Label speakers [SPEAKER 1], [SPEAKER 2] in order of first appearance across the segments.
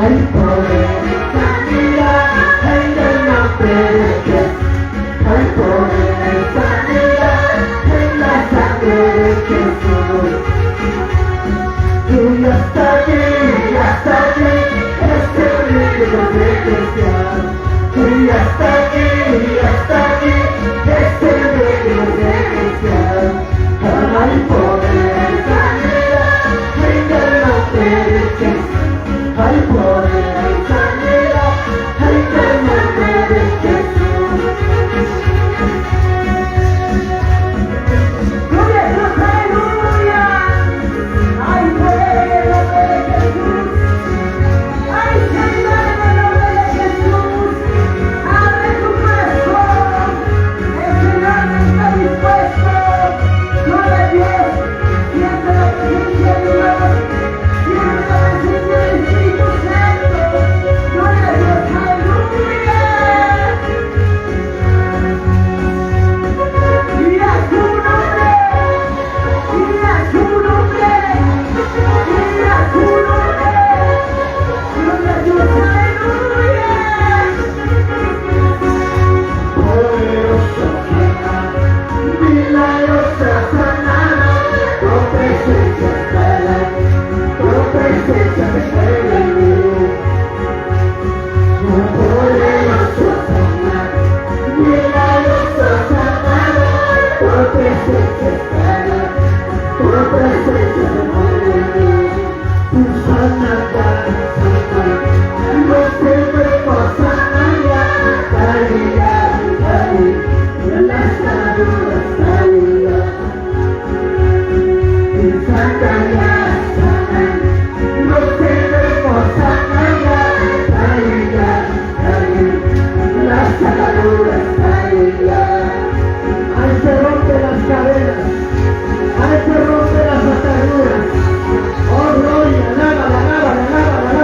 [SPEAKER 1] Hay poder y sanidad en el nombre de Jesús. Hay poder y sanidad en la sangre de Jesús. Y hasta aquí, este libro de Cristiano. Y hasta aquí, este libro de Cristiano. Hay poder y sanidad en el nombre de Jesús. Hay poder y sanidad en el nombre de Jesús. ¡Gloria a Dios, aleluya! ¡Hay poder en el nombre de Jesús! ¡Hay sanidad en el nombre de Jesús! ¡Abre tu corazón! ¡El Señor está dispuesto! ¡Gloria a Dios! ¡Siente la presencia de Dios! ¡Siente la presencia del Espíritu Santo! ¡Gloria a Dios! ¡Aleluya! ¡Y a su nombre! ¡Y a su nombre! ¡Y a su nombre! ¡Gloria a Dios! ¡Aleluya! Poderoso sanador, milagroso sanador, tu presencia está aquí, tu presencia me puede vivir. Poderoso sanador, milagroso sanador, tu presencia está aquí, tu presencia me puede vivir. Tu sanidad, los enfermos sanidad, sanidad, sanidad, las saludas, sanidad. Tu sanidad, sanidad, los enfermos sanidad, sanidad, sanidad, las saludas, sanidad. Ahí se rompen las cadenas, ahí se rompen las ataduras. Oh, gloria, alábala, alábala, alábala,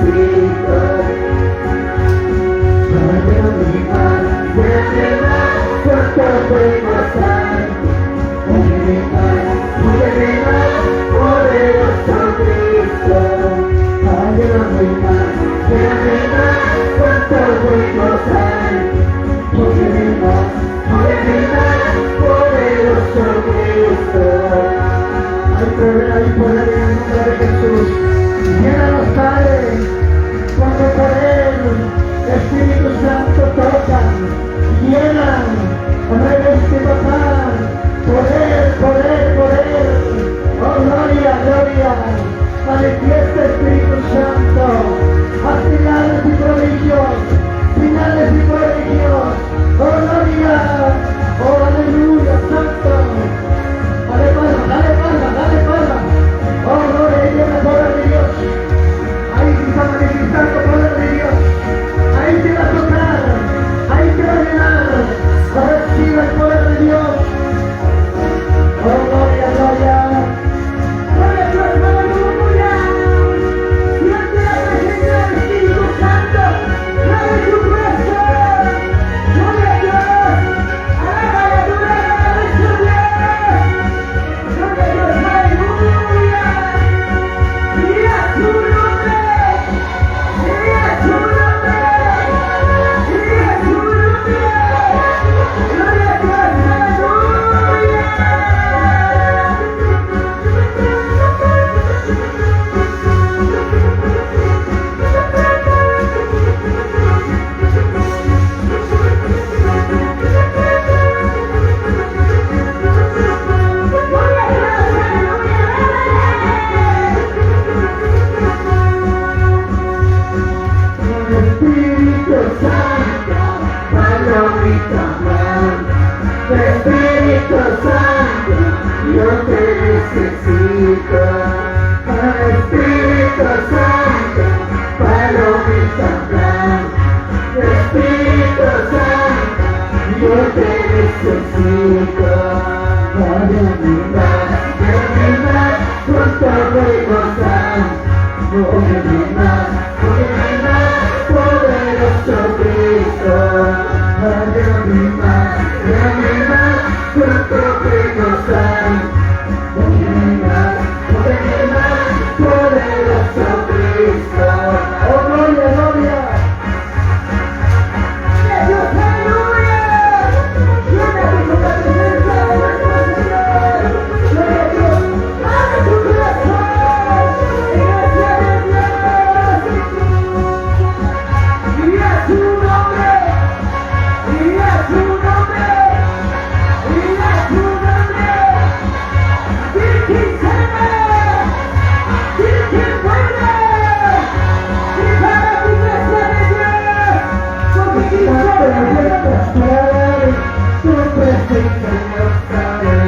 [SPEAKER 1] necesito. Lléname más, cuánto puedo gozar. Lléname más, poderoso Cristo. Lléname más, cuánto puedo gozar. Lléname más, poderoso Cristo. Hay poder en el nombre de Jesús. Llénanos, Padre, cuando por Él, Espíritu Santo toca, llena, reveste, papá, poder. Oh, gloria. Manifiesta, Espíritu Santo. Haz señales y prodigios. Oh, gloria. Oh, aleluya, Santo. Dale palma. Oh, gloria, llena el poder de Dios. Ahí se está manifestando el poder de Dios. Ahí te va a tocar. Ahí te va a llenar. Recibe el poder de Dios. Oh, gloria. Gloria a Dios, aleluya. Siente la presencia del Espíritu Santo. Dale tu fuerza. Gloria a Dios. Alábale, alábale su Dios. Gloria a Dios, aleluya. Mira su nombre. Mira su nombre. Mira su nombre. Gloria a Dios, aleluya. Espíritu Santo, palomita blanca. Espíritu Santo, yo te necesito. Espíritu Santo, palomita blanca. Espíritu Santo, yo te necesito. Dame más, pronto voy a gozar. Dame más, poderoso Cristo. Dame más, pronto voy a gozar. Dame más, poderoso Cristo. Oh, gloria. Dios, aleluya. Llénate con la presencia de nuestro Señor. Gloria a Dios. Abre tu corazón. Iglesia de Dios. Mira su nombre. Mira su nombre. Virgen sana. Virgen buena. Prepara tu iglesia de Dios. Porque Cristo tu presencia nos trae.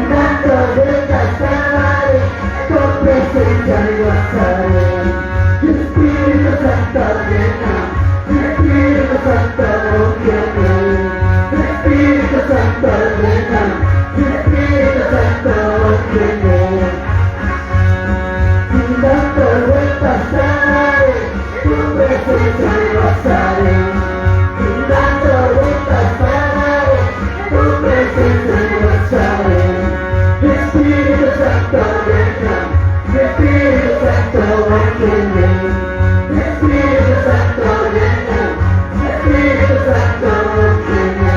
[SPEAKER 1] Tanto de casar, tu presencia nos trae. Espíritu Santo llena, Espíritu Santo llena, Espíritu Santo llena, Espíritu Santo llena. Tanto de pasar, tu presencia nos trae. Tanto de pasar, tu presencia nos trae. Espíritu Santo llena, Espíritu Santo llena, Espíritu Santo llena, Espíritu Santo llena.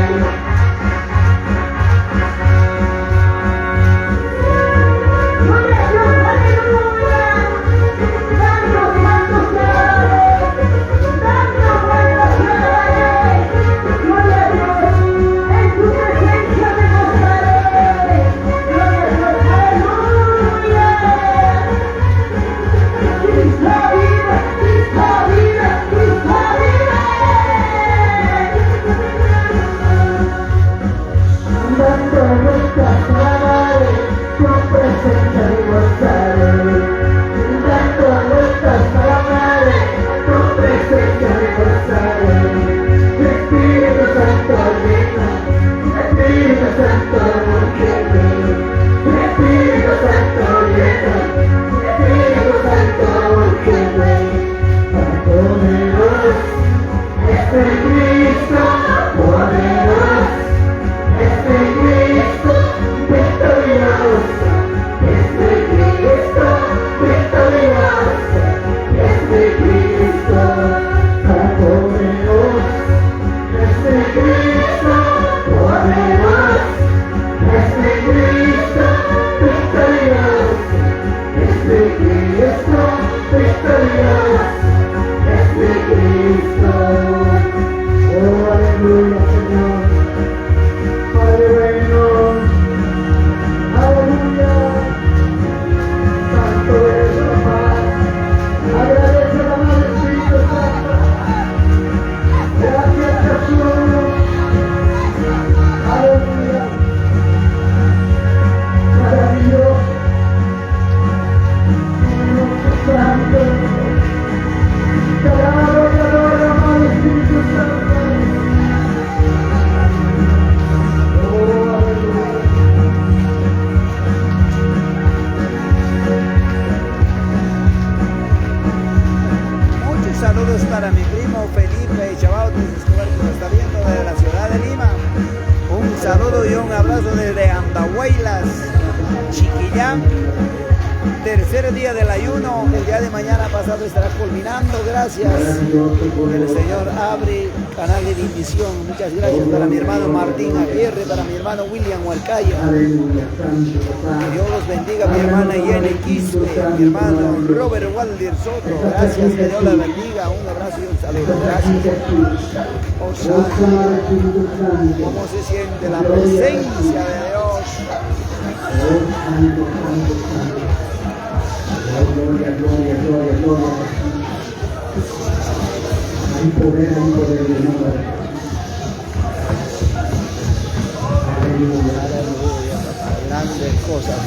[SPEAKER 2] Arenas, Chiquillán. Tercer día del ayuno, el día de mañana pasado estará culminando. Gracias. El Señor abre canal de bendición. Muchas gracias para mi hermano Martín Aguirre, para mi hermano William Hualcaya. Que Dios los bendiga, mi hermana Jenny Quispe, mi hermano Robert Waldir Soto. Gracias, que Dios la bendiga. Un abrazo y un saludo. Gracias. Oh, santo. ¿Cómo se siente la presencia de Dios?
[SPEAKER 1] Gloria, gloria, gloria, gloria. Hay poder de nombre.
[SPEAKER 2] Aleluya, aleluya. Grandes cosas.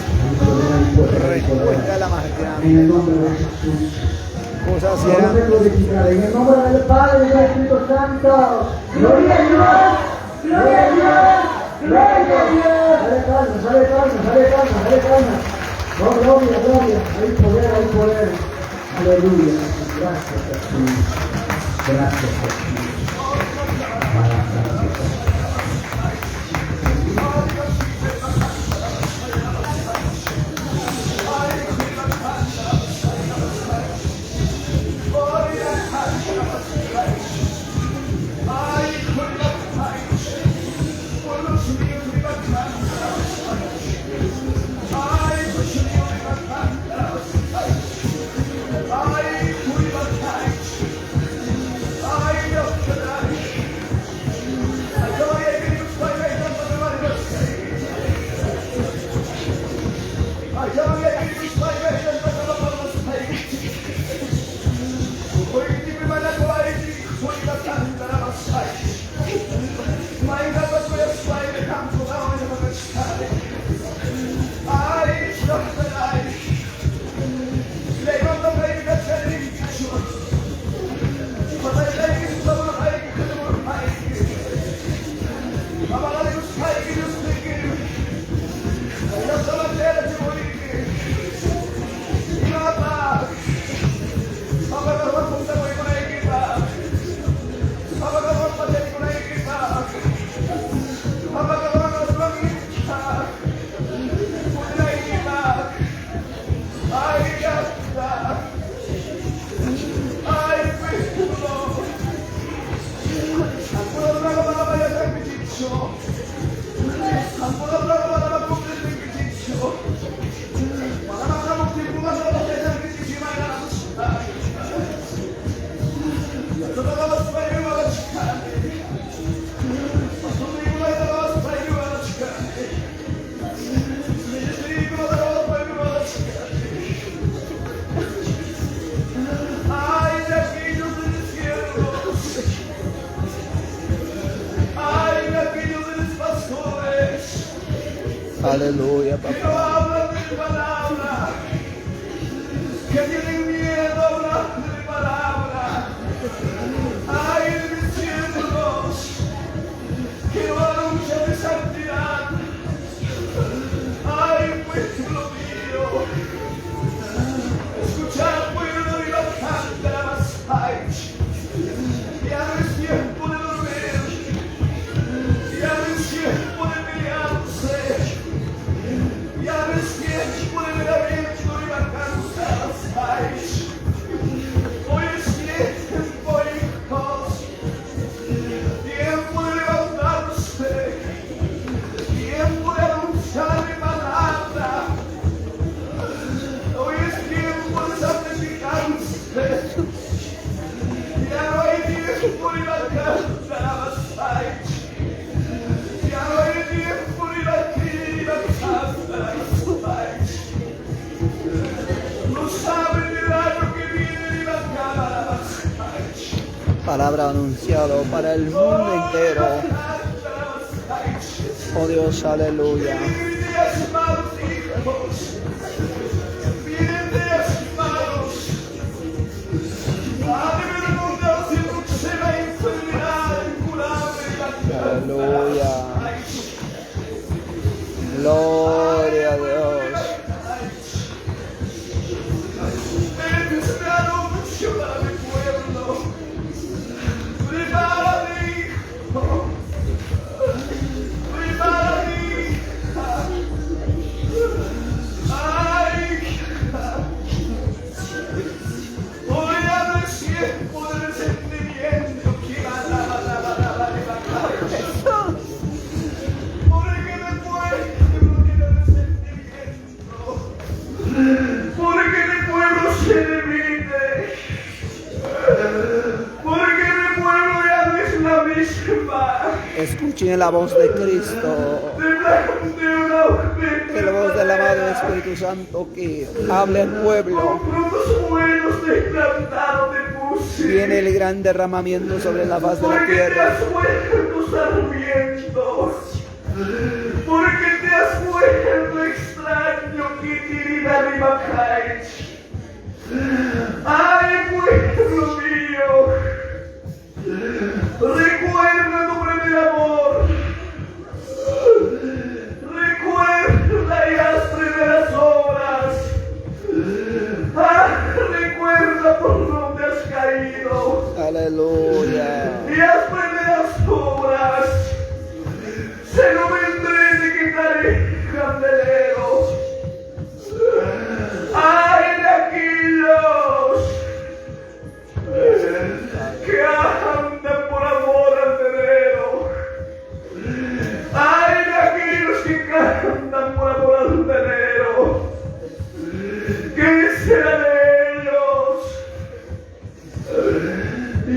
[SPEAKER 2] Respuesta la más grande.
[SPEAKER 1] En el nombre de Jesús.
[SPEAKER 2] Cosas
[SPEAKER 1] Vamos a
[SPEAKER 2] serán.
[SPEAKER 1] glorificar en el nombre del Padre y del Espíritu Santo. Gloria a Dios. Gloria a Dios. Gloria a Dios. Dale calma, dale calma, dale calma, dale calma. Oh, gloria, gloria, hay poder, hay poder. Aleluya. Gracias, Jesús. Gracias, Jesús.
[SPEAKER 2] Aleluya, papá.
[SPEAKER 1] Que no hablan de mi palabra, que tienen miedo a hablar de mi palabra. Ay, de mis siervos, que no anuncian mi santidad. Ay, pueblo mío, escuchad, pueblo, y la canta más. Ay, ya no es tiempo de dormir, ya no es tiempo de pelearse. Ya no es tiempo de miramiento y vacanzas. Ay, hoy es tiempo, hijos, tiempo de levantarse, tiempo de anunciar mi palabra. Hoy es tiempo de santificarse. Ya no hay tiempo ni vacanzas. Ay, ya no hay tiempo ni vacanzas.
[SPEAKER 2] Palabra anunciada para el mundo entero. Oh Dios, aleluya. Aleluya. Gloria a Dios. Escuchen la voz de Cristo, la voz del amado Espíritu Santo que habla al pueblo. Viene el gran derramamiento sobre la faz de la tierra.
[SPEAKER 1] Porque te has vuelto extraño, ay, pueblo mío, recuerda tu primer amor, recuerda las primeras obras, recuerda por dónde has caído.
[SPEAKER 2] Aleluya.
[SPEAKER 1] Y las primeras obras, se lo vendré y te quitaré candelero. Ay de aquellos que andan por amor al tenero. Ay de aquellos que cantan por amor al tenero. ¿Qué será de ellos?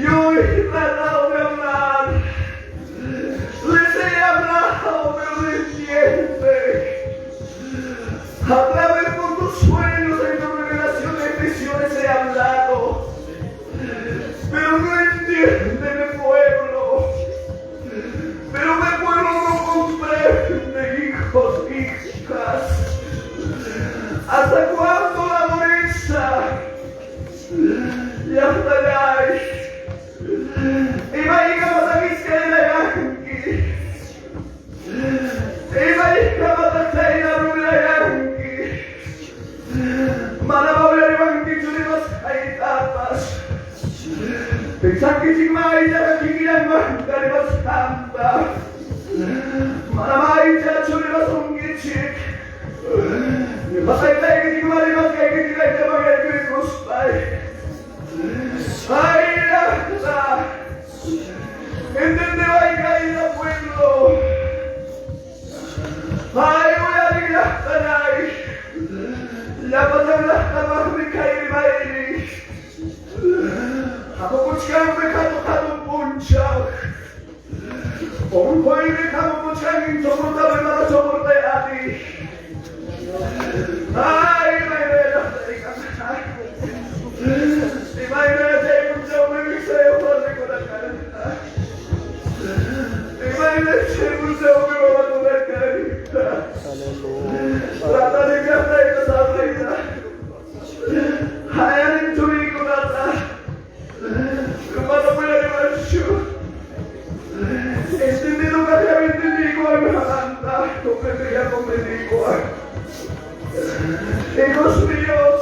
[SPEAKER 1] Yo he tratado de hablar, les he hablado, pero no entienden. A través de tus sueños y tu revelación de visiones he hablado, pero no entienden el pueblo. Pero el pueblo no comprende, hijos, hijas. ¿Hasta cuándo la dureza? Y hasta allá. Y va a llegar a la vista de la Yankee. Y va a llegar a la Taina de la Yankee. Manaba a Yankee to the most high tapas. Pensaki si mai ya chiquiran manda de más tamba. Manaba ya to the most hungry chick. Mas I take it to my mother, I get it like the mother Christmas pie. Ay, la entende va a caer al pueblo. Ay, voy a ir hasta ahí. La palabra está más rica y baile. A poco me ha un punchao. Un juez me cago punchao insoportable para soportar a ti. Ay, me veo y imagínate mucho me deseo por recordar. Imagínate mucho me va a poder caer. Trata de gastar esa vida. Hay en tu hijo nada. Cuando pueda llevar su. Entendido que había entendido a mi amanda. Comprendía conmigo. Hijos míos.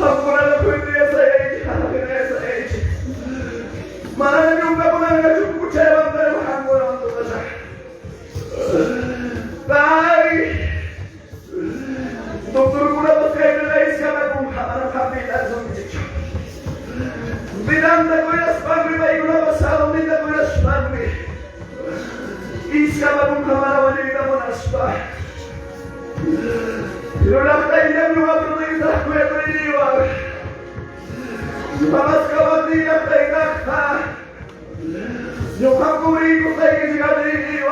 [SPEAKER 1] Ancora la poesia sei, la finestra sei. Ma non è un capo da un cucciolo andare ancora quando dai. Dottor Cura potrebbe lei schiama con una capita zombie. Vidante con la spagri vai una passata, vinta con la spagri. I schiama con camera voglio da buona spagri. Non la fai da più a produrre quello di Dio. Ma la scavattina fai da qua. Io faccio rico sai che si cade di Dio.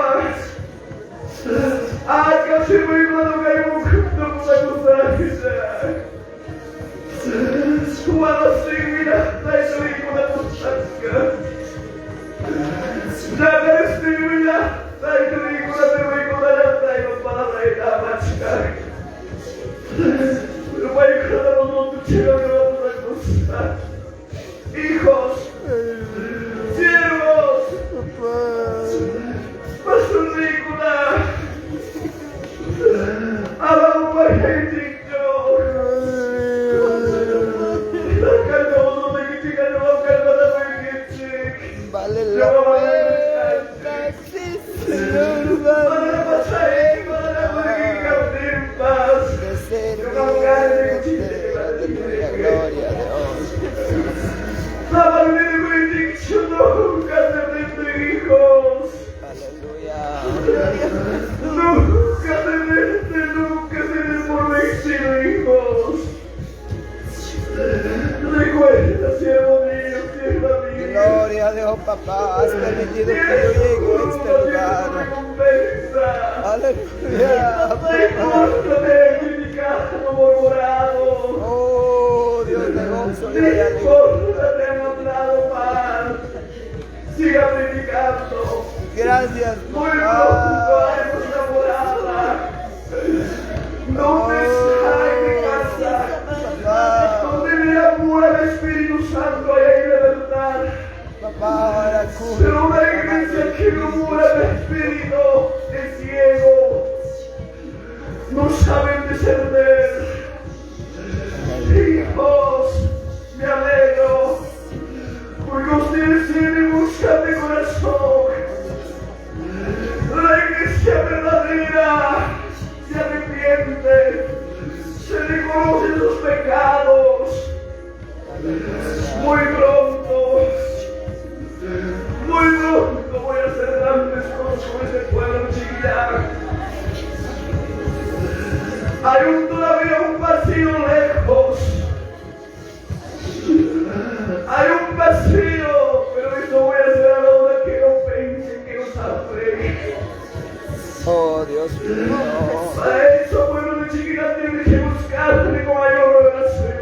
[SPEAKER 1] Ah, che ci vuoi quando vai un cucco con la cosa. Scuola seguita, dai su rico da puttacca. Già per seguita, dai su rico da seguito da dai non parlare da macchiare. Pero vaya que cada uno de ustedes va a cosa. Hijos, siervos, pastor Nicolás,
[SPEAKER 2] Papá, has permitido que yo llegue a este lugar. Aleluya. Oh, Dios de gozo y de alegría.
[SPEAKER 1] Siga predicando.
[SPEAKER 2] Gracias,
[SPEAKER 1] Muy pronto
[SPEAKER 2] papá.
[SPEAKER 1] haremos una morada. Donde está en mi casa.
[SPEAKER 2] Papá,
[SPEAKER 1] Donde me amor el Espíritu Santo y hay libertad.
[SPEAKER 2] papá, ahora
[SPEAKER 1] Pero una
[SPEAKER 2] cubre.
[SPEAKER 1] iglesia que no mora el Espíritu es ciego. No saben discernir. Hijos, me alegro. Porque ustedes tienen buscan de corazón. La iglesia verdadera se arrepiente, se reconoce sus pecados. Muy pronto voy a hacer grandes cosas con este pueblo chiquillar. Hay todavía un vacío lejos. Hay un vacío, pero esto voy a hacer a la hora que no piensen, que no saben.
[SPEAKER 2] Oh, Dios mío.
[SPEAKER 1] Para eso, pueblo de chiquillas, tiene que buscarme con mayor revelación.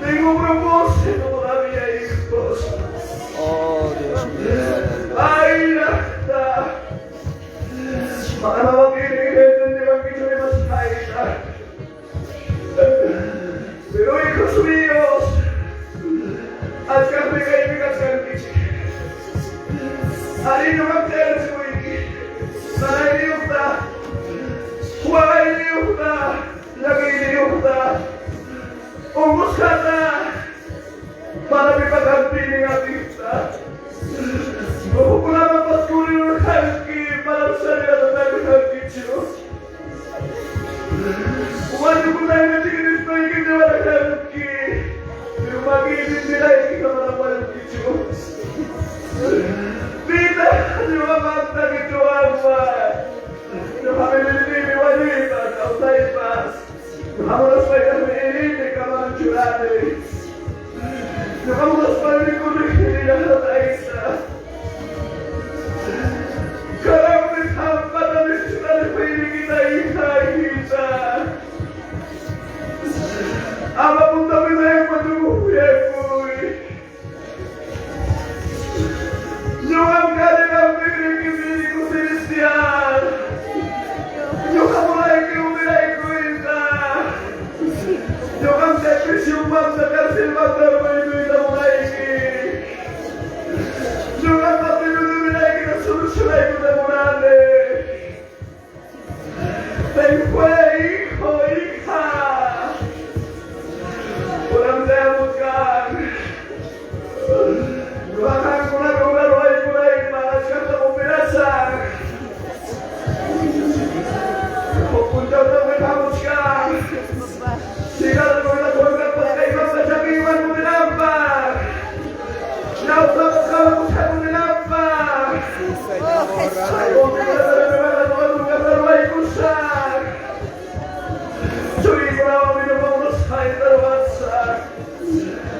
[SPEAKER 1] Tengo propósito todavía, hijos.
[SPEAKER 2] Oh, Dios mío.
[SPEAKER 1] ¡Ay, hasta! Para tiene gente de banquillo de Mascaita. Pero hijos míos, acá me cae mi cascantiche. Ahí no me pierdes, güey. Para Dios, Juan Dios, la que Dios, o buscada para mi patantín a vista. O con la pascura y un halki para salir a tomar el halkicho. Cuando con la gente estoy que te va a halki, pero para que te la que para el halkicho. Vida, yo amata que yo ama. Yo amo el niño y guayita, causa de paz. Yo amo las pailas de camarón churade. Yo amo las pailas de corregir a la taisa. Caramba, para necesitar de pedirita, hija. Ama punta me cuando fui. Yo amo la que celestial. Yo amo la que no me da cuenta. Yo amo la presión más de cárcel más de la yo amo la primera que no soluciona y no demorarle. Ven fue, hijo, hija. Por andar a buscar. Bajan con la rola, lo hay por ahí para la carta operaza. Ocultando me va a buscar. Siga con la cuerda para que no se llame igual con el ámbar. Ya estamos a buscar con el ámbar.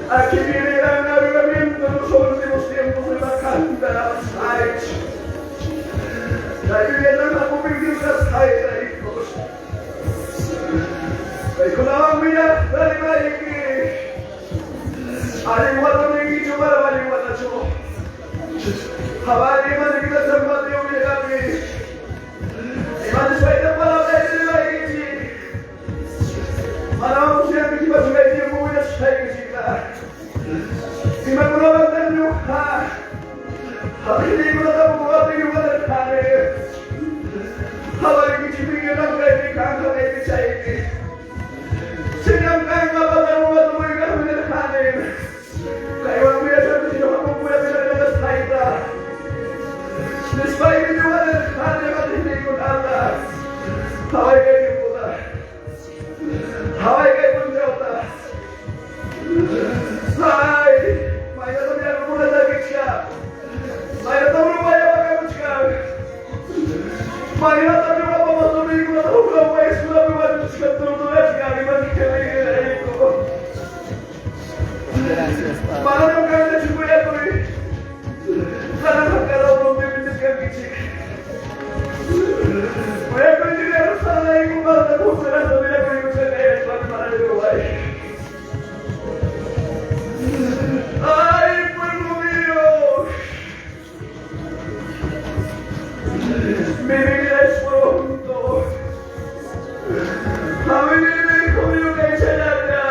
[SPEAKER 1] Aquí viene gran avivamiento en los últimos tiempos de la canta de las Haidt. La Biblia llama como vivir las Haidt, hijos. Dijo la mira, dale vaya aquí. Ale igual no me guicho para vale igual a yo. Habari más de que la San Mateo viene a mí. Y más de suelta palabra de la iglesia. Para vamos a ir a mi equipo, se me dio muy a la si me acuerdo de tener a mí digo la tampoco a ti no de tare a ver que chipi que no cae ni canta de que sabe si no canta para no va a tomar que me dejan la iba a mirar si no vamos a ver la saída después que yo va a dejar de batir con nada a ver qué puta a ver qué puta ay mañana me hago una taquicha mañana también voy a buscar mañana también vamos a dormir con la obra maestra me voy a buscar todo el día y me voy a ir
[SPEAKER 2] Gracias, Padre.
[SPEAKER 1] para no caer de Mi vida es pronto. A mí me dijo mi que se larga.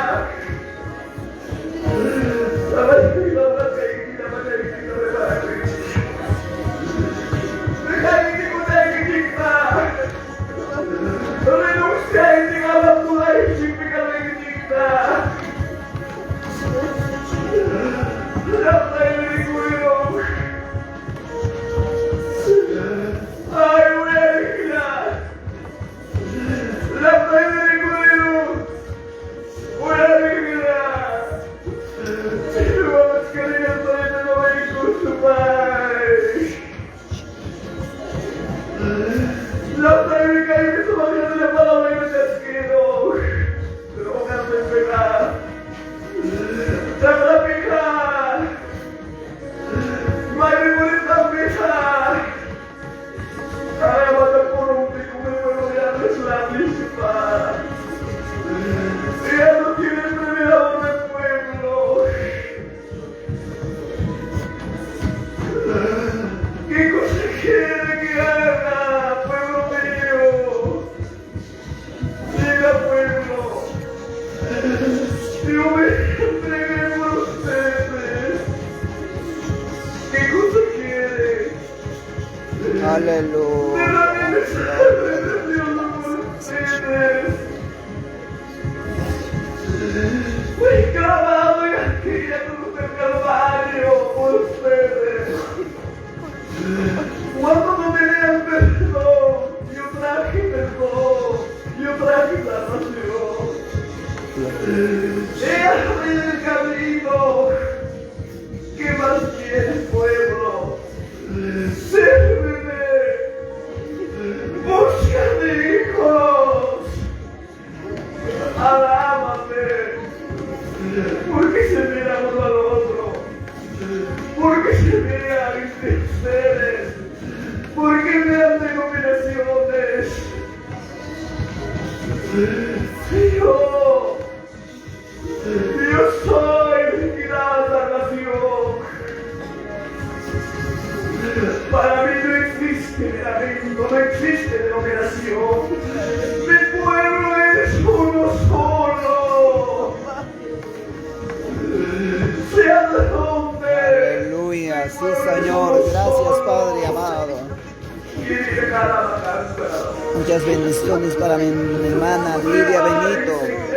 [SPEAKER 2] Muchas bendiciones para mi hermana Lidia Benito,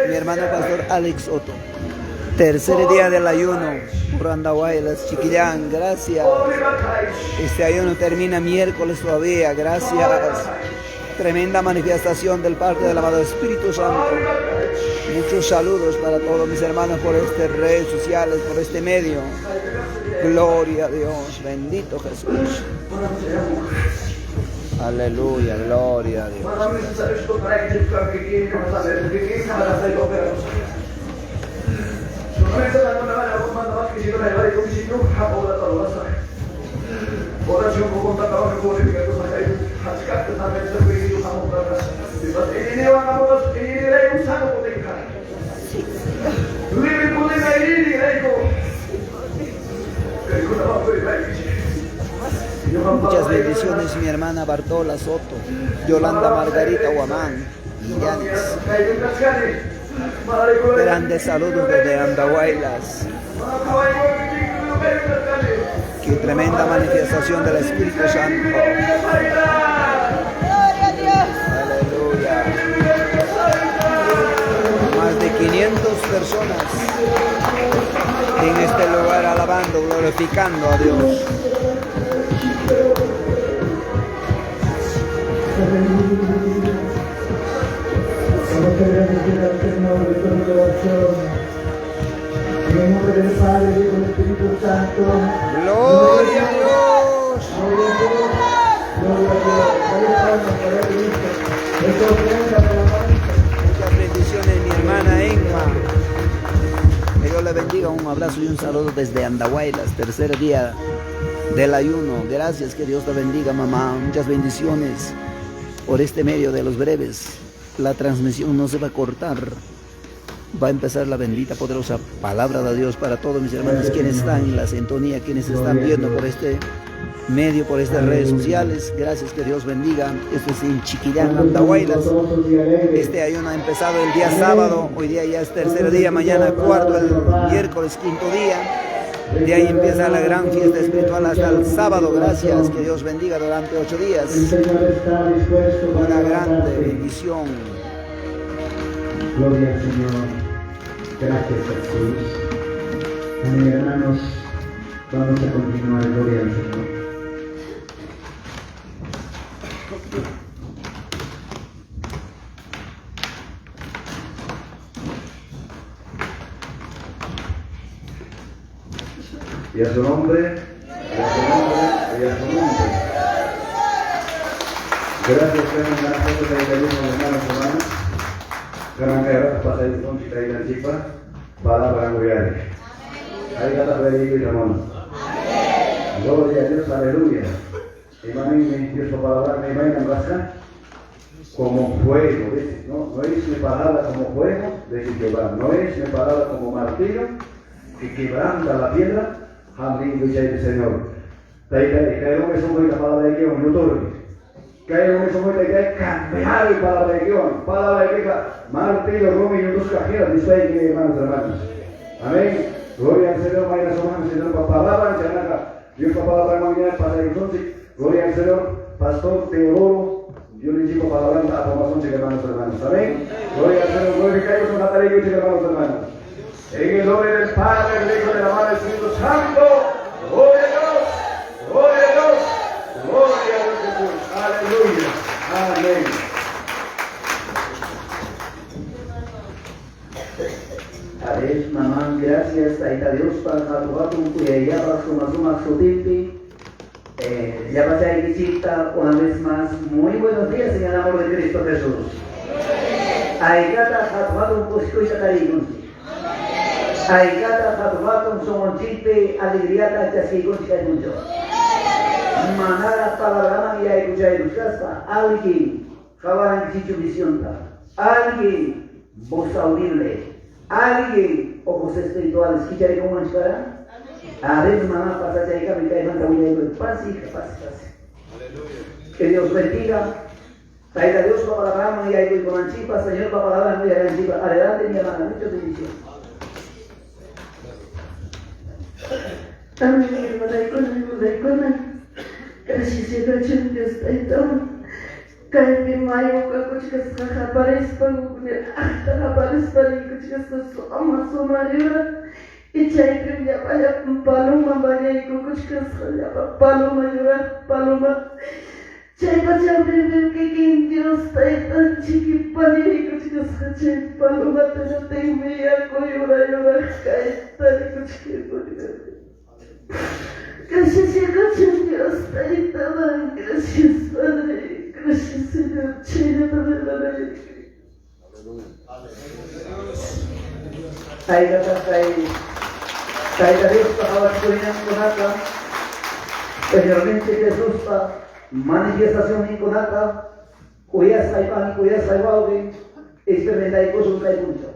[SPEAKER 2] mi hermano pastor Alex Otto. Tercer día del ayuno por Andahuaylas, Chiquillán, gracias. Este ayuno termina miércoles todavía, gracias. Tremenda manifestación del parte del amado Espíritu Santo. Muchos saludos para todos mis hermanos por estas redes sociales, por este medio. Gloria a Dios, bendito Jesús. Aleluya, gloria a Dios. Muchas bendiciones mi hermana Bartola Soto, Yolanda Margarita Guamán y Yanis. Grandes saludos desde Andahuaylas. Qué tremenda manifestación del Espíritu Santo. Aleluya. Más de 500 personas en este lugar alabando, glorificando a Dios.
[SPEAKER 1] Vamos a agradecer al Señor de todo corazón. En el nombre del Padre y del Espíritu Santo.
[SPEAKER 2] Gloria a Dios.
[SPEAKER 1] Gloria a Dios. Gloria a Dios.
[SPEAKER 2] Muchas bendiciones mi hermana Enma. Que Dios le bendiga. Un abrazo y un saludo desde Andahuaylas, tercer día del ayuno. Gracias, que Dios te bendiga, mamá. Muchas bendiciones por este medio de los breves. La transmisión no se va a cortar. Va a empezar la bendita, poderosa palabra de Dios para todos mis hermanos quienes están en la sintonía, quienes están viendo por este medio por estas redes sociales. Gracias, que Dios bendiga. Esto es en Chiquillán, Andahuaylas. Este ayuno ha empezado el día sábado, hoy día ya es tercer día, mañana cuarto, el miércoles quinto día. De ahí empieza la gran fiesta espiritual hasta el sábado. Gracias, que Dios bendiga durante 8 días. Una grande bendición.
[SPEAKER 3] Gloria al Señor. Gracias, Jesús. Amén, hermanos. Vamos a continuar. Gloria al Señor. Y a su nombre, y a su nombre, y a su nombre. Gracias, Señor, gracias a Dios, hermanos, hermanas. Karena kaya pas saya pun kita ingin cipa, para barang muriari. Hari kata beri kita mana. Gloria a Dios, aleluya. Imani Dios su palabra me va a engrasar como fuego, ¿ves? No es mi palabra como fuego, dice Jehová. No es mi palabra como martillo que quebranta la piedra. Amén, gloria al Señor. Kaya kung may la palabra de Dios, no todo. Kaya kung may cambiar la palabra de Dios, palabra de Dios, martillo, Rumi y dos cajeras, dice ahí, hermanos, hermanas. Amén. Gloria al Señor, vaya a su mano, Señor, para palabra, Dios para palabra mañana, para entonces, gloria al Señor, Pastor Teodoro, yo le digo palabra a Tomás, hermanos, hermanos. Amén. Gloria al Señor, glorificamos a Natalia, hermanos, hermanos. En el nombre del Padre, del Hijo, del Amado Espíritu Santo, gloria a Dios, gloria a Dios, gloria a Dios Jesús, aleluya, amén. Ades, mamá, gracias a Dios para que ya para su timpi. Ya pasé a visita una vez más. Muy buenos días en el amor de Cristo Jesús. Ahí gata hatuatu un posco y sacarigos. Ahí gata hatuatu un somonchilpe alegría chasquigos y mucho. Manara palabra y hay cuchara y buscasta. Alguien, jabaran chicho visión. Alguien, voz audible. Alguien, ojos espirituales, ¿quiere como manchara? A ver, mamá, pasa ahí, me cae manta, voy a ir, pase. Que Dios bendiga. Traiga a Dios para la rama y ahí voy con Anchipa, Señor, para la rama y ahí Anchipa. Adelante, mi hermana, muchas bendiciones. Amén, hermana, gracias, gracias, Dios, kaya mayo ka kuchkas ka pares pagugnya ah pares pari kuchkas so amma so mariura ichai krim ya paya paloma banya ko kuchkas ya paloma yura paloma chai bacha bebe que Dios taita chiqui pari kuchkas chai paloma te tengo ya ko yura kaya tari kuchkas gracias Dios taita gracias Padre. Gracias, Señor. Ahí Dios para la realmente Jesús para manifestación en Conata, cuya saipan, cuya saibaude, experimenta y cosas que hay mucho.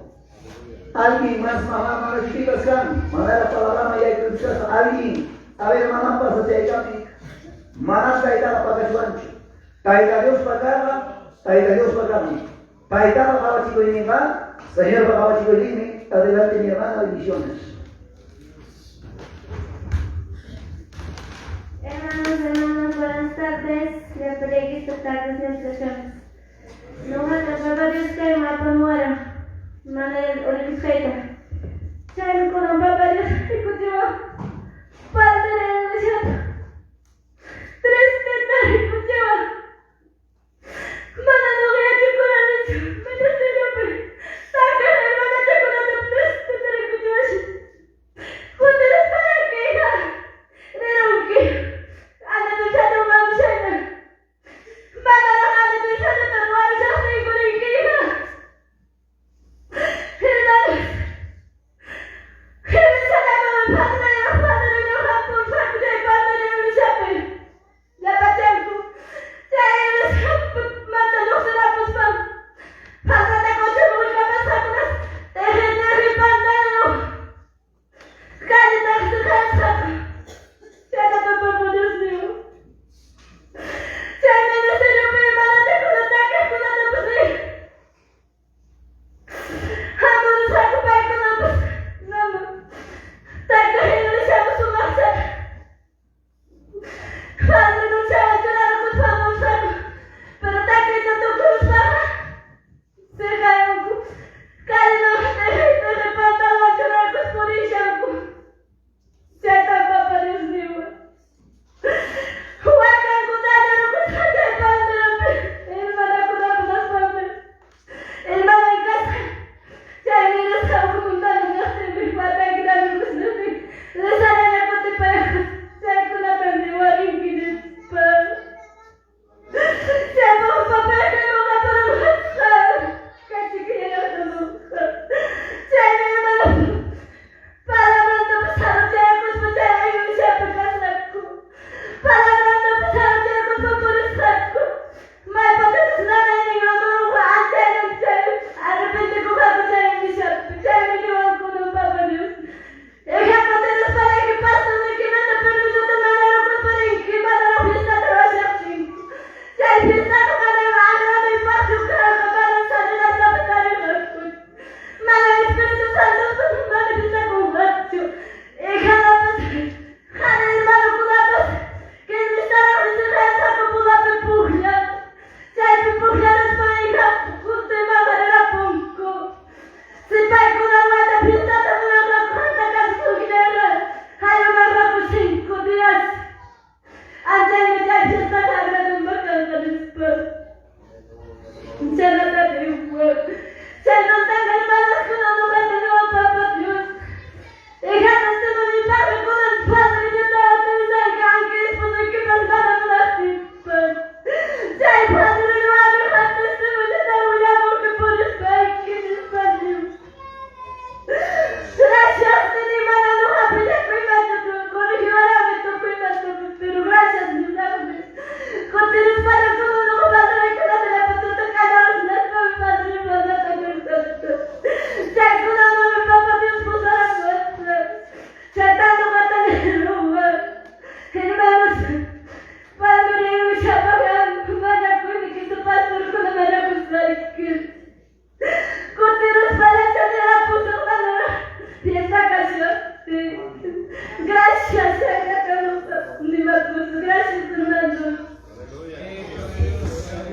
[SPEAKER 3] Alguien más, mamá, chicas, mamá la palabra, y hay que alguien, a ver, mamá, pasa, ahí cami, mamá, caída la pata su ancho. Taita Dios pagarla, taita Dios pagarla. Taita para chico y mi hermana, Señor para chico y mi, adelante mi hermana, bendiciones.
[SPEAKER 4] Hermanos, buenas tardes. Le pedí que esta tarde se expresiones. No me atrapaba Dios que me apamuera. Manel Oliviscaita. Chay con un papá Dios que conlleva. Padre de Dios. Tres tetas que conlleva. Mana no voy a chocolate, me deseo saca la hermana chocolate, te daré que yo cuando eres para que hija, pero que anda tu chano manchana, mana la anda tu chano me lo hará ya me con el que hija, hermano, eres la padre de la padre de los japos, padre de la chape, la patenco.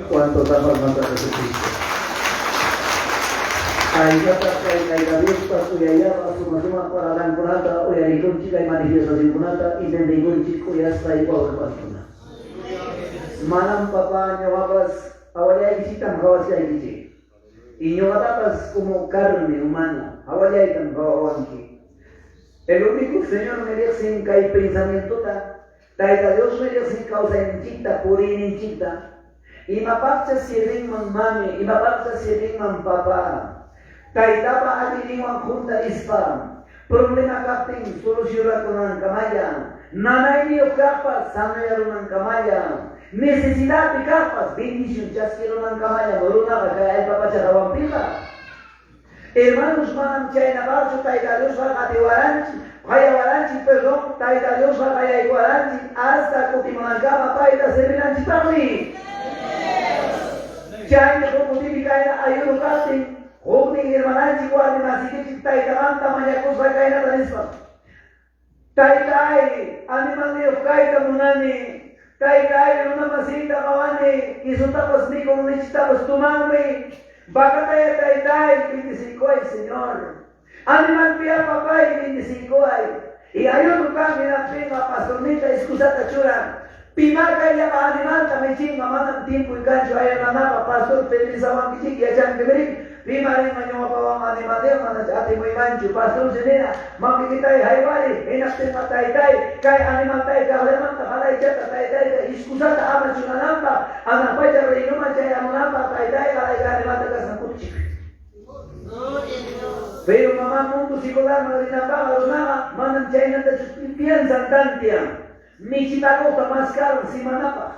[SPEAKER 3] ¿Cuántos amas más a Jesucristo? Ahí ya está, ahí la Dios para uyaya, suma para la curata, uyaricun chica y manifestación curata, y nendicun chico ya está ahí para pasuna. Manam papá, ñovapas, awaya y chitam kawas ya y y ñovatapas como carne humana, awaya y tan kawawanki. El único Señor merece un caí pensamiento taita Dios merece causa en chita, purin en chita. Y mapapcha sirven man mami, y mapapcha sirven man papá. Taita pa adiriwan junta ispa. Problema kapten soluciona con ankamaya. Nanay niyo kapas, sanayaron ankamaya. Necesidad de capas, bendición, chasquero ankamaya, moruna, kaya el papá charawampila. Hermanos, manam chayna barcho, taita Dios va a tewaranchi, vaya waranchi, perdón, taita Dios va a iguaranchi, hasta cotimanancama, taita servinanchi también. Chayna como típica ayuno casi, joven hermananchi, guardia, así que taita manta, mayacos va a caer a la misma. Taita animal de ofcaita munani, taita una masita mawani, y su tapas ni como necesitabas tu mami. Bacataya taitai, 25 ay, Señor. Animal pia papay, 25 ay. Y hay otro cambio en la prima, pastornita, excusata chura. Pimaca y llama animal, también chinga, mandan tiempo y cancho, hay una napa, pastor, feliz a manquichi, y echan que ver. Prima de mañana, papá, animadeo, manachate muy mancho, pastor, senena, manquiquita y haibari, en la prima taitai, cae animal tai, cablemanta, para y chata taitai, excusata, ama chunanamba, anapaya, reinuma, chay, amunamba, taitai, pero mamá mundo psicolar no le nada los nada mandan chayna de piensan tantia mi chipagota más caro si manapa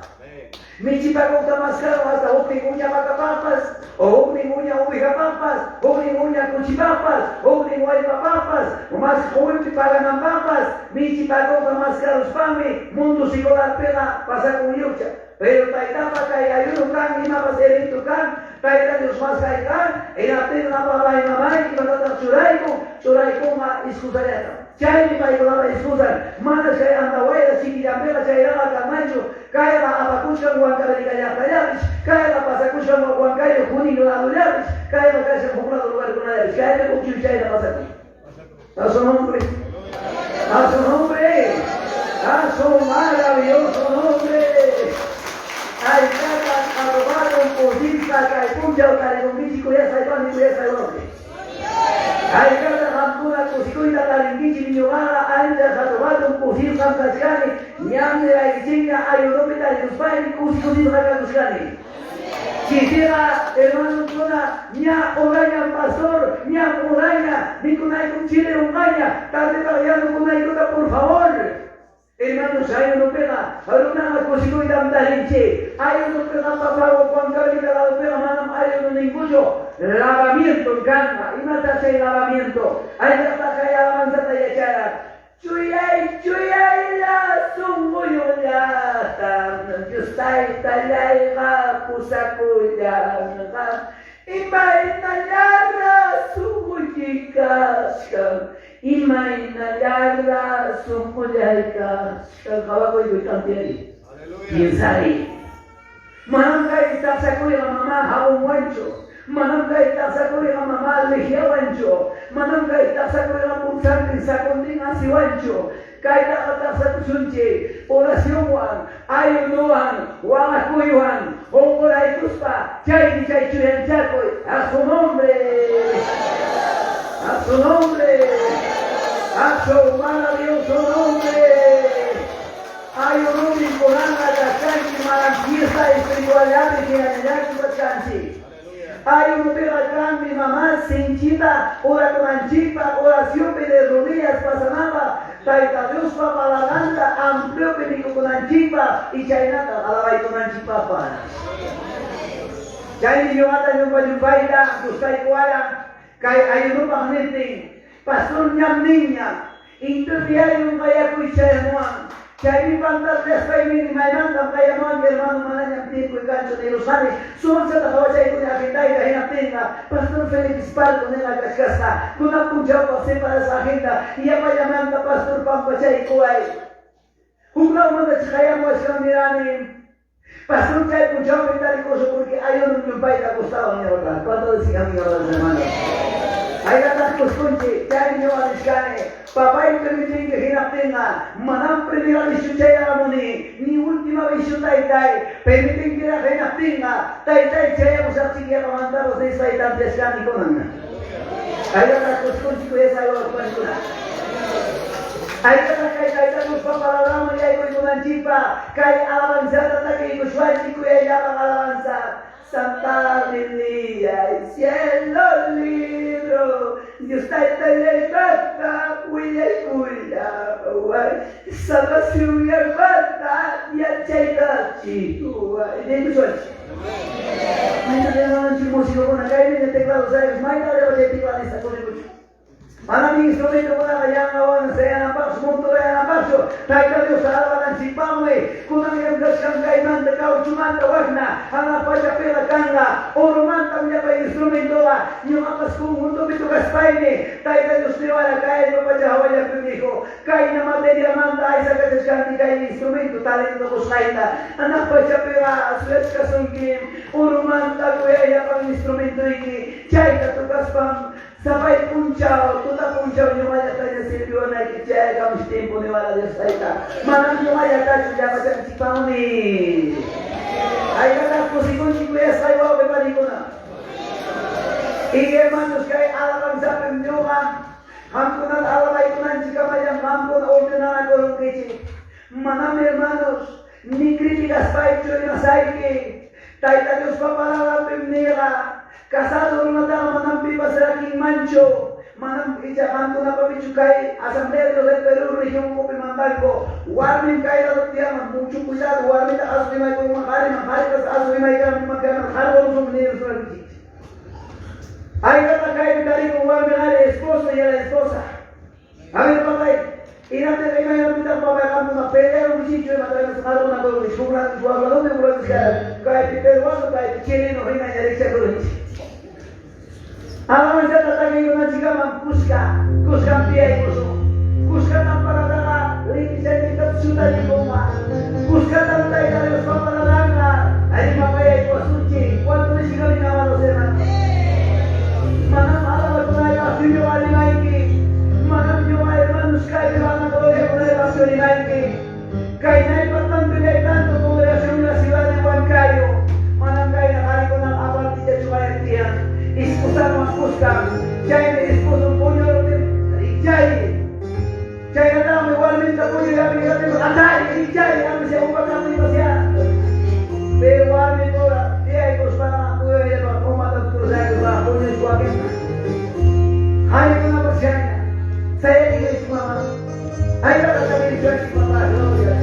[SPEAKER 3] mi chipagota más caro hasta upi muña macapapas o upi muña ubicapapas o upi muña cuchipapas o upi guaypapapas o más upi pagan papas mi chipagota más caro spami mundo psicolar pena pasa con yucha. Pero taitapa kay ayuno kan ina paseri tu kan taita Dios mas kay kan ina tin na babay mamay ibata suray ko ma iskusareta chay ni pai ko iskusan mana kay anda waya sikiyambela chay la kamacho kay la abakusha guanka de kaya kaya kay la pasakusha guanka de juni la dulabis kay la kay se fumla lugar con él kay le kuchu chay la pasaki a su nombre a su maravilloso nombre. Ay, cada arrobado un pujista, que punja o que un físico ya saiban y ya saiban. Ay, cada hamduna cosicoita taringichi miñogada, ay, ya arrobado un pujista cascani, ñamde la guichinga, ay, europeta y los padres, cosicoita la cascani. Quisiera, hermano, ña oraña pastor, ña oraña, ni con ay con chile oraña, tarde trabajando con ay por favor. Hermanos, hay uno pega, hay una cosita y damdarinche, hay uno pega papá, Juan Carlos, la pega, manam, hay uno ninguno, lavamiento en cama, y no te hace lavamiento, hay que pasar ya la manzata y echar, chuyay, la sumuyo ya, yo estai, la pusacuya, imaginarla sumuyikaskan, imaginarla sumuyikaskan, kawa ko yung kantiyan. Piensari. Manangkay tasakoy ang mama hawang wancho. Manangkay tasakoy ang mama lehiya wancho. Manangkay tasakoy ang punsang sa kunding asi wancho. Kaya nakatasa sunche, orasyon, ayunuan, wangakuyuan, hongoray kuspa, chay ni chay chuyan chakoy, a su nombre, a su maravilloso nombre, hay un hombre con alma de canchi, maranquiesa, espiritualidad, que anhelar tu canchi. Hay un pegacán, mi mamá, sinchita, ora con anchipa, oración de rodillas, pasanaba, taita Dios papa la ganda, amplio pedico con anchipa, y chaynata, alabay con anchipa para. Chay yo ata yo payupaita, kusay kuara, kay ayuno pangniting, pastor nyam niña, interdiario kaya kuichayamuan, chay mi pantas resay mi maynanta, kaya mga hermano mananyang tiempo y cancho de los anes, suman sa takawa chay kunya kitay kahina tinga, pastor Felix Palco nila kaskasa, kuna punjaw pa para sa agenda, iya pa yamanta pastor Pampa chay kuway. Huglaw mga kaya mo siyang niranin, pastor chay punjaw kitay ko sa país acostado en el hogar. ¿Cuánto decían amigos hermanos? Hay ganas cosconche, ya hay no aliscane. Papá y permiten que tenga, manam primera visión a moni, ni última visión tai. Permiten que la reina tenga, tai chaya usar si quiera mandar los de esa y tan descani con anda. Hay ganas cosconche que es algo cuando. Hay ganas que hay tantos papá la rama y hay con una chipa, que hay alabanza hasta que con suártico y hay alabanza. Santa Biblia, el cielo libro, Dios está en la libertad, cuida y cuida, salvación y libertad, y a checa, chico, y de tu suerte. Mañana de la noche, músico con la calle, de teclado, ¿sabes? Mañana de la noche, te van a estar con el coche. Mana mi instrumento con la llama wan se ana paso monto de ana paso taika Dios ala ban sipamwe kuna mi gaskan kai manda kau cumanta wagna ana paja pela kanga oro manta mi apa instrumento la ni mapas ku mundo bitu gaspaine taika Dios ne wala kai no paja hawaya pimijo kai na materia manda esa gaskan kai instrumento talento kosaita ana paja pela asleska sonkim oro manta ku ya pa instrumento iki chaita tu gaspam Sampai puncau, tuta puncau nyumaya tanya sirpio naik kecaya kamu tempo ni wala dia saita. Mana nyumaya tanya sudah macam cipau ni. Ayo kata kusikun cikuya saya bawa bebali kuna. Iya manus kaya alam sampai nyuma. Hampunan alam itu nanti kamaya hampun ordinara korong kecil. Mana hermanos ni críticas baik cuy masaiki. Taita Dios papala pemnera. Casado con una dama manampi pasaraking mancho, manampi jahanto na pabichukai, asamblea del Perú, región Copimandanco, warning kaya na tiyan, mucho cuidado, warning na asumay ko mahari kas asumay ka magkano, haro ng sumunir sa nagkikit. Ay kata kaya dari kung warning na esposa y la esposa. A ver papay, inate kaya na yung pitang papay kamo na pelea ng sitio, matagal sa haro na ko, isuklan, suwaglan, may bulan siya, kaya piperuano, kaya chileno, rin na yari siya ko rin. Alaman saya tatagi ko na siya kuska pia ikoso, kuska ng paradala, lini siya nikat suda ni Boma, kuska ng tayo na Diyos paparadala, ay mapaya ikosuchi, kwanto ni siya ginawa no sir man. Manam alaman ko na yung asinyo alimaiki, manam yung ay manuskay, manam ko na yung asinyo alimaiki, kaya na ipatang bigay tanto kung relasyon na sila ni Juan Cayo, manam kaya nakari ko ng apal di siya sumayang tiyan. Ispusan mas puskan, jai me ispusan punya jai na tahu igualmente punya kami kami andai jai kami siapa bukan kami masih bewal me pura dia ikut para aku ya pak umat terus saya juga punya suami hari ini apa sih saya ini semua ayo kita kami jadi semua ya.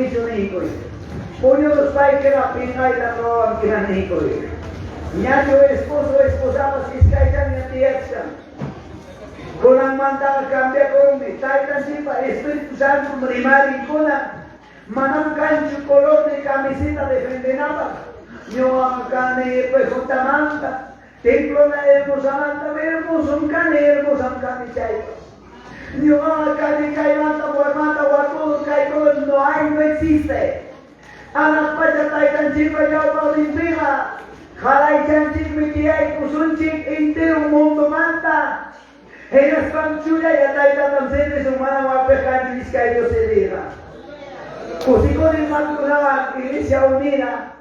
[SPEAKER 5] kicho ni hikoy. Puño los pais que la pinga y la roban que la ni hikoy. Ñacho esposo, esposada, si es que hay también tierra. Con la manta cambia con mi taitan chipa, Espíritu Santo, primari, con la manam cancho color de camiseta de frendenapa. Yo acá ne pues junta manta. Templo na hermosa manta, hermoso un cane, hermosa un cane chaipa. Yo acá ne caimanta, guarmata, guardo, caicón, no hay, no existe. Anak pacha taitan chipa, yo paulimpima. Halay chanchik mitiyay kusunchik entero mundo manta. Enas panchuya ya taita tamsente sumana wapekan diskay Dios se diga. Kusiko ni mantunawan Iglesia Unida.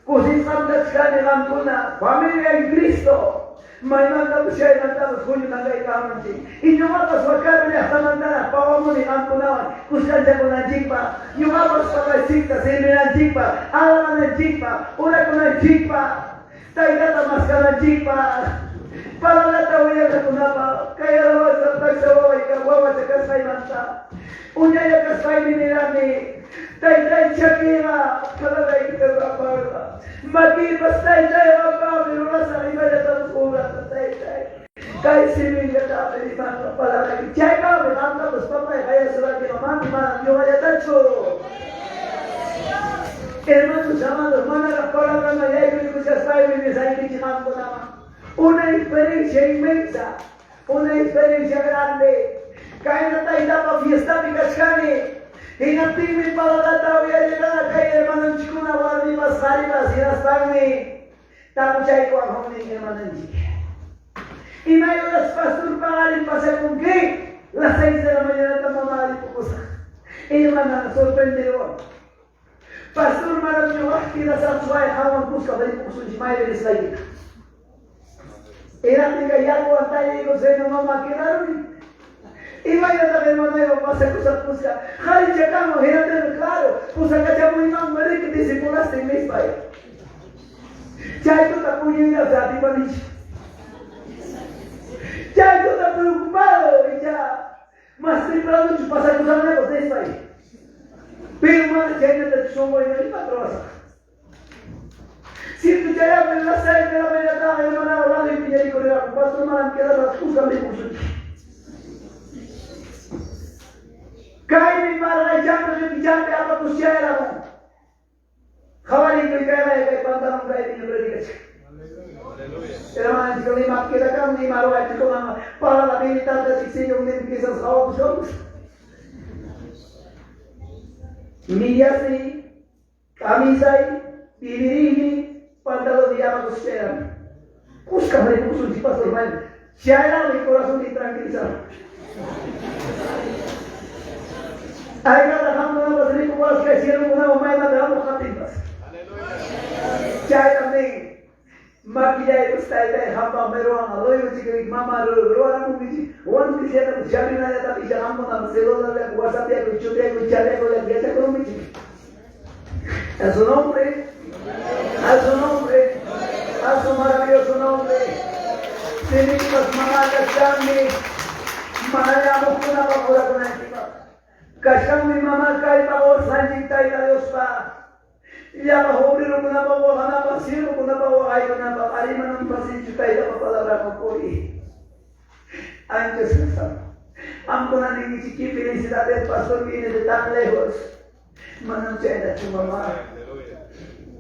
[SPEAKER 5] Kusin samdatskan ni mantuna familia en Cristo. May mantapos siya mantapos kunyo nangay kamanchik. Inyo mapas wakar niya sa mantana pawamu ni mantunawan kuskan siya kunanchik pa. Yung mapas pakaisikta sa inyo pa. Alaman nanchik pa. Una kunanchik pa. Taigata maskara jipa para la tawaya na kunapa kaya lawas sa tagsawa ikawawa sa kasay manta unya ya kasay nilani taitay chakira kalalay ikawawa magibas taitay wakaw niluna sa iba na tamsura sa taitay kaya similya tayo ni manta para lagi chay ka minanta mas papay kaya sila kinamang man yung ayatacho. Hermanos amados, hermana, la palabra no hay que escuchar una experiencia inmensa, una experiencia grande. Cae en la etapa fiesta de Cascane, en la primera palabra voy a llegar a caer, hermano, chicuna, guardi, pasar y las tarde, tamuchay con hombre, hermano, y me ayudas, pastor, pagar y pasar con qué? Las 6 de la mañana, estamos mal y poco. Hermana, sorprendedor. Pastor maravilhoso que das atuais hawan busca bem com os mais eles aí. Era que ya aguantar e você não vai maquinar. E vai dar bem mano eu passo com essa busca. Hari chegamos era tendo claro, pusa que já muito mal mare que discipulas tem mais vai. Já tu tá punhando já de banich. Já tu tá preocupado já. Mas tem para onde passar com os amigos desse vai. Pero más gente te somos en la patrosa. Si tú ya ves la serie de la verdad, hermana, hablando y pide y con el pastor, hermana, queda las cosas de curso. Cae mi madre, llama de pillante a la cuchara. Jabalí que cae que pantalón cae de predicación. Hermana, si con la queda acá, ni malo, para la habilidad de diseño, un empieza a trabajar. Miyasi, kamisai, bibirini, pantalón de llama costeran. Busca para el curso de pastor mal. Ya era mi corazón y tranquilizado. Hay que trabajando en los ricos para que hicieron una mamá y matamos jatimbas. Ya también. Maquilla y está de hamba meruana, lo digo que mamá lo hará muy bien. One quisiera que ya vino a la pijama con la celosa de WhatsApp y el chulo y el chale con la dieta con mi chico. A su nombre, a su maravilloso nombre. Tenemos mamá Kashami, manayamos una favora con el chico. Kashami mamá cae favor, sanjita y la Dios pa. Ya bajo abrir una pavo, una pasión, una pavo, hay una paparima, un pasillo, caída para palabra con poli. Antes que estamos. Ampona ni chiqui felicidad del pastor viene de tan lejos. Mananchera, tu mamá.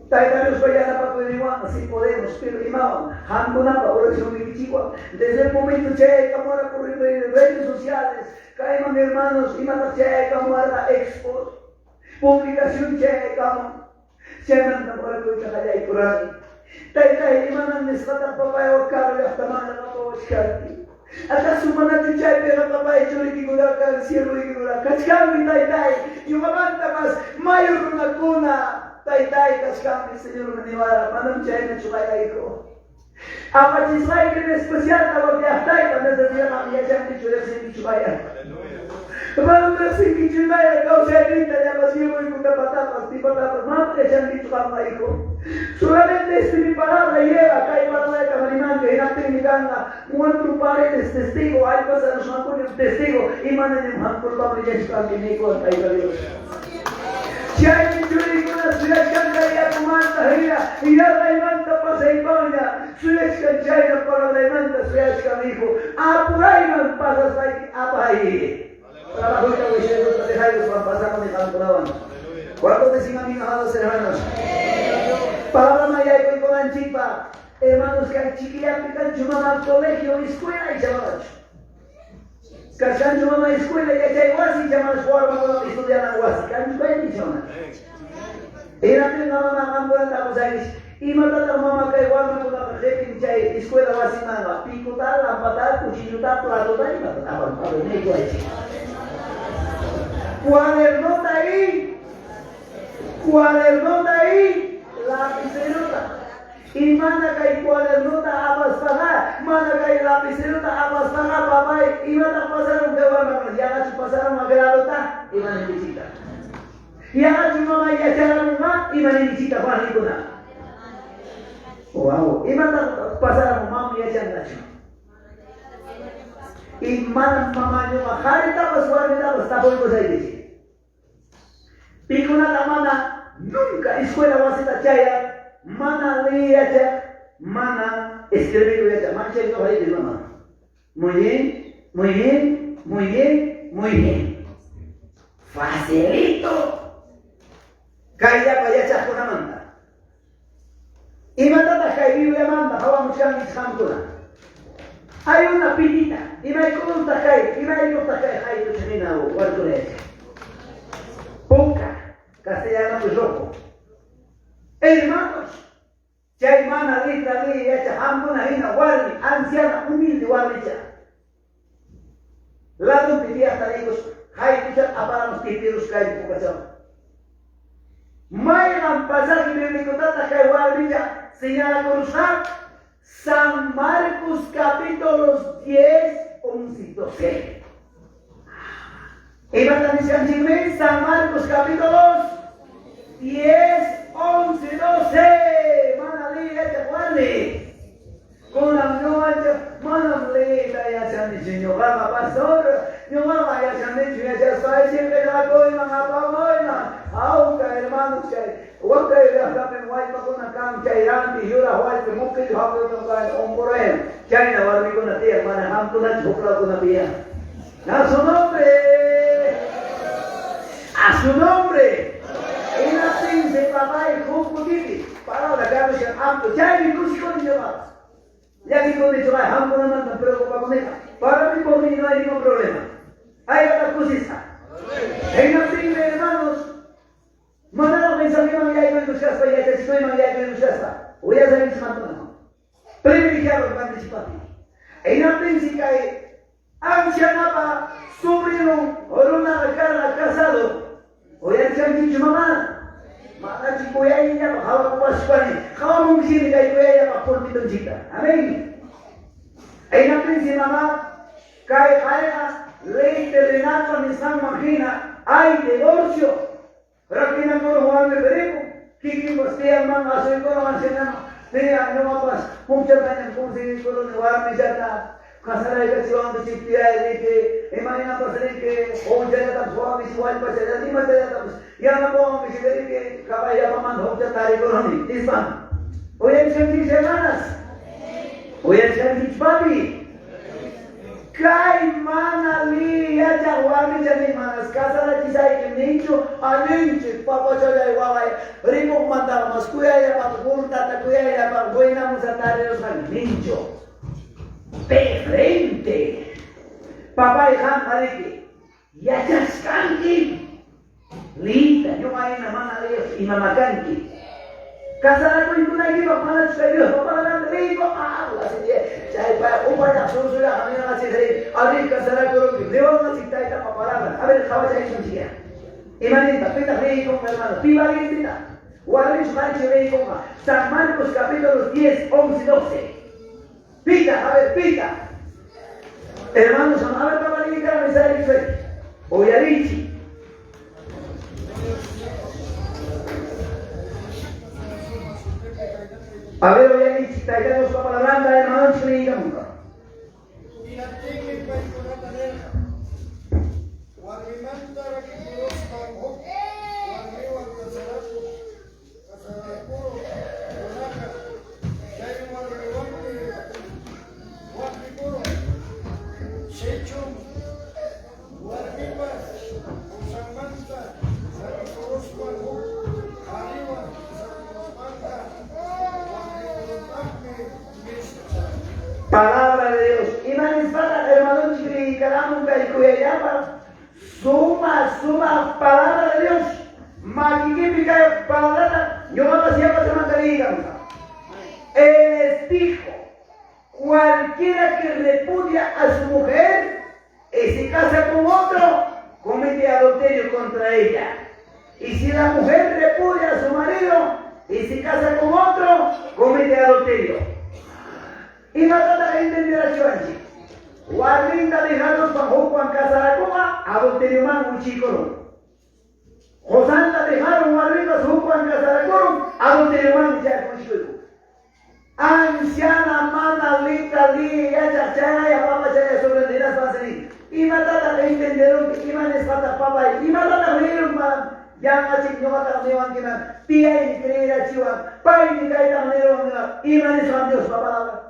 [SPEAKER 5] Taita nos vaya a la papá si podemos, pero imaban. Ampona para oración de Michiwa. Desde el momento che, como ahora por redes sociales, caemos hermanos, y mata che, como ahora expo. Publicación che, como. Chairman na para ko kaya Quran. Tay imanan nisbatan papay o karo ya tamana na po skati. Ata sumana ti chay pero papay churi ki gula ka sirro ki gula. Kachkami tay yung amanta mas mayor na kuna tay kachkami señor na niwala manam chay na chukay ko. Apa chisay que especial tawag ya tay kana sa dia na ya chay churi sa chukay. Hermano, no sé qué chimaya, causa grita, ya vacío y con patatas, más presente papá hijo. Solamente es mi palabra lleva, cae palabra de Camarimán, que era técnica, muestro paredes, testigo, hay cosas, nos han puesto testigo, y manden en un por Pablo y Jesús, que me cuenta, Dios. Chay churikuna suyashkankaya kumanta hira, iraymanta pasaypanya, suyashkanchayna paralaymanta suyashkan hijo, apurayman pasasay apay. Trabajita Wisheruta de Jairo Juan pasamos de Campuraban. ¿Cuántos decimos amigos, amados hermanos? Palabra maya y con anchipa, hermanos que hay chiquilla pican chumama al colegio, escuela y chamadas. Cachan chumama escuela y hay guasi chamadas forma cuando estudian a guasi, can chupen y chamadas. Era que mamá mamá estamos ahí. Y matata mamá que igual me gusta que chay escuela guasi nada, pico tal, ampatar, cuchillo tal, plato tal y matata, para el negro ahí. Cuadernota ahí, lapicerota. Y manda que hay cuadernota a pasar, manda que hay lapicerota a pasar, papá, y van a pasar un cabrón, ya la pasaron a gradota y van a visita. Y ahora su mamá ya echaron más y van a visita Juan Nicona. Wow, y van a pasar a mamá y echan la chica. Y mamá yo bajar etapas, suave etapas, está por cosa ahí. Pico una mana, nunca escuela va a ser chaya, mana leia, mana escribir ya, mancha y no hay de mamá. Muy bien, muy bien, muy bien, muy bien. Facilito. Caía para allá con la manda. Y matata cae Biblia manda, vamos a buscar hay una pinita, y me hay con un tacay, y me hay un tacay, hay un terminado, cuarto de ese. Poca, castellano pues rojo. Hermanos, si hay mana lista de ella, ambona hina, guardi, anciana, humilde, guardicha. La dumpitía hasta ellos, hay muchas aparamos tipiros que hay en pocación. Mailan pasar que me dijo tata que guardicha, señala cruzar. San Marcos capítulos 10, 11 y 12. Iba a decir San Marcos capítulos 10, 11, 12. Manalita, te guarde. Con la noche, manalita, ya se han dicho, yo va pastor, yo va, ya se han dicho, ya se está diciendo la coima, la pagoina. Aunque hermanos, Waka ya saben guay con una cancha irán y yura guay que mukil hapo con hombre China va con una tía hermana ham con una chocla con una pía a su nombre en la pince papá y jugo titi para la cabeza ham ya ni kusi con llevar ya ni con llevar ham con una no preocupa con ella para mí por mí no hay ningún problema hay otra cosita en la pince hermanos Mana pensar que mangya itu entusiasta ya jadi sesuai mangya itu entusiasta. Uya saya semantuna. Privilegiado participati. Ina pensikai anciana pa sobrino oruna cara casado. Uya janji mama. Maka chico ya ina hawa kupaspani. Hawa mungkin kai ya pa por pitujita. Amen. Ina pensi mama kai kaya ley terrenal ni san magina hay divorcio. Rakina ko Juan de Perico, Kiki Bastia man asoy ko naman sila niya lumapas mucha tayo kung si ko ni Juan Misata kasaray ka siya ang disipya ke imani na pasari ke o jaya ta Juan Miswal pa siya di masaya tapos yan ako ang misiri ke kabaya paman hokja tari ko ni ispan o yan siyang semanas o yan siyang papi Kai mana li ya jawami jadi manas kasar kisah ini nicho aninchi papa coba walai ribu mandar mas kuya ya pak gurta ta kuya ya pak goina musatari los nicho de frente papa ikan hariki ya jaskanki lita yo main mana li imamakanki kasar aku itu lagi pak mana serius papa kan ribu Allah sih चाहे ऊपर जा सुन हमें ना चाहिए अभी कसरा करो देवल ना चित्ता इतना पपराना अबे खावा चाहिए समझिए इमानी tapi también con hermano piba linda guarda su chile con San Marcos capítulo 10 11 12 pita a ver pita hermanos a ver para que la mensaje dice hoy a Richie a ver, hoy ahí está ya nos va para la banda, hermano, se le diga nunca. cuya llama suma palabra de Dios. Magnífica palabra, yo no la llamo de mandarina. Él les dijo, cualquiera que repudia a su mujer y se casa con otro, comete adulterio contra ella. Y si la mujer repudia a su marido y se casa con otro, comete adulterio. Y no trata de entender a Chuanchi. Guarrinda dejaron bajo Juan Casaracoma, adulterio man un chico. Josanta dejaron guarrinda su Juan Casaracoma, adulterio man un chico. Anciana mana lita li ya chachana ya papa chaya sobre dinas pasani. Ima tata de entender que ima les falta papa. Ima tata leer man. Yang asik nyota newan kina. Tia ini creer chiwa. Pai ni kaita newan kina. Ima les falta Dios papa.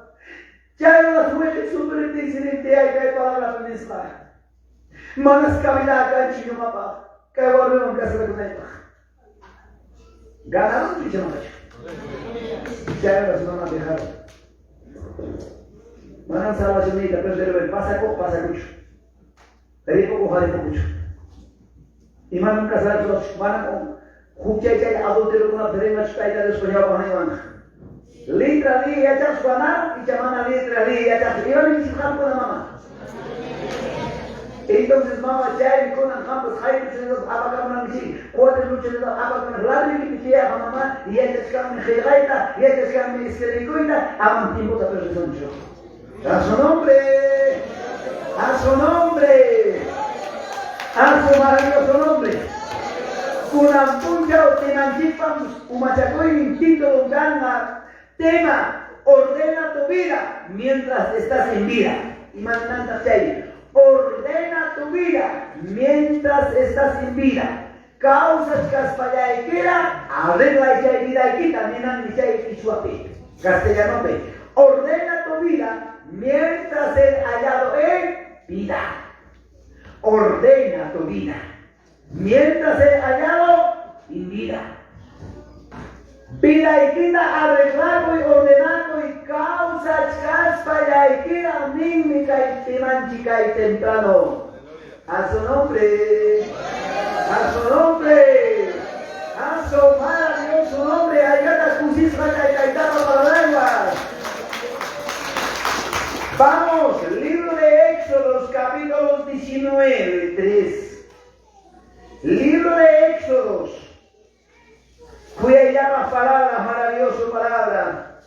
[SPEAKER 5] Chaya la suerte super disini tia kai palabra penisla. Manas kabila kan chino papa. Kai volvemos a casa de ganaron tu chama. Ya las van a dejar. Van a salvar su vida, pero pasa mucho. Pero poco vale mucho. Y van a casar los van a justicia adulterio con una prima chica de España para Iván. Litra li ya chas ganar y llamana litra li ya chas. Iban a visitar con la mamá. Entonces mamá ya y con el campo hay que se apagar una misi. Cuatro luchas de apagar la línea que quiera mamá y ese es que me regaita y ese es que me escribica a un tiempo de persona. A su nombre, a su nombre, a su maravilloso nombre. Una punta o tenanchipam umachacoy título gana tema ordena tu vida mientras estás en vida. Y mandanta ahí. Ordena tu vida mientras estás en vida. Causas caspaya y quera, arregla y vida y quita, minan y suape. Castellano pe. Ordena tu vida mientras es hallado en vida. Ordena tu vida mientras es hallado en vida. Vida y quita, arreglado y ordenado y causas caspaya y quera, mímica y temanchica y temprano. A su nombre, a su nombre, a su maravilloso nombre, ayata cusisma y caitama para lenguas. Vamos, libro de Éxodos, capítulos 19, 3. Libro de Éxodos, cuya llama palabra, maravilloso palabra,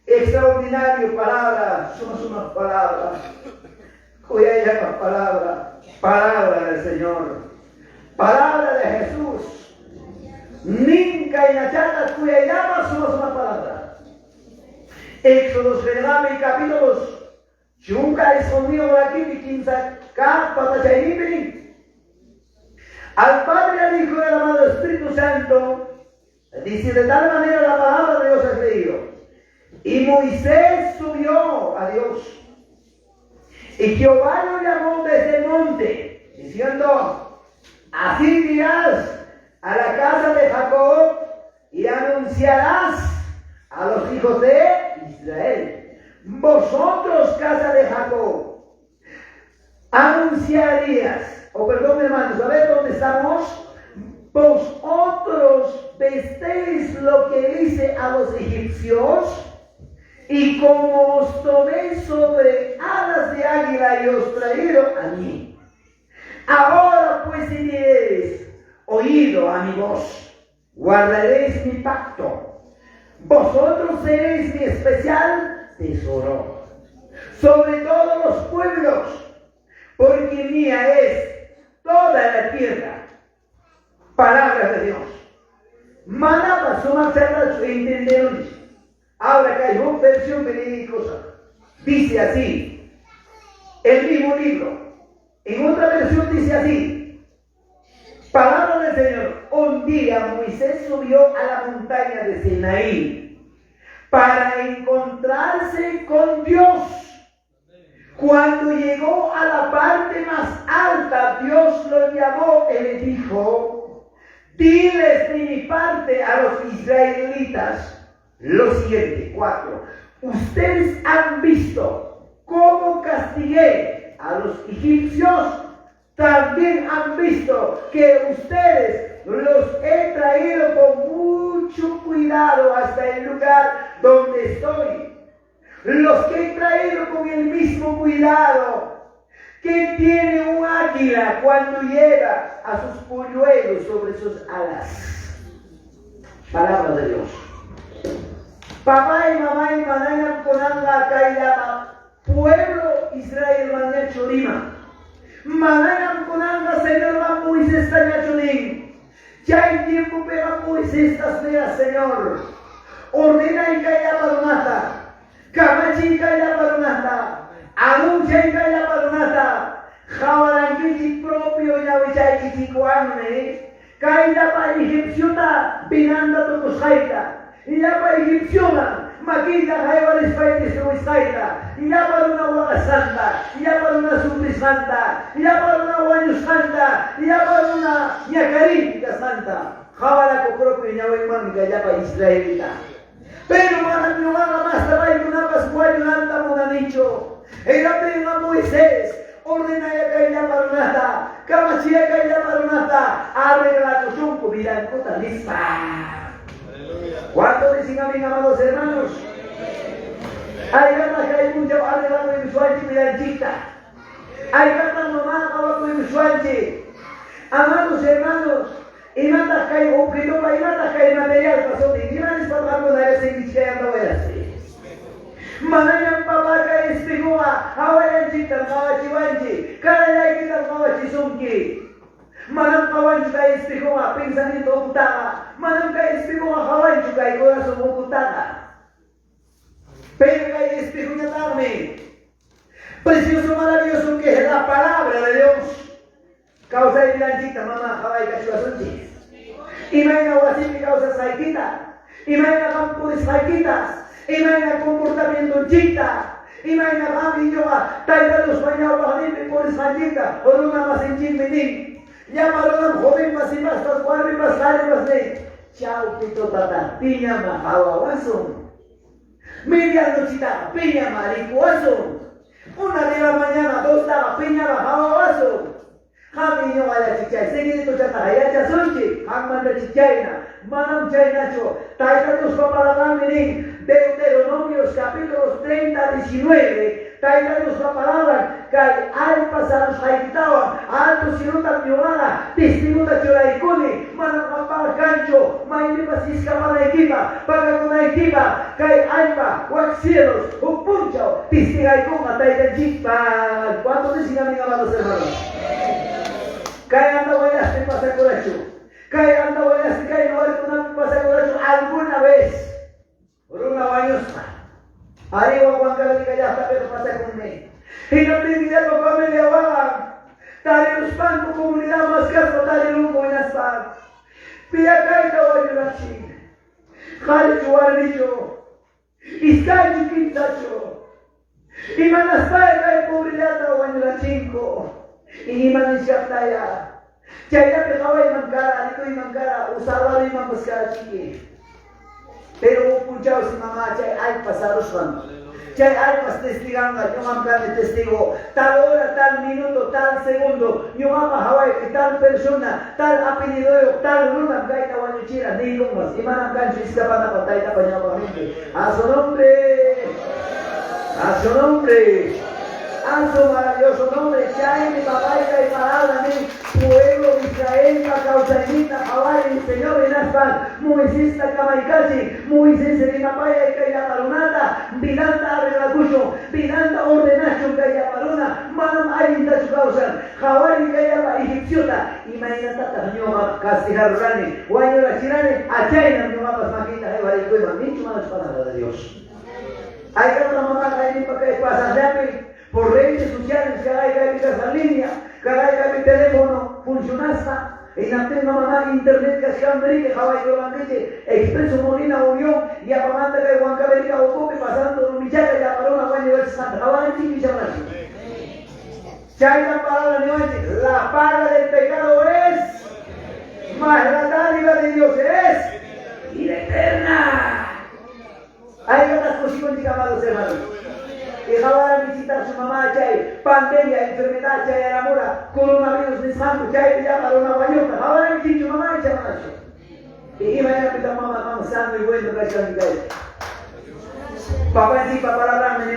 [SPEAKER 5] extraordinario palabra, somos una palabra, cuya llama palabra, palabra del Señor, palabra de Jesús, ninca y nachata, cuya llama somos una palabra. Éxodos, regame capítulos, Chunca es conmigo por aquí, mi quinta capa, al Padre, al Hijo y al amado Espíritu Santo, dice de tal manera la palabra de Dios ha creído. Y Moisés subió a Dios. Y Jehová lo llamó desde el monte, diciendo, así dirás a la casa de Jacob y anunciarás a los hijos de Israel. Vosotros, casa de Jacob, anunciarías, perdón hermanos, a ver dónde estamos. Vosotros vestéis lo que hice a los egipcios, y como os tomé sobre alas de águila y os trajeron a mí. Ahora pues si diereis oído a mi voz, guardaréis mi pacto. Vosotros seréis mi especial tesoro sobre todos los pueblos, porque mía es toda la tierra. Palabra de Dios. Manaba su manzana su entendedores. Ahora que hay una versión verídica, dice así, el mismo libro. En otra versión dice así, palabra del Señor. Un día Moisés subió a la montaña de Sinaí para encontrarse con Dios. Cuando llegó a la parte más alta, Dios lo llamó y le dijo, diles de mi parte a los israelitas lo siguiente. 4. Ustedes han visto cómo castigué a los egipcios también han visto que ustedes los he traído con mucho cuidado hasta el lugar donde estoy. Los que he traído con el mismo cuidado que tiene un águila cuando lleva a sus polluelos sobre sus alas. Palabra de Dios. Papá y mamá y manana conanga caída pueblo Israel mané chorima. Manana conanga Señor va Moisés taña chorín. Ya hay tiempo pega Moisés estas veas, Señor. Ordena y caída paronata. Camachi y caída paronata. Anuncia y caída paronata. Jabaranquiti propio yawichai kikuanne. Caída pa egipciota binanda tocosjaita. Ya pa egipciona, maquita jaibares faites ruizaita, ya para una huaga santa, ya para una supli santa, ya para una guaño santa, ya para una ñacarítica santa, jabala cocroco y ñahuaymánica ya para israelita. Pero man no haga más trabajo una pascual anda monanicho, era plena Moisés, ordena ya caída para nata, camachía caída para nata, arregla cochonco, vilancota lista. ¿Cuánto dicen amén, amados hermanos? Hay ganas que hay mucho arreglado en Suanchi, miranchita. Hay ganas mamá abajo en Suanchi. Amados hermanos, y mandas que hay objeto, y mandas que hay material, pasó de grandes papás de ese que anda a así. Manayan papá que estigua, ahora en chita, mawachiwanchi, cada ya hay que dar mawachizunki. Manam kawan juga istriku ma pensamiento ocultada. Manam ka istriku ma kawan juga y corazón ocultada. Pero ka istriku ñatarme. Precioso, maravilloso que es la palabra de Dios. Causa y blanquita, mamá, jabay, cachuazunchi. Imagina guasimi causa saikita. Imagina campo de saikitas. Imagina comportamiento chita. Imagina mami yoga. Taita los bañados bajamente por saikita. O una más en chimmenín. Ya maronan joven más y más, pascual y más sale más de chao pito tata, piña majawawazo. Medianochita, piña maricuazo. 1 de la mañana, 2 de la piña majawawazo. Jamiño a la chichay, seguidito chata, ya chazonchi, hamanda chichayna, manam chaynacho, taita tus papalagaminín, Deuteronomios capítulos 30-19. Taita la palabra que al pasar los haitaban, alto siruta piorada, testimonio cholaicuni, manapapa cancho, maini pasisca para equipa, paga con equipa, que alpa, guaxielos, un puncho, tistigaicuna, taita chipa. ¿Cuántos dicen a mi amados hermanos? Que anda buenas te pasa coracho, que anda buenas te cae no pasa coracho alguna vez, por una bañosa. Arriba Juan Carlos que ya está pero pasa conmigo. Y no te diré lo que me llevaban. Tare los bancos comunidad más caso, tare lujo en las paz. Pia caída o yo la china. Jale chuarrillo. Y calle quintacho. Y manas paga y pobrilata o en la chinco. Y manas ya. Chaya pegaba y mancara, rico y mancara, usaba y mampascara chiqui. Pero punchao si mamá, chay hay pasados cuando. Chay hay pas testigando, yo mamá de testigo, tal hora, tal minuto, tal segundo, yo mamá Hawaii, que tal persona, tal apellido, tal luna, gaita guanyuchira, ni lumas, y manam cancho escapando para taita pañado gente. A su nombre, a su nombre, a su maravilloso nombre, chay mi papá y palabra mi pueblo de Israel, la causanita, Hawaii, Señor en Aspan, Moisés Takamaricasi, Moisés en Papaya y Kaya Parunata, Vilanda Arreglacucho, Vilanda Ordenacho Kaya Paruna, Manam Ayinta Chukausan, Hawaii Kaya Egipciota, y Mainata Tañoa Castigarrani, Guayola Chirane, Achayna Ñomapas Maquita, Evari Cueva, Micho Manos Palabra de Dios. Hay que la mamá que para que pasa rápido. Por redes sociales, que hay esa línea, que hay mi teléfono funcionasta, y no tengo mamá internet que sea América, Hawaii, Bandeche, Expreso Molina, Unión, y a Pamanta de Huancaverica, Ocope, pasando por Michaca, y a Parona, Guaño de Santa, Hawaii, y Chamachi. Chaita palabra de la paga del pecado es, más la dádiva de Dios es, y la eterna. Hay otras cositas, amados hermanos. Que Jabara visita a su mamá, chay, pandemia, enfermedad, chay, enamora, coronavirus, mismanto, chay, llama una guayota. Ahora me dicho mamá, chay, y iba a pedir mamá, sano y bueno, chay, Papa si papa la me ni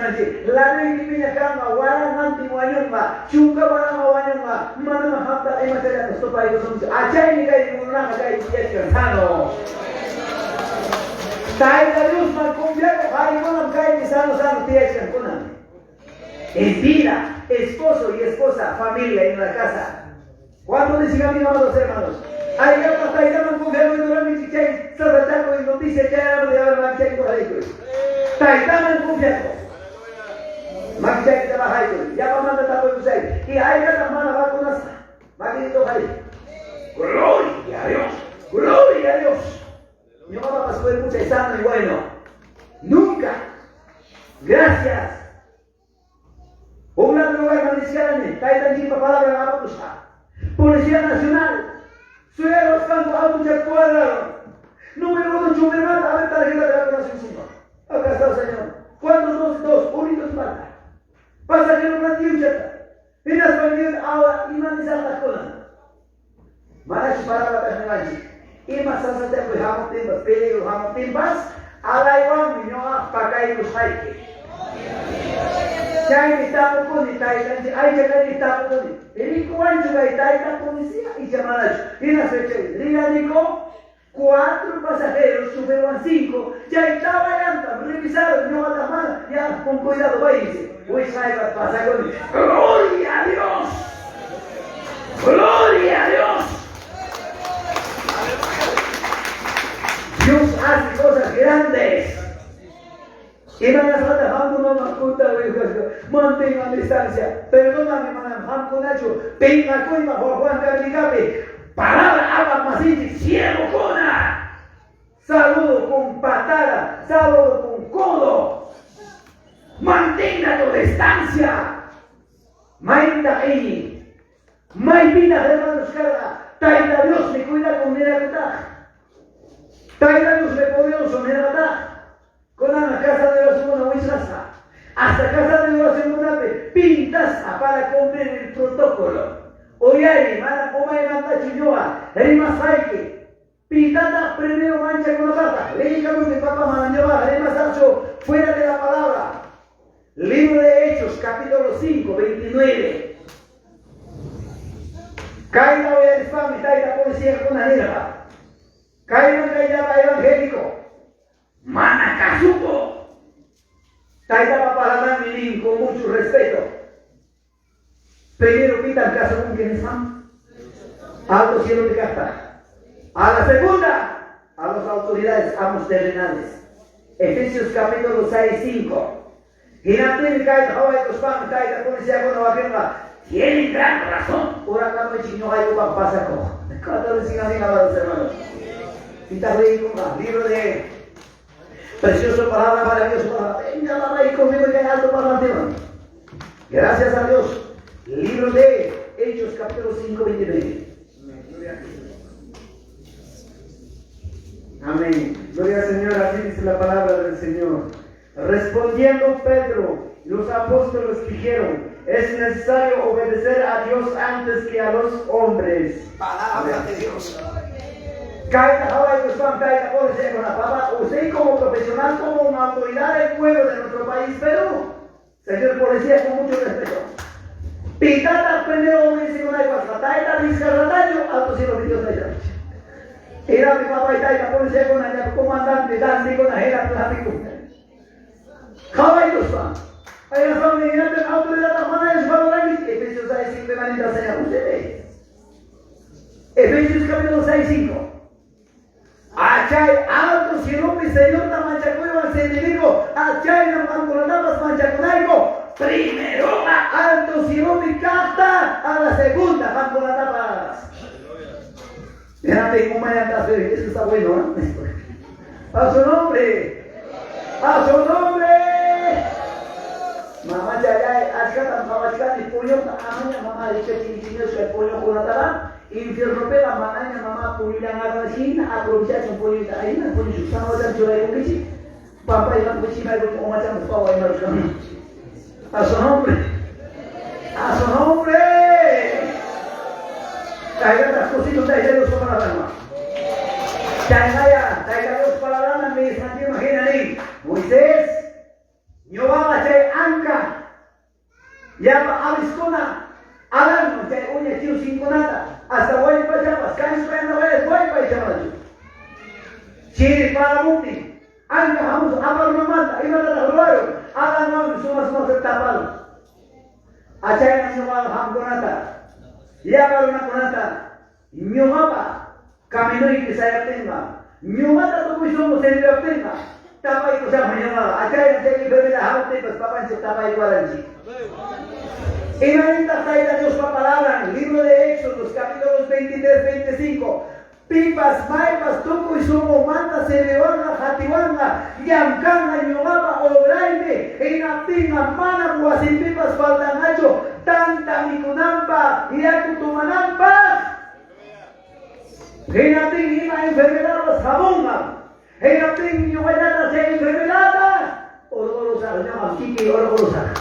[SPEAKER 5] la ni pinya kama wala nanti wanyuma chunga wala wanyuma mana hafta ema tera to pai to sum achai ni kai muna kai yes sano tai da Dios ma conviene hari con kai ni sano tienes con en vida esposo y esposa familia en la casa cuando decían mi mamá los hermanos ay ya pasa ya no conviene no mi chichai sabata con noticia ya no de ahora más checo ahí Taitaman confiado. Maksudnya kita bahaya itu. Ya paman tetap berusaha. Y hay que tomar la vacuna. Maksudnya ahí. Gloria a Dios. Gloria a Dios. Mi mamá pasó de mucha sano y bueno. Nunca. Gracias. Un lado lugar maliciano. Taitan tipa palabra en la boca. Policía Nacional. Sueros campo auto ya cuadrado. Número 8 me mata a ver tarjeta de la vacunación. Acá está el Señor. ¿Cuántos dos? Unidos falta. Pasa que no planteó chata. Minas planteó ahora y manizar las cosas. Mana si para la persona. Y más hasta te fue jamón timbas, peligro jamón timbas. Alaiwan minyo pakai rusaike. Chay está con ni tai, hay que está con ni. El cual juga está policía y llamadas. Y la fecha. Diga Nico. 4 pasajeros, subieron 5, ya estaba llanta, revisaron, no a la mano, ya con cuidado, váyanse. Pues saiba, pasa con él. ¡Gloria a Dios! ¡Gloria a Dios! Dios hace cosas grandes. Y van a tratar, vamos a una puta, mantengan distancia. Perdóname, hermana, vamos con Nacho, venga, coima, Juan Carlicape. Palabra habla más cielo cona. Saludo con patada, saludo con codo. Mantenga tu distancia. Mainda ahí. Mai vida de manos carga. Taita Dios me cuida con mi libertad. Taita Dios me poderoso me libertad. Con la casa de la segunda huizaza. Hasta casa de la segunda pintaza para cumplir el protocolo. Oyari, mana coma y manta chilloa, rima saike, pitata primero mancha con la pata, le digamos que papá mananyoa, rima sancho, fuera de la palabra. Libro de Hechos, capítulo 5, 29. Caída hoy al spam, taita policía con la nirva. Caída evangélico. Mana casupo. Taita papá la mirin con mucho respeto. Primero pitan caso con quienes están. Alto cielo de casta. A la segunda, a las autoridades amos terrenales. Efesios capítulo 6, 5. Y la técnica de Hawaii, los pan, la policía con la firma. Tienen gran razón. Por acá no hay chino, hay un pasaco. ¿Cuánto les sigan bien a los hermanos? Pita ridícula, libro de precioso palabra, maravilloso palabra. Venga, mamá, ahí conmigo y que alto para la tierra. Gracias a Dios. Libro de Hechos, capítulo 5, 29. Amén.
[SPEAKER 6] Gloria al Señor, así dice la palabra del Señor. Respondiendo Pedro, los apóstoles dijeron, es necesario obedecer a Dios antes que a los hombres.
[SPEAKER 2] Palabra de Dios.
[SPEAKER 5] Caita Hawaii, pues pan, caita, puede ser con la papá. Usted como profesional, como una autoridad del pueblo de nuestro país, Perú. Señor policía, con mucho respeto. Pitata primero me dice una cosa, taita discarratario, alto cielo de Dios allá. Era mi papá y taita policía con el comandante, Dante con la jera plástico. Hawaii, pues pan. Hay una familia de autoridad hermana de su valor, Efesios 6, 5, permanente al Señor. Ustedes. Efesios capítulo 6, 5. Achay alto cielo mi Señor ta manchacuyo al enemigo. Achay na manconadas manchacunaigo. Primero a alto cielo mi carta a la segunda manconadas. Mírate cómo me anda eso está bueno, ¿eh? A su nombre. A su nombre. Mamá ya acá mamá y puño amanya mamá dice que tiene su puño con la tara. Infierno pela mananya mama pulilang arasin aprovechar su polita ahí na pun susah wajan jual yang kecil papa yang kecil baru macam bawa yang harus kami A su nombre. A su nombre. Traiga las cositas de Dios para la alma. Traiga Dios para la alma. Me imaginan ahí. Moisés, yo va a ser anca. Ya va a viscona. Alan, no te oye, tío, sin nada. Hasta voy a pasar, canso en la vez, voy a pasar. Chile para Muti. Anca, vamos a hablar una manta. Iba a dar lugar. Alan, no, somos más tapado. Achai na semua hamgonata. Ya baru na konata. Nyumapa kamino iki saya tenga. Nyumata tu kuisomo saya tenga. Tapai ko sa nyuma. Achai na segi berbeda hal te papan se tapai waranji. Imagina traída Dios la palabra en el libro de Éxodos, capítulos 23-25. Pipas, maipas, tuco y sumo, manda, cereona, jatiwanga, yamkanga, nyumapa, obraime, inaptinga, mana, buasin pipas, faltanacho, tanta mikunampa, yakutumanampa. Inapting, ima enfermedad, los jabonga. Inapting, nyumayata, se enfermedad. Orgolosa, llama, chiqui, orgolosa.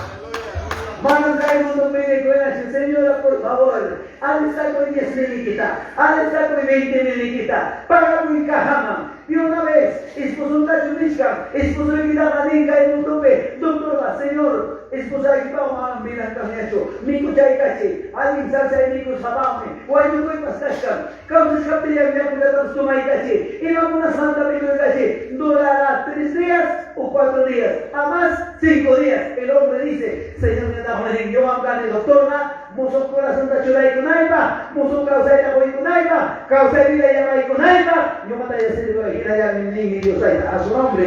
[SPEAKER 5] Manos caemos no medio de cuelas, Señora, por favor, al estar con 10,000 quita, al estar con 20,000 quita, para muy cajama. Y una vez, esposo un tacho misca, esposo le quita la dinga y un tope, doctora, Señor, esposa y pao, mira, cambiacho, mi cucha y caché, alguien salsa y mi cucha pame, o hay un cuerpo pastasca, causa escapilla y me acuerdo de toma y caché, y vamos una santa pico y caché, durará 3 días o 4 días, a más 5 días. El hombre dice, Señor, me da joven, yo hablaré doctora, muso corazón tachura y conaiba, muso causa y tajo y conaiba, causa y vida llama y conaiba, yo mataré a ser y la llama mi niño y Dios a su nombre.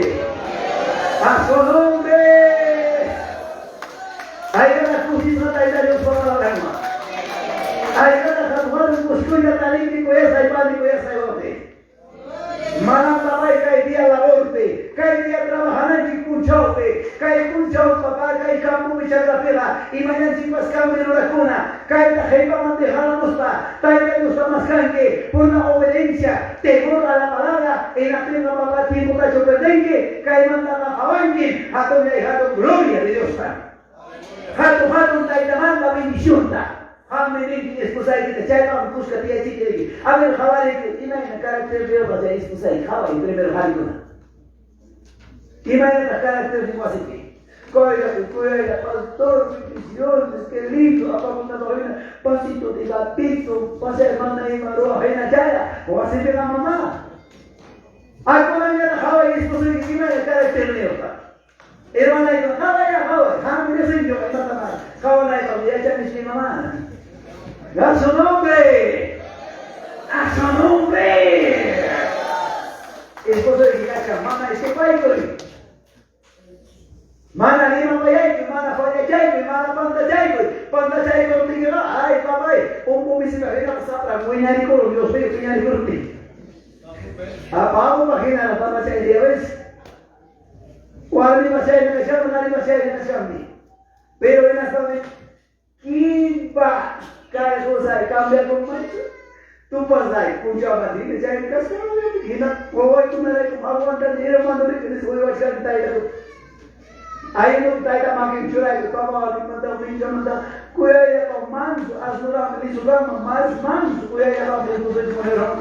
[SPEAKER 5] A su nombre. Ahí la justicia traída Dios por la alma. Ahí la Juan buscuya talítico y esa y pánico y esa y bote. Mananda vai cae día laborte, cae día trabajando en Punchaute, cae Punchaute papá, cae campo y charlapela, y mañana chicas cambio en la cuna, cae la jefa manteja la mosta, cae la mosta más canque, por una obediencia, temor a la palabra, en la plena papá tiempo cacho perdengue, cae manda la jabangue, jato y jato gloria de Dios. Jato taita manda bendición ta. Amén, esposa y te chai para buscar tía chique. A ver, jabari que imagina carácter de otra de esposa y jabari primero jariguna. Imagina carácter de guasique. Coira, pastor, bendiciones, qué lindo, apagunda novena, pasito de gatito, pase hermana y maroa, ven chaya, o así de la mamá. Ay, con la niña jabari esposa y imagina carácter de otra. Hermana y jabari, jabari señor, jabari cuando ya mi mamá. ¡A su nombre! ¡A su nombre! Esposo de Giracha, mana, es que paikoi. Mana lima payai, mana falla chai, mana panta chai, tinggal, ay papai, bumi sila kaya kasapra, muy nyari ko, Dios mío, muy nyari ko. Apa mo makina na panta chai dia wes? Wala masaya na siya, nari masaya na siya ni. Pero en esta vez, kimba. Cada cosa cambia con macho. Tú pasas, pucha madre, ya en casa, hina, voy tú me das como aguanta dinero, mando de que se voy a echar taita. Ahí no taita máquina chura que toma, manda un niño, manda, cuya ya con manso, asura, me dice, más manso, cuya ya no me dice, mujerón.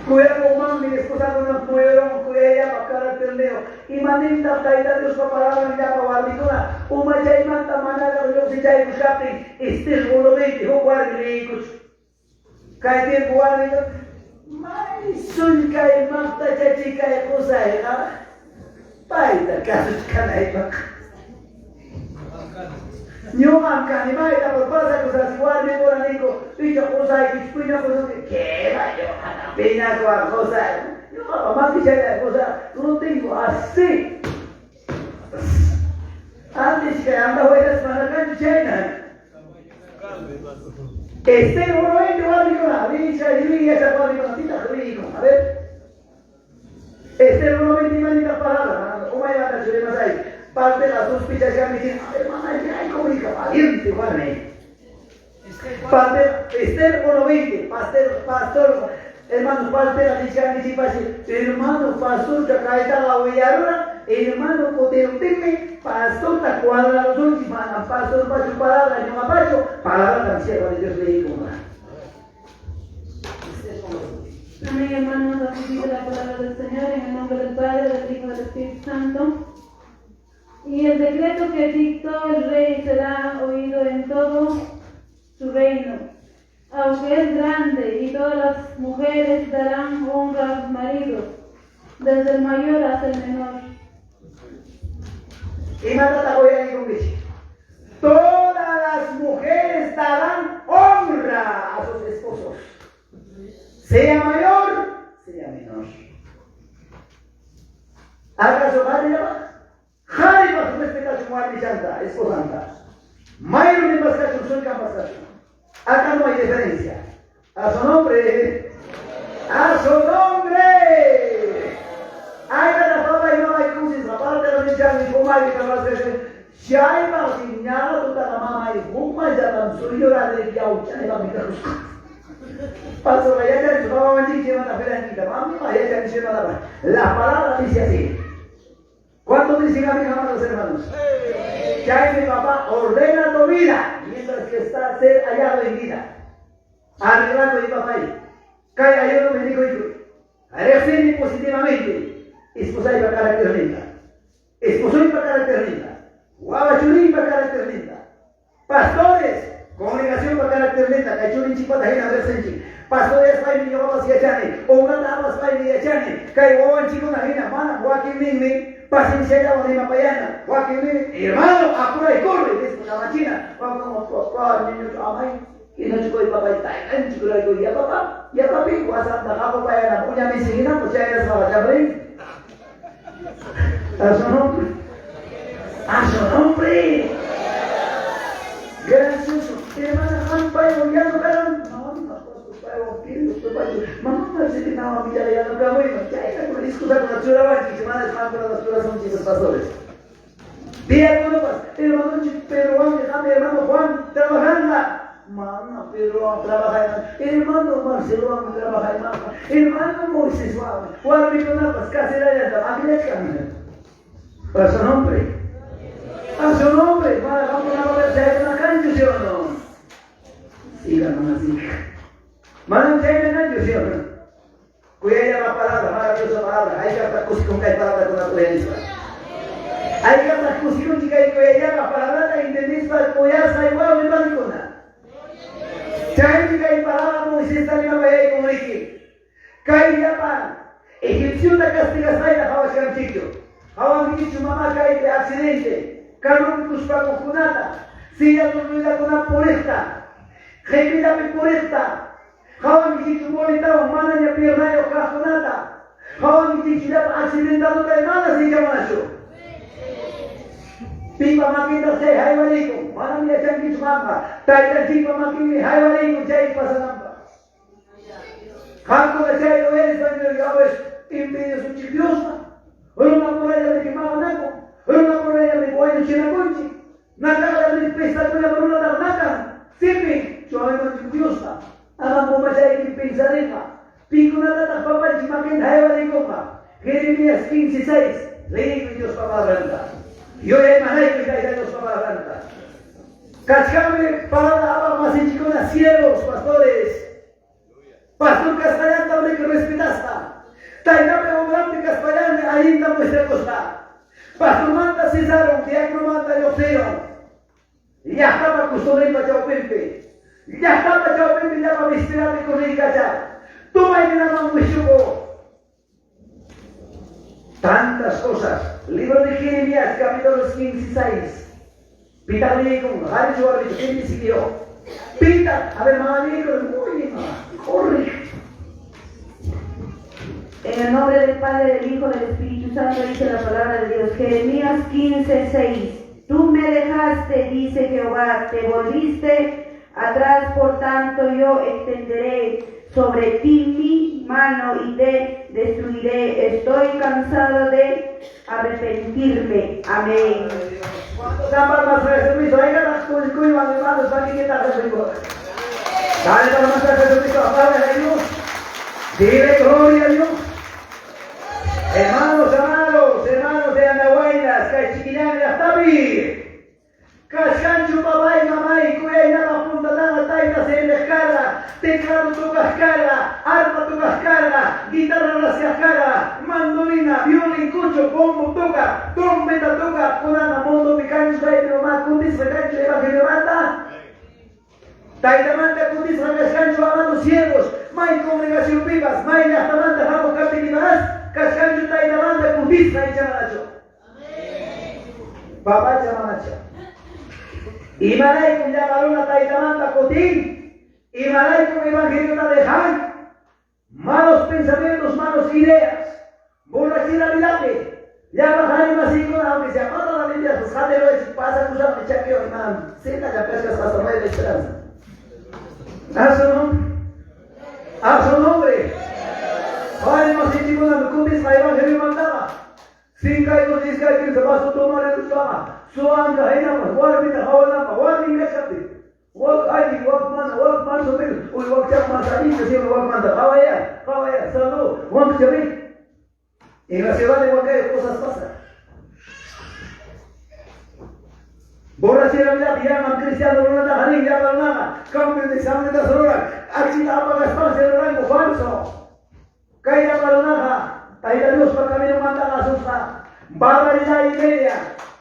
[SPEAKER 5] Cuya con man, mi esposa con una mujerón, cuya ya para carácter leo. Y manita taita Dios para palabra ya para barbicona. Uma chay manta manada, yo si chay buscate, estés volobete, o guardilecos. Cae tiempo guardilecos. Mas soy cae manta chachi cae cosa era. Paita caso canaipa. Yo mancani baita por pasa cosas guardia por anico. Picha cosa y picha cosa que va yo a pena con cosa. Yo más que chay cosa, no tengo así. Antes que anda huellas para acá en China. Este uno es que va a rico, dicha y esa va a rico, a ver. Este uno es que va a rico palabra, ¿cómo hay la chule más ahí? Parte de las dos pichas que me dicen, hermana, ya hay como hija valiente, Juan. Parte, Esther 1:20, pastor, hermano, falta dice, hermano, pastor, que acá está la huelladora, hermano, Coteuteme, pastor, ta cuadra los últimos, pastor, pacho, palabra, no mapacho, palabra tan sierva de Dios le digo,
[SPEAKER 4] Amén, hermanos, así dice la palabra del Señor, en el nombre del Padre, del Hijo y del Espíritu Santo. Y el decreto que dictó el rey será oído en todo su reino, aunque es grande, y todas las mujeres darán honra a sus maridos, desde el mayor hasta el menor.
[SPEAKER 5] Y mata la voy a ir con bicho. Todas las mujeres darán honra a sus esposos, sea mayor, sea menor. ¿Acaso madre llama? Jai vas a respetar su madre chanta, esposanta. Mayor ni más cacho, soy capaz cacho. Acá no hay diferencia. A su nombre. A su nombre. Hay la palabra y no hay cruces. La palabra de los niños y como hay que hablar de si hay más señal, tú te la mamá y bumba ya tan suyo la de que aucha le va a meter los Pastor, vaya ya su mamá me dice una pedanquita. Mamá, vaya ya dice la palabra dice así. ¿Cuántos dicen a mi amados hermanos? Que hay mi papá ordena tu vida mientras que está a ser hallado en vida. Arreglando mi papá ahí. Cae yo no me digo hijo. Reaccione positivamente. Esposa y para carácter lenta. Esposo y para carácter lenta. Guabachurín para carácter lenta. Pastores, congregación para carácter lenta. Cachurín chipatajina versenchi. Pastores para mi llevaba hacia Chane. O una dama para mi de Chane. Cae guaban chico na hina. Mana, guaquín ming. Paciencia ya de Mapayana, hermano, apura y corre, es una machina. Vamos, papá, niños, amay, y no chico y papá, y chico y digo, ya papi, vas a dejar papá, ya puña me seguirá, pues ya eres la llave. A su nombre. A su nombre. Gracias, hermana, mamá, ya no verán. Mamá, se tiene una vida ya no cabe, ya hay que discutir con la chura, que semana es más para las churas son chicos pastores. Día uno, hermano Pedro, hermano Juan, trabajando. Mamá, Pedro, trabaja, hermano Marcelo, trabaja, hermano Moisés, Juan, Vicona, casera de la máquina, a su nombre. A su nombre, vamos a ver si hay una cancha, ¿sí o no? Sigan así. Mana tiene nadie, ¿sí o no? Cuida la palabra, maravillosa palabra. Hay que estar con que palabra con la coherencia. Hay que estar con que cuida la palabra, entendéis para cuidar, igual me van con nada. Chay que palabra Moisés está en la bahía como dije. Cay ya pan. Egipcio de castiga sai la java chanchito. Java mi dicho mamá cae de accidente. Carlos Cuspa con funata. Silla dormida con una pureza. Gemida me pureza. Hawan kiti bolita mana ya pierna yo kafunata. Hawan kiti tidak accidentado dari mana sih zaman itu? Pipa makin terse hai walikum. Mana dia jangan semangka. Tadi pipa makin hai walikum jadi pasangan. Kalau saya itu ini sebenarnya ya wes impede suci biasa. Orang orang yang berkemauan aku. Orang orang yang berkuasa cina kunci. Nakal yang berpesta punya berulang nakal. Siapa? Cuma itu biasa. Alam mo masaya pensar nga. Pico na tatak papal si makin hayawalay ko ka. Jeremías 15:6. Leí ko Diyos pamaranta. Yo ay manay ko kaya Diyos pamaranta. Kachkame para mas chico na siervos, pastores. Pastor Castellán también que respetaste. Taigame obrante Castellán ainda muestra costa. Pastor manda Cesaro, diácono manda Yosero. Ya estaba custodiando para Pepe. Ya está para yo ya para vestirme con el cacha. Toma y nada más tantas cosas. Libro de Jeremías, capítulo 15:6. Pita le con Harry Jorge, ¿quién decidió? Pita, a ver, mamá, le con muy bien, corre.
[SPEAKER 4] En el nombre del Padre, del Hijo, del Espíritu Santo, dice la palabra de Dios. Jeremías 15:6. Tú me dejaste, dice Jehová, te volviste atrás, por tanto yo extenderé sobre ti mi mano y te destruiré. Estoy cansado de arrepentirme. Amén.
[SPEAKER 5] ¿Cuántos aman más Jesucristo? Hay que las cosas hermanos, para que está Jesucristo. Dale para más Jesucristo, Padre de Dios. Dile gloria a Dios. Hermanos amados, hermanos de Andahuaylas, Cachiquillán, Yastabi. Cascancho, papá y mamá, y cuya y nada, punta nada, taita, se descarga, teclado tu cascara, arpa tu cascara, guitarra la cascara, mandolina, violín, cucho, bombo toca, trompeta toca, conana, mondo, picancho, baile, mamá, cundis, recancho, evangelio, manda. Taita manda, cundis, cascancho, amando ciegos, may congregación vivas, may hasta manda, vamos, capitinadas, cascancho, taita manda, cundis, may chamanacho. Papá chamanacho. Imalay kung yamaluna tayo tamanta kotin, imalay kung evangelio na dejan, malos pensamientos, malos ideas, borrachera milate, ya bajar más y con aunque se amata la Biblia, sus jaderos pasa a usar el chaqueo, hermano, sienta ya pescas hasta no hay esperanza. A su nombre, vale más y con la cutis la evangelio mandaba, sin caigos y caigos, se va a tomar en tu cama. Suanga hena war bita hawana war ninga sabti wak ai wak man so bil ul wak chak man sadi ke sio wak man kawaya salo wak jabi en la ciudad de Huancayo cosas pasan borrachera ya llaman cristiano no nada hanin ya para nada cambio de examen de sonora aquí apa espacio de rango falso caída para nada taida Dios para camino manda la susta barbaridad y media.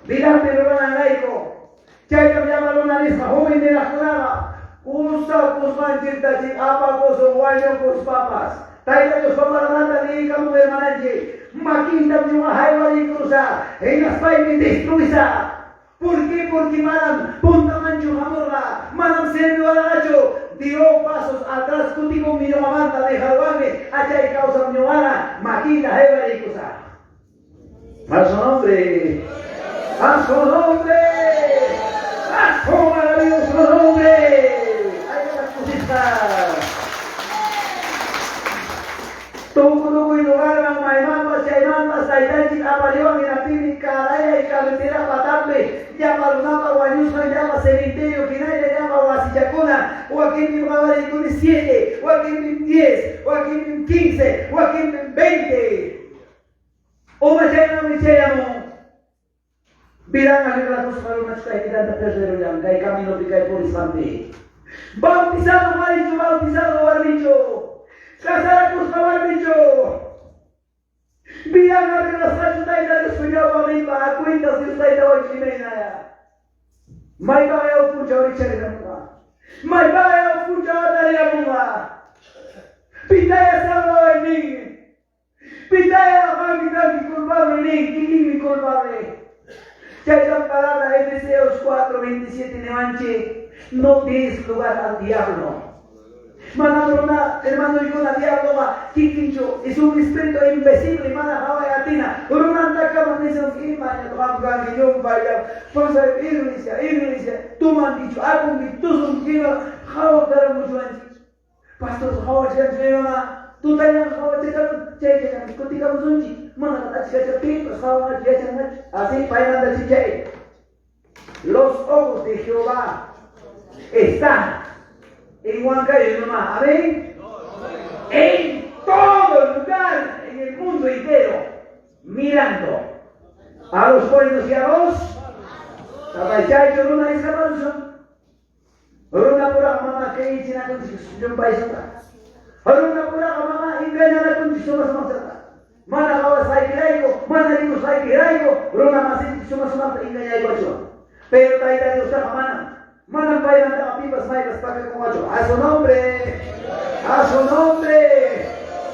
[SPEAKER 5] Mirante lo van a laico, ya cambiaba una lista joven de la clava, usa cusman chirtachi, apa coso guayo cos papas, taita los papas nada ni como de manaje, maquinta de una jaiba de cruza, en las paimes destruiza. ¿Por qué? Porque manam, punta mancho jamorra, manam sendo alacho, dio pasos atrás contigo mi mamanta de jalvame, allá y causa mi mamana, maquinta jaiba de cruza. Más su nombre. ¡A su nombre! ¡A su maravilloso nombre! ¡Ay, las cositas! Todo y lugar, maimamba, chaimamba, saitachi, aparión, y la pili, caraya y carretera, patable, llama lunapa, guayusa, llama cementerio, quinaya, llama guasichacona, o aquí en Mabaricuni 7, o aquí en 10, o aquí en 15, o aquí en 20. O me llamo. Bilang ahli ratus kalau nak sekali kita tak terseru yang kaya kami lebih kaya polis sampai. Bautizado maricho, bautizado barbicho, casar kus barbicho. Bilang ahli ratus sudah dari sudah pamit aku itu sudah tahu cimena ya. Mai bayar pun jauh cari kamu. Mai bayar pun jauh dari kamu. Pitaya sama ini. Pitaya kami kurban ini, kini kurban. Esa palabra Efesios 4:27 Nevanche, no des lugar al diablo. Manadrona, hermano y con el diablo va, Kikincho, es un espíritu invisible, mana Hawaii Atina, Urunanta Kama dice un imán, Ramgan, Guillón, Vaya, Fonsa, Iglesia, tú me han dicho, algún tú son quino, Hawa Kara mucho antes. Pastor Hawa Chanchena, tú tienes Hawa Chanchena, Kutika Muzunchi, mana Kata Chica, Hawa Chanchena, así painan de Chiche. Los ojos de Jehová están en Huancayo nomás, amén. En todo lugar, en el mundo entero, mirando a los buenos y a los Tabaychay, Yoruna y Sabanson, Yoruna pura mamá que hice la constitución paisota, Yoruna pura mamá engaña la constitución más masata, Mana kawa saikiraigo, mana rico saikiraigo, Yoruna más constitución más masata engaña el guacho, pero taita Dios está mamá. Mana painan de apipas maitas para con macho. A su nombre, a su nombre,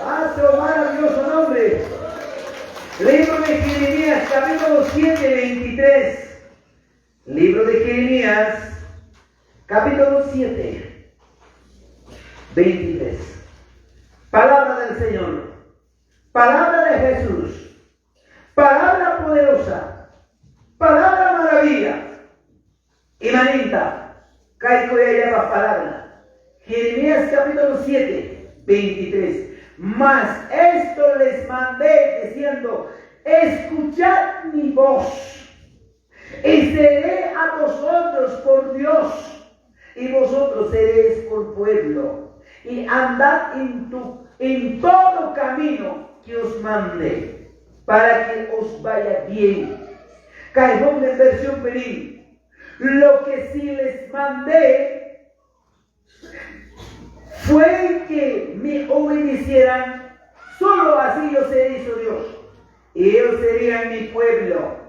[SPEAKER 5] a su maravilloso nombre. Libro de Jeremías, capítulo 7, 23. Libro de Jeremías, capítulo 7, 23. Palabra del Señor, palabra de Jesús, palabra poderosa, palabra maravilla. Imanita. Caico y allá la palabra. Jeremías capítulo 7, 23. Mas esto les mandé diciendo, escuchad mi voz, y seré a vosotros por Dios, y vosotros seréis por pueblo, y andad en tu en todo camino que os mande, para que os vaya bien. Caibón en versión Perín. Lo que sí les mandé fue que me obedecieran. Solo así yo se hizo Dios. Y ellos serían mi pueblo.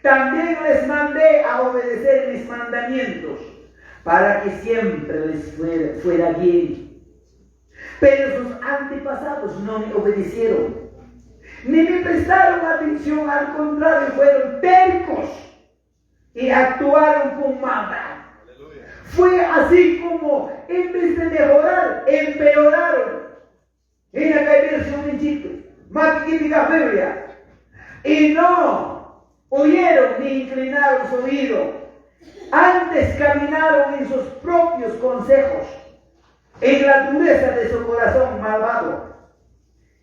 [SPEAKER 5] También les mandé a obedecer mis mandamientos, para que siempre les fuera bien. Pero sus antepasados no me obedecieron, ni me prestaron atención, al contrario, fueron tercos y actuaron con maldad. Fue así como, en vez de mejorar, empeoraron. En la versión en Chile, más que mi Biblia. Y no oyeron ni inclinaron su oído. Antes caminaron en sus propios consejos, en la dureza de su corazón malvado,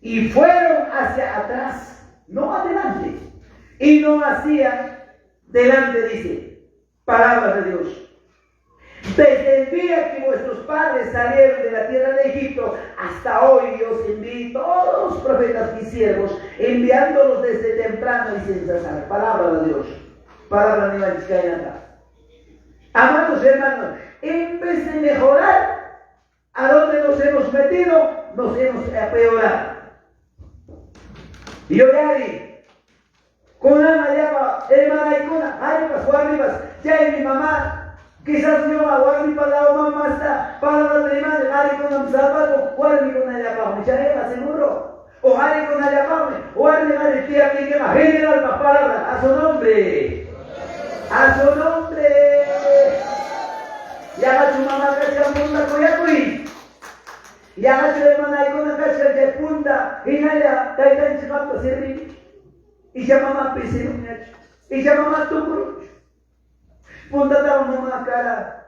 [SPEAKER 5] y fueron hacia atrás, no adelante, y no hacia delante, dice, palabra de Dios. Desde el día que vuestros padres salieron de la tierra de Egipto hasta hoy, Dios envió todos los profetas y siervos, enviándolos desde temprano y sin cesar. Palabra de Dios, palabra de Dios. Amados hermanos, en vez de mejorar, ¿a dónde nos hemos metido? Nos hemos empeorado. Llorari, con Ana llama, hermana y con Aripas, Juanipas, ya mi mamá. Quizás yo aguardi para la mamá está para la prima de Ari con un zapato, guardi con la llapa, me echaré seguro. O Ari con la llapa, guardi la de tía que quema, general la palabra, a su nombre. A su nombre. Ya tu mamá que se punta coyacui. Ya tu hermana y con la cacha de punta, y nada, taita en chicato sirvi. Y ya mamá pise un hecho. Y ya mamá tu punta da una cara.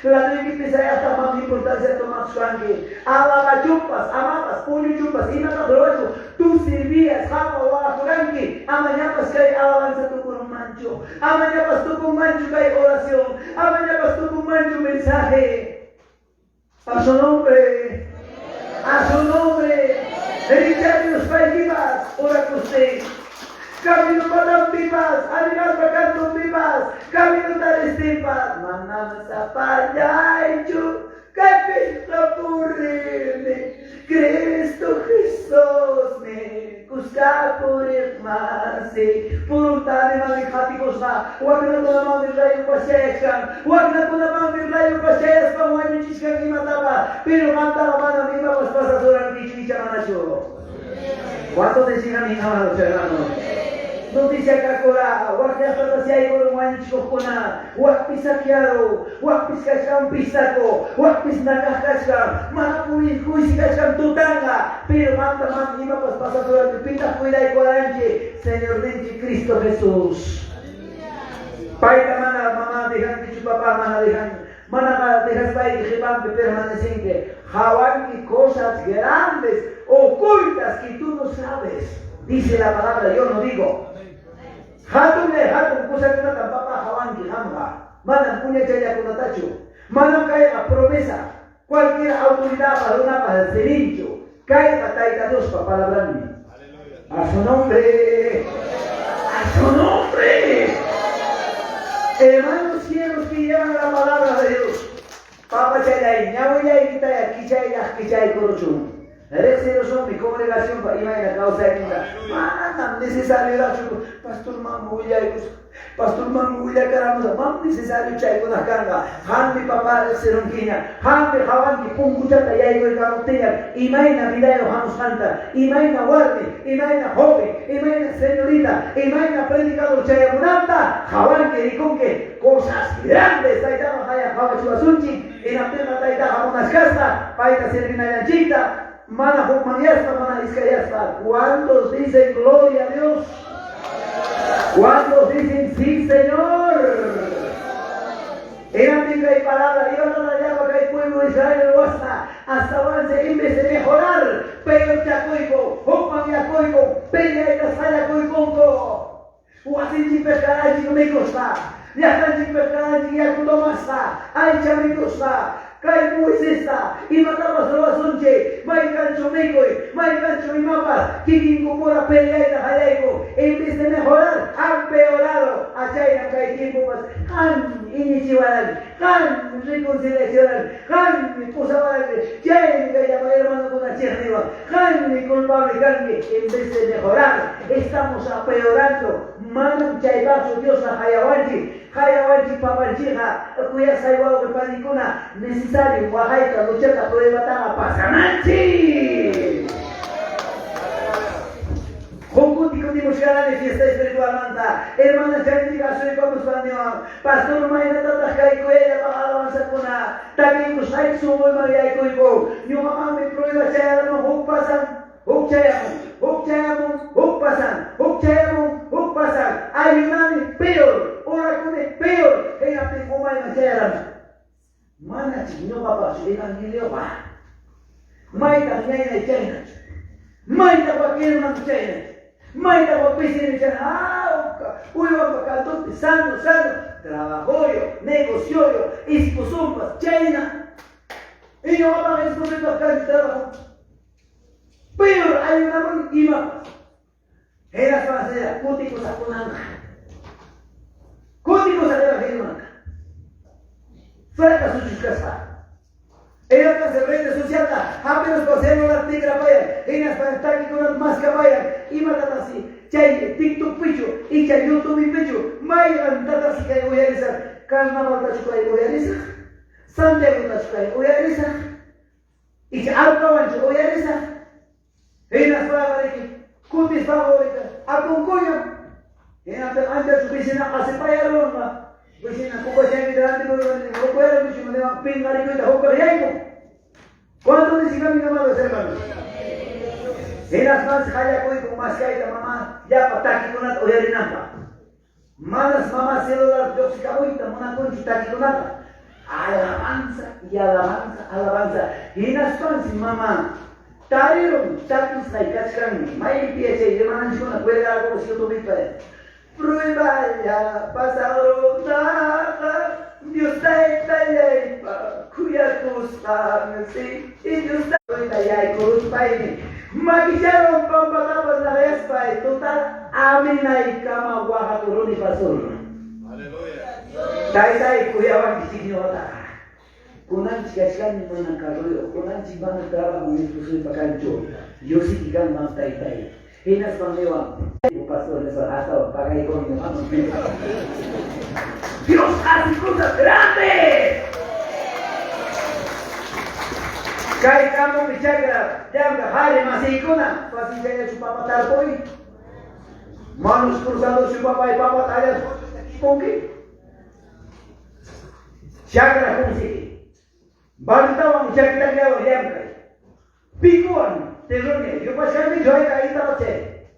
[SPEAKER 5] La ley que pisa hasta más importancia tomar su sangre. Alaba chupas, amadas, puño chupas, y nada de tú servías, jama o a franqui. Amañana pas que hay alabanza tú con un mancho. Amañana pas tú con mancho que hay oración. Amañana pas tú con mancho mensaje. A su nombre. A su nombre. Richard los países, ora con usted. Camino para pipas, adiós bacando pipas, camino para pipas, manana zapallaichu, capista purrene, Cristo Jesús me, cusca por el mase, purunta de mami kosa, wakna toda mami rayo paseskan, wakna toda mami rayo paseskan, wani chiskan ni mataba, pero mataba mana mi vamos pasadoran kichicha manacho. ¿Cuántos decían mi amados hermanos? No dice acá cora, guardia hasta si hay por un año chocona, guapis saqueado, guapis cacham pisaco, guapis nakakacham, manapuin kuis cacham tutanga, pero manda más iba pues pasa toda la pita cuida y coranche, Señor de Cristo Jesús. Paita mana mamá dejan que su papá mana dejan, mana dejas para que van permaneciente, jawan y cosas grandes, ocultas que tú no sabes. Dice la palabra, yo no digo. Hatun cosa que no tampoco jawan que hamba. Mandan puña chaya con atacho. Mandan cae la promesa. Cualquier autoridad para una para el cerillo. Cae la taita Dios para palabra. A su nombre. A su nombre. Hermanos cielos que llevan la palabra de Dios. Papa chaya, ñahuya y quita aquí chay corochum. Eres son mi congregación para ir a la causa de vida. Mana necesario la pastor Mamuya y pastor Mamuya caramba, mam necesario chay con la carga. Han mi papá de seronquina, han mi javan que punguchata ya y el carotella. Imagina vida de Janus Santa, imagina guardi, imagina joven, imagina señorita, imagina predicador chayabunanta, javan que dicon que cosas grandes taita haya java chuasunchi, en la plena taita jamonas casta, paita servina yanchita. Mana Jumaniasta, mana Iscayasta. ¿Cuántos dicen gloria a Dios? ¿Cuántos dicen sí, Señor? En América y palabra, y ahora la llama que el pueblo de Israel lo hasta avance en vez de mejorar. Pero te acoigo, opa mi acoigo, pega y la sala coigongo. O así si pescará y no me costa. Ya están si pescará y ya no más. Ay, chamicosta. Kay Moisesta, imatapas roasunche, may gancho mekoy, may gancho imapas, kikingkupura peleay na hayayko, en vez de mejorar, han peorado, achay na kay tiempo pas, han iniciaran, han reconciliacionan, han pusaban, chay kay llamar hermano con la cherniva, han culpable cambie, en vez de mejorar, estamos peorando, manam chay baso Dios a hayawanchi papanchija, cuya saibao que panicuna, necesario, guajaita, luchata, prueba tanga, pasananchi. Jokuti kutimos de fiesta espiritual manta, hermana chantica, soy como español, pastor maina tata jaico, ella para alabanza kuna, también pues hay su muy maría y coico, yo mamá me prueba chayar, no huk pasan, huk pasan, hay una peor, ora con el peor, en la tengoma y machayar. Mana chino papa, su hija ni leo pa. Maita ñaina y chayna. Maita cualquier una chayna. Maita guapísima y chayna. Uy, vamos acá, sano. Trabajo yo, negocio yo, esposumpas, chayna. Y yo vamos a esposumpas acá en trabajo. Peor, hay una mano y mapas. Era fácil, cútico saconanga. Cútico saconanga. Fraca su casa. Ella que se vende su chata, apenas pasemos la tigra vaya, ella para estar con las máscaras vaya, y mata así, chay, TikTok picho, y chay YouTube picho, maya tata si que voy a rezar, carnaval ta chukai voy a rezar, Santiago ta chukai voy a rezar, y que alcabancho voy a rezar, ella para que cutis favorita, aconcoña, ella antes su piscina hace para allá loma. Pues en la copa se ha quedado en el cuero, pues me va a pingar y cuenta, ¿cómo ¿cuánto decimos mi mamá los hermanos? En las manos, jaya coy con más caída, mamá, ya pataki con la oyarinapa. Malas mamás celular, yo si cabuita, mona con chitaki con la. Alabanza y alabanza. Y en las manos, mamá, tarieron, tatus, taikachkan, may pieza y hermanas con la cuerda, algo si yo tomé para prueba ya pasaron nada, Dios está ya cuya cosa sí, y Dios está ya y cruz paine. Magicharon pampatapas la vespa y total amina y kama guaja turuni pasur. Aleluya. Tai cuya van disigno ata. Kunan chikaskan ni mana karoyo, kunan chibana trabajo ni tusu pakancho. Yo sí kikan mam tai. Hinas pandewan. Pastor de hasta pagai con mi mano. Dios hace cosas grandes. Kai kamu bicara, jangan hari masih ikuna, pasti saya su papa talpoi. Manus cruzando su papa y papa talla poki. Chakra kunci. Bantava muchakita kaya yamkai. Pikuan, tesoria, yo pasando yo ahí estaba che.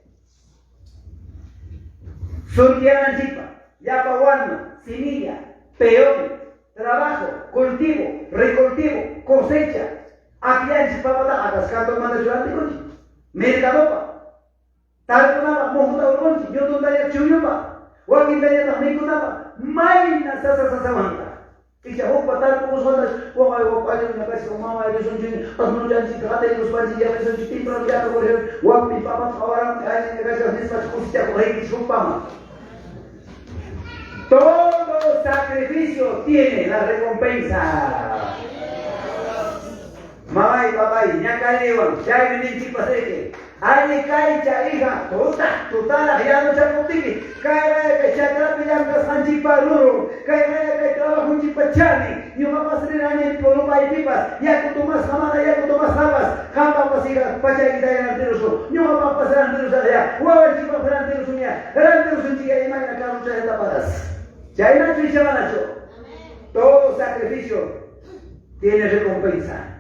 [SPEAKER 5] Surgiaran chipa, yapaguano, semilla, peón, trabajo, cultivo, recultivo, cosecha. Aquí hay chipapata, atascando más de su anticonchi. Mercadopa. Tal kunaba, mojuta urconchi, yo tundaria chuyupa. Wakin daria también kunaba. Maina sasa. Y se ocupa tal como son las, o hay una casa con mamá, ellos son chinos, los muchachos, los padres, ya son chinos, ya por ejemplo, o mi papá, ahora hay una casa de estas cosas, por ahí, su papá. Todo sacrificio tiene la recompensa. Mamá y papá, ya cayeron, ya vienen chicos de Ay, cae hija, total, ya no se contigo. Cae que se atrapa ya que están chiparuro. Cae que trabaja un chipachani. Y una más de año por un país pipas. Ya que tú más jamada, ya que tú más jabas. Jamba pasiga, pachaquita y anteroso. Yo me va a pasar anteroso allá. Guau, el chipa para anteroso mía. El anteroso en chica y mañana acá muchas etapadas. Ya hay una tricha manacho. Todo sacrificio tiene recompensa.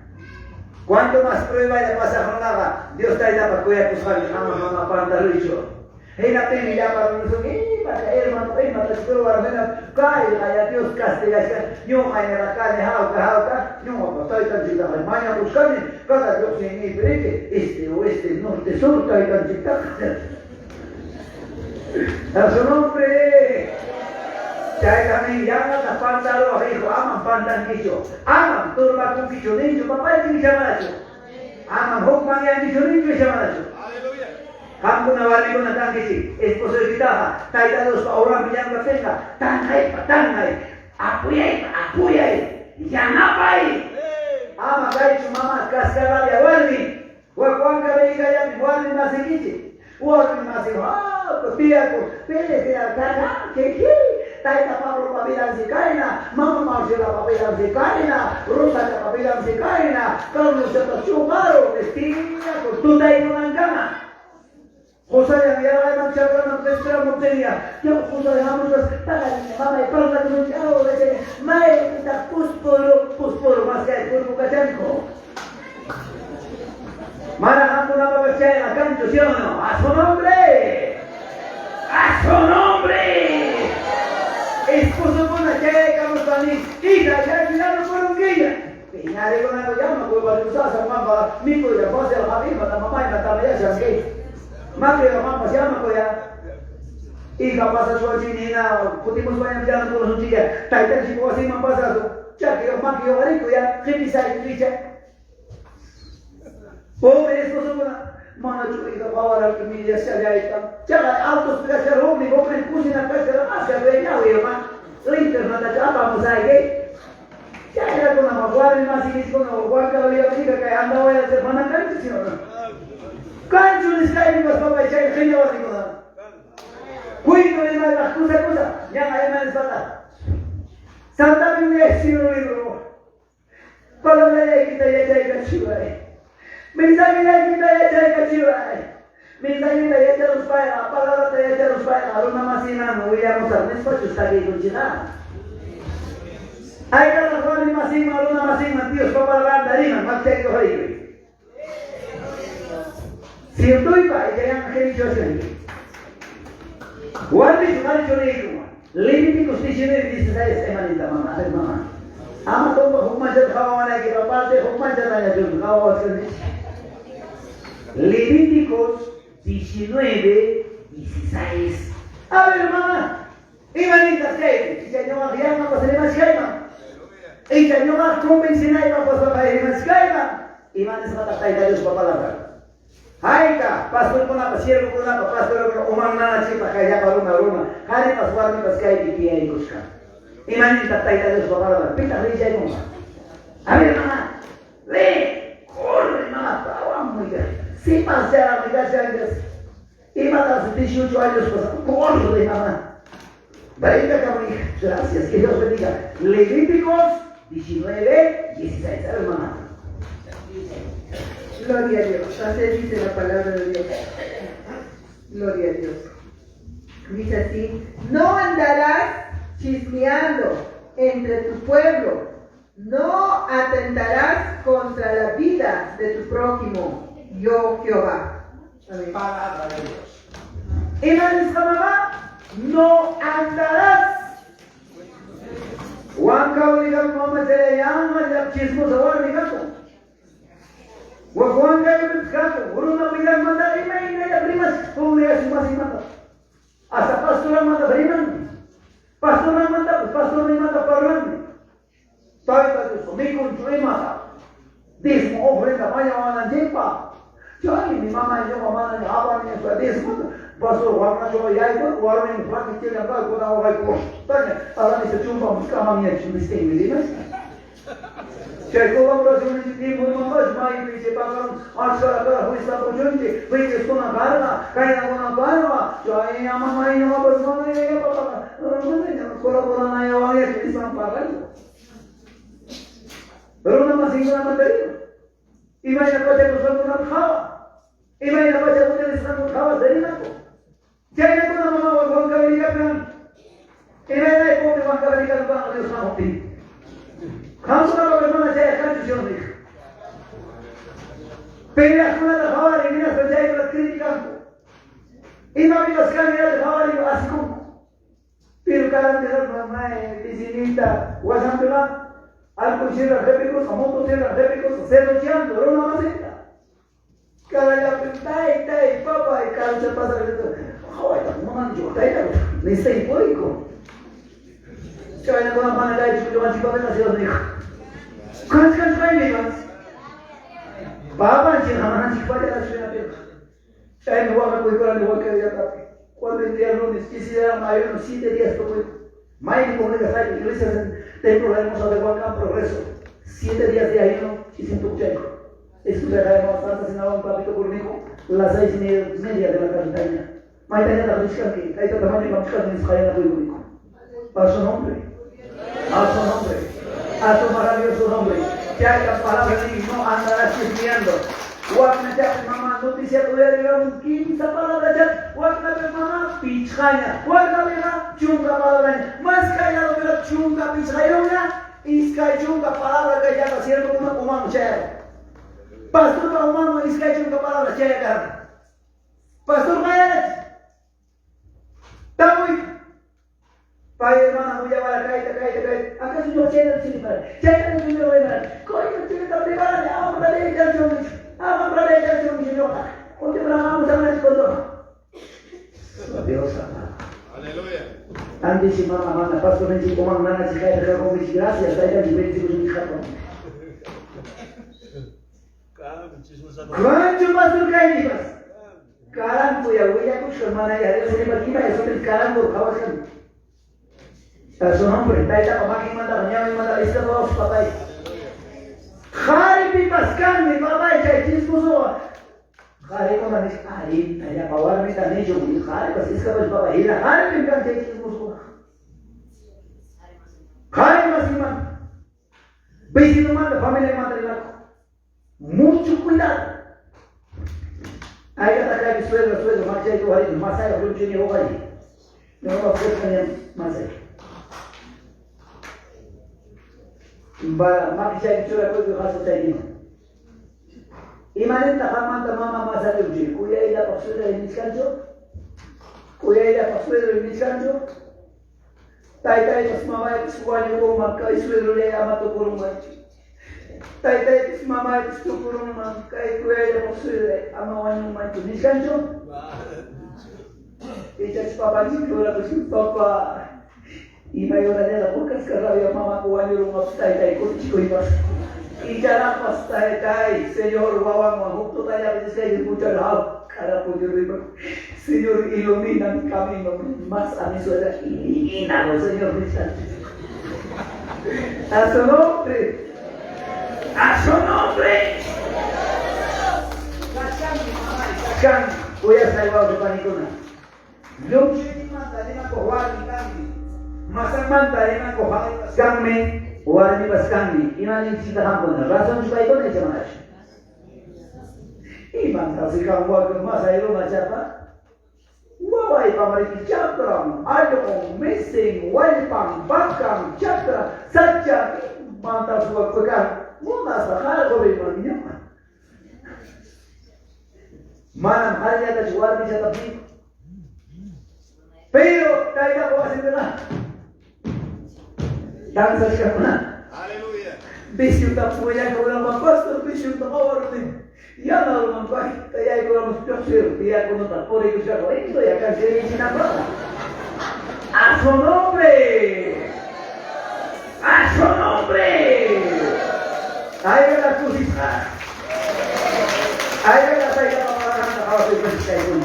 [SPEAKER 5] Cuanto más prueba y pasa jornada, Dios te da para cuidar tus familias, no para andar rico. En la pena ya para nosotros, para hermano, para espero para ver, cae, allá Dios castiga, yo hay en la carne, jauca, yo estoy tan chica, mañana buscarme, cada Dios en mi frente, este, oeste, norte, sur, estoy tan chica. A su nombre. Chay kami yang na pantalo hijo aman pantan kicho. Aman turba kung kicho ninyo papay kini chamanacho. Aman hukman yan kicho ninyo chamanacho. Kamu nawari ko na tangkisi. Esposo kita, tayo dos pa orang bilang bertengkar. Tangai. Apuyay. Yanapay. Ama guys, mama kaskara ya warni. Wakuan kabeli kaya warni masikichi. Warni masik. Kopia ko. Pele kaya keki. Tayo Pablo pabilang si Kaina. Mama Marcela pabilang si Kaina. Rosa pabilang si Kaina. Kalau sa pachumaro, destina ko tutay ko ng gana. José ya la manchaba na tercera montería. Yo José vamos a para mi mamá y para que no chao de mai está pusporo más que por bucatanco. Mara ando na babachaya canto, ¿sí o no? A su nombre. Esposo con la chaya camustani. Ida ya mirando por un guía. Pinare con la llama por usar sa mamá, mi ko ya pase la habiba la mamá y la tabla ya se Maka ya mama siapa ko ya? Ika pasa suatu nina, putimos banyak jalan por un día. Taitan si puedo así mapasa tu. Caki ya maki ya bariku ya, kebisa itu dia. Pobre esposo mana? Mana curi ka bawah lagi media saja itu. Jangan autos belajar hobi, pobre kusina belajar asyik belajar ya man. Linter nada apa musai. Jangan aku nama guardi masih di sana, guardi kalau dia pergi kayak anda wajah semana kan itu sih orang. Kan sulit sekali bos bapak saya kerja waktu itu. Kuih tu lima belas kusa yang ada manis patah. Sampai ini siru itu. Kalau kita ya cari keciwai. Misalnya kita ya cari keciwai. Misalnya kita ya cari supaya apa kalau kita ya cari supaya rumah masih nanu ya musar nisbat justru itu jinak. Ayat al-Quran masing rumah masing Matius paparan dari mana macam itu hari ini. Siento iba yang akhirnya jualan. Warni cuma jualan itu. Lebih konstitusi di saya semanita mama. Ama tu hukum jad kawan lagi bapak tu hukum jad aja tu kawan sendiri. Levíticos 19, 16. A ver mama, imanita que ya no había más de más caima. Y ya no más convencional para pasar de más caima. Iman es para traer Dios para palabra. Hai ka, pastor ko na pasir ko na pastor ko umang na si pakaya pa rumah. Hari paswar ni paskai di piai kuska. Iman ni tatai tayo sa para pita ri jay mo. Abi mama. Le, corre mama, awam mo ya. Si pasara mi casa gas. Iman ta 18 años pasar. Corre mama. Venga kami. Gracias, que Dios bendiga. Levíticos 19, 16, hermana.
[SPEAKER 6] Gloria a Dios. Así dice la palabra de Dios. Gloria a Dios. Dice así: no andarás chismeando entre tu pueblo, no atentarás contra la vida de tu prójimo, yo Jehová. Amén.
[SPEAKER 5] Palabra de Dios. Iman sama no andarás. Wan kau lihat mama saya yang macam chismo sawar lihat. Wakuan kaya berkata, uruna bilang mata imay na primas, pumaya sumasimata. Asa pastoran mata beriman, pastoran mata parlan. Tayo tayo sumikon curi mata. Dis mo ofrenda maya wana jepa. Jali ni mama yung mama niya apa niya sa dis mo. Pastor warna coba yai ko warna yung flak kecil yang kau na wahai ko. Tanya, ala ni sejumpa kama niya sumisting ni mas. Cai ko orang Rasul ni pun membahas mai pice pakai asal agar huisa pujunti, pice kona karna, kaya kona karna, cai ama mai nama bersama ni apa? Mana kola naya wangi di sampaikan. Baru nama singgah menteri. Imai nak baca Quran nak khawa. Imai nak baca Quran Islam khawa dari nak. Cai nak nama orang kawin kan. Imai nak ikut orang kawin kan orang Islam hobi. Kamu kalau bagaimana saya akan jujur. Pero aku nak hawari ini terjadi berkritikanku. Imam itu sekali ada hawari asku. Pero kalau kita ramai di sini tak wajan tulah. Aku cerita repikos, kamu tu cerita repikos, selucian turun nama kita. Kalau yang tai papa kalau saya pasal itu, hawai tak mana jual tai tak, nisai poiko. China con la mano de hecho, yo me chico de la ciudad de hijo. ¿Cuántas canciones llevas? Papá, si no me han chico de la ciudad de hijo. China no va a poder con el igual que de acá. Cuando el día lunes, quisiera mayor, 7 días todo. Mayo, como le casai, iglesia, templo, la hermosa de Huacán, progreso. 7 días de ayuno y sin tu checo. Estudiaremos bastante sin agua un papito por hijo, las 6:30 de la caritaña. Mañana la buscan que hay tanta manera para buscar en Israel a hijo. A su nombre, a su nombre, a tu maravilloso nombre. Que haya palabras y no andarás chismeando. Guarda, mamá, noticia que voy a llegar un 15 palabras ya. Guarda, mamá, pichaya. Guarda, chunga palabra. Más callado, pero chunga pichaya. Iskai chunga palabra que ya está haciendo una humano chévere. Pastor para humano, iskai chunga palabra chévere. Pastor Mayas. Tamuy. Pai hermana, voy a llevar a caída. ¿Acaso yo chévere sin parar? Chévere no me voy a parar. Coño, tiene que preparar. Ahora le digo yo mismo. Ahora le digo yo mismo. Porque para vamos a ver el condón. Dios amado.
[SPEAKER 3] Aleluya.
[SPEAKER 5] Antes si mamá manda pastor en chico mamá nana si cae de con mis gracias está ahí de 20 con mi jato. ¿Cuánto pastor cae ni más? Carango ya voy a escuchar hermana ya de ser máquina eso del carango trabajan. A su nombre está ahí la mamá que manda mañana y manda esta dos papá. Jari mi pascal mi papá ya chismoso. Jari como dice ahí allá para mi también yo mi jari pues es que pues papá ir a jari mi cancha chismoso. Jari más iman. Vecino manda familia manda mucho cuidado. Ahí está acá suelo, más allá de ahí, más allá de un chingo ahí. No va a poder tener más allá. Más allá de suelo, pues vas a tener. Y manita jamás mama más allá de un chingo. Cuya ella por suelo en mi cancho. Cuya ella por suelo en mi cancho. Tai, pues mamá es cuando como acá y suelo le llama tu por un macho. Tai, pues mamá es tu por un macho. Kai cuya ella por suelo ama un macho. Mi cancho. Y ya es papá ni que ahora pues papá. Y me ayuda de la boca es que rabia mamá cuando un macho tai con chico y más. Y ya la pasta tai, señor guau justo tai a veces hay mucho lado. Cara por arriba. Señor, ilumina mi camino más a mi suegra. Ilumínalo, Señor, mi santo. A su nombre. A su nombre. Cachán, voy a salvar de panicona. Yo quiero mandarina cojar mi cambio. Más mandarina cojar mi cambio. O ahora mi pascambi. Y no necesita jamón. Razón su país con ese manaje. Y manda si cambió con más aero más chapa. Wawai pamari chakram, ayom, missing, waipam, bakam, chakra, sacha, manda su acuecar. Mona sahara sobre el Manam haya de jugar mi chatapi. Pero caiga como así de nada. Danza de camuna.
[SPEAKER 3] Aleluya.
[SPEAKER 5] Bishop punya kalau pastor bishop orden. Ya no lo manguay, ya con los piojos, ya con los por ellos ya corriendo y acá se dice nada. A su nombre. A su nombre. Ahí va la crucifixión. Ahí va la saída para la crucifixión.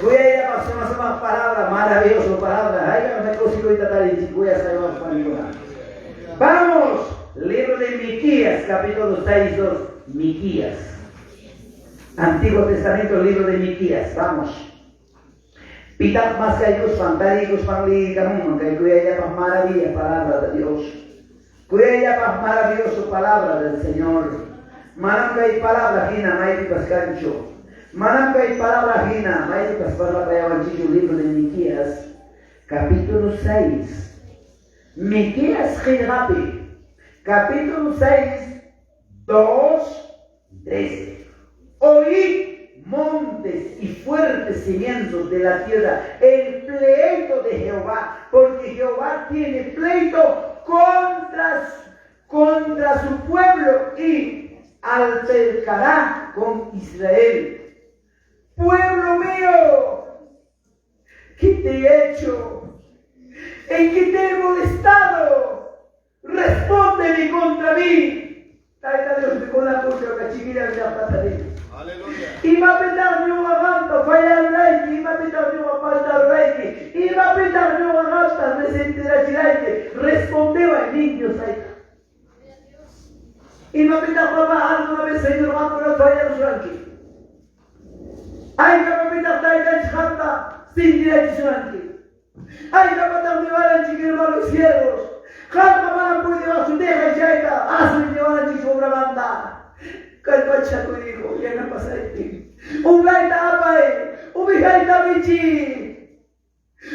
[SPEAKER 5] Voy a ir a pasar una palabra maravillosa palabra. Ahí va la crucifixión y voy a salir para mi lugar. Vamos. Libro de Miquías, capítulo 6:2. Miquías. Antiguo Testamento, libro de Miquías. Vamos. Pitak más que ellos, fantásticos, fanli, camino, que cuya para maravilla, palabra de Dios. Cuya para maravillosa palabra del Señor. Mananga y palabra gina, maiti pascancho. Mananga y palabra gina, maiti pasparla para evangelio, libro de Miquías, capítulo 6. Miquías Girapi. Capítulo 6, 2, 13. Oíd montes y fuertes cimientos de la tierra, el pleito de Jehová, porque Jehová tiene pleito contra su pueblo y altercará con Israel. Pueblo mío, ¿qué te he hecho? en que te he molestado, respóndeme contra mí. Taita Dios me con la pucha que chiquilla me apataría. Iba a petar yo a ganta, fallar reiki, iba a petar yo a faltar reiki, iba a petar yo a ganta, resentirá chiraiki, respondeva el niño Saita. Iba a petar papá alguna vez señor ganta no fallar suranki. Ay, que me petar taita chanta, sin derecho suranki. Ay, que petar mi vara chiquirma a los cielos. Janta para puede llevar su teja y chaita, hazme llevar a sobre banda. Kalpacha tu hijo, ya no pasa de ti. Un gaita apae, un gaita bichi.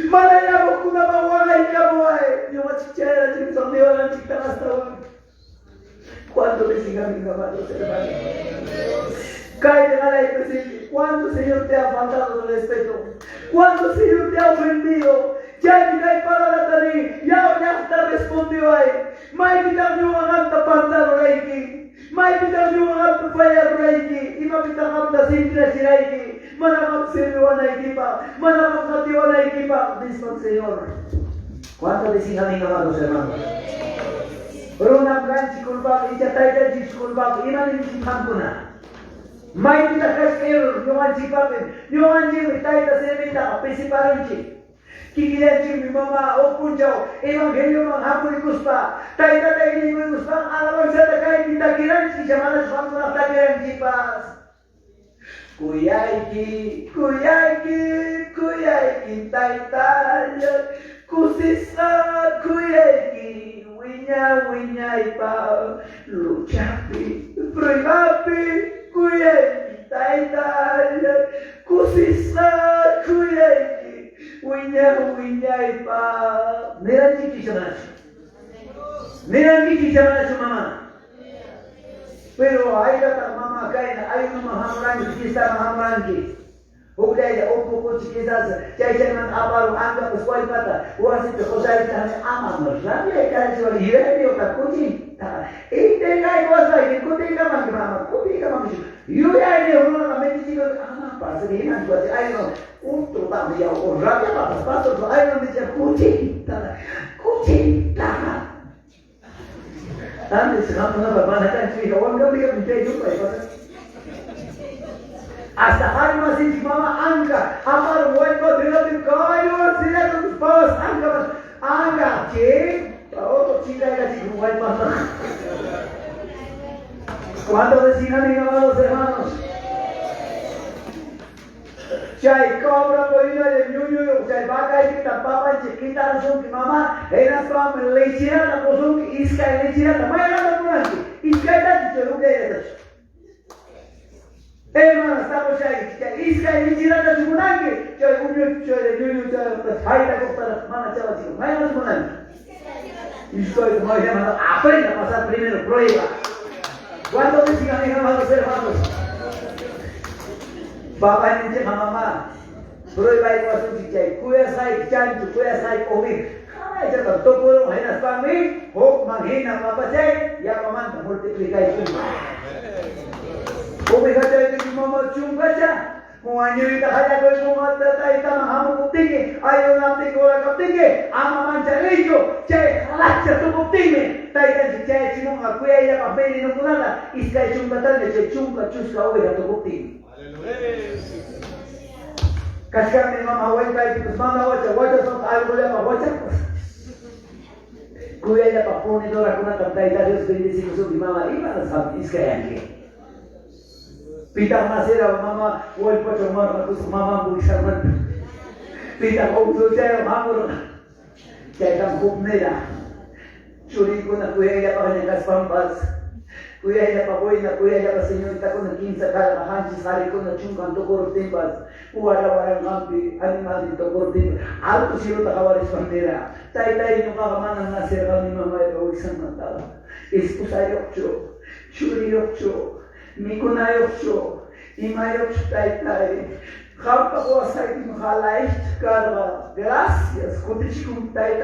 [SPEAKER 5] Malaya bokuna mawaga y kamoae. Yo machichera, si son de hora chica hasta hoy. ¿Cuánto le siga mis amados hermanos? Cállate a la presente. ¿Cuánto Señor te ha faltado el respeto? ¿Cuánto Señor te ha ofendido? Ya ni hay palabra tani, ya está respondió ahí. Mai kita yo aganta pandar reiki. Mai kita yo aganta fire reiki. Ima kita aganta simple reiki. Mana wana equipa, mana wana equipa. Dice el Señor. ¿Cuánto decían mis amados hermanos? Rona branch kulbak, ija taita jis kulbak, ima ni sihampuna. Mai kita kasir, yo anji papen, yo anji taita semita, principalmente. Kikilanchi mi mama o punjau evangelio mang hapuri kuspa taita taini mi kuspa alawang sa takai kita kiranchi jamana swamuna takiranchi pas kuyaiki taita kusisa kuyaiki winya ipa luchapi proibapi kuyaiki taita kusisa kuyaiki Winya ipa Nirangi kisamanas mama. Pero hay kata mama kaina hay no mahamrangi kisa mahamrangi. Ublaya opo chiquisas chay man abaru anga pesquai pata. Wasi te khosai tane amam rabia kai wali hirenio ka kuti. Ite kai wasai kuti ka mama kuti ka mama. You ya ni uno na medicine ama pasa ni na tuati ai no untuk tak dia orang dia apa pasal tu ai no dia kuti ta. Nanti sekarang mana bapa nak cakap orang kami yang mencari jumpa ya. Hasta hari masih di mama angka, apa buat kau tidak kau tidak terus pas angka cek, oh cita kasih buat masa. Cuando decían mis amados hermanos, chay cobra polina de ñuño, chay vaca y kita papa chiquita razón que mamá, era su lechera la posón que isca lechera la maya la durante, isca está dicho lo que es. Hermano, estamos chay isca lechera la sumunangue, chay uño chay de ñuño chay faita costa la mana chay chico, maya la sumunangue. Isca es muy llamado, aprenda a pasar primero prueba. ¿Cuántos decían mis amados hermanos? Bapak ini mama, bro baik wasu cicai, kuya sai cancu, kuya sai omik. Karena itu kan toko hina spami, hok manghina apa cai, ya maman multiplikasi cuma. Omik aja itu mama cuma aja. Muanyu itu hanya kau cuma tetapi tanah hamu kuptingi, ayo nanti kau kuptingi, ama mancari itu, cai kalacak tu kuptingi. Taita cai cuma aku ya papai ini nunggulah, iskai cuma tanya cai cuma cus kau ya tu kuptingi. Kasih memang awal baik itu mana wajah sok algo apa wajah. Kuya ya papone dora kuna tantai dari sebelum sih di mama iman sab iskai angke. Pita masera mama wal pacho mama tu mama bu sharmat. Pita kau tu cai mama cai kam kubnera. Curi kuna kuya ya pakai kas pampas. Kuya ya papoy na kuya ya señorita con 15 cara hanchi sari con chunkan to cortimpas uara warang ampi animal to cortim alto silo ta kawaris bandera tai no kamanan na serga ni mama e oisan mantala esposa yokcho churi yokcho mikuna yokcho ima yokcho tai Hampa ko asai di leicht karwa gracias kutichkum tai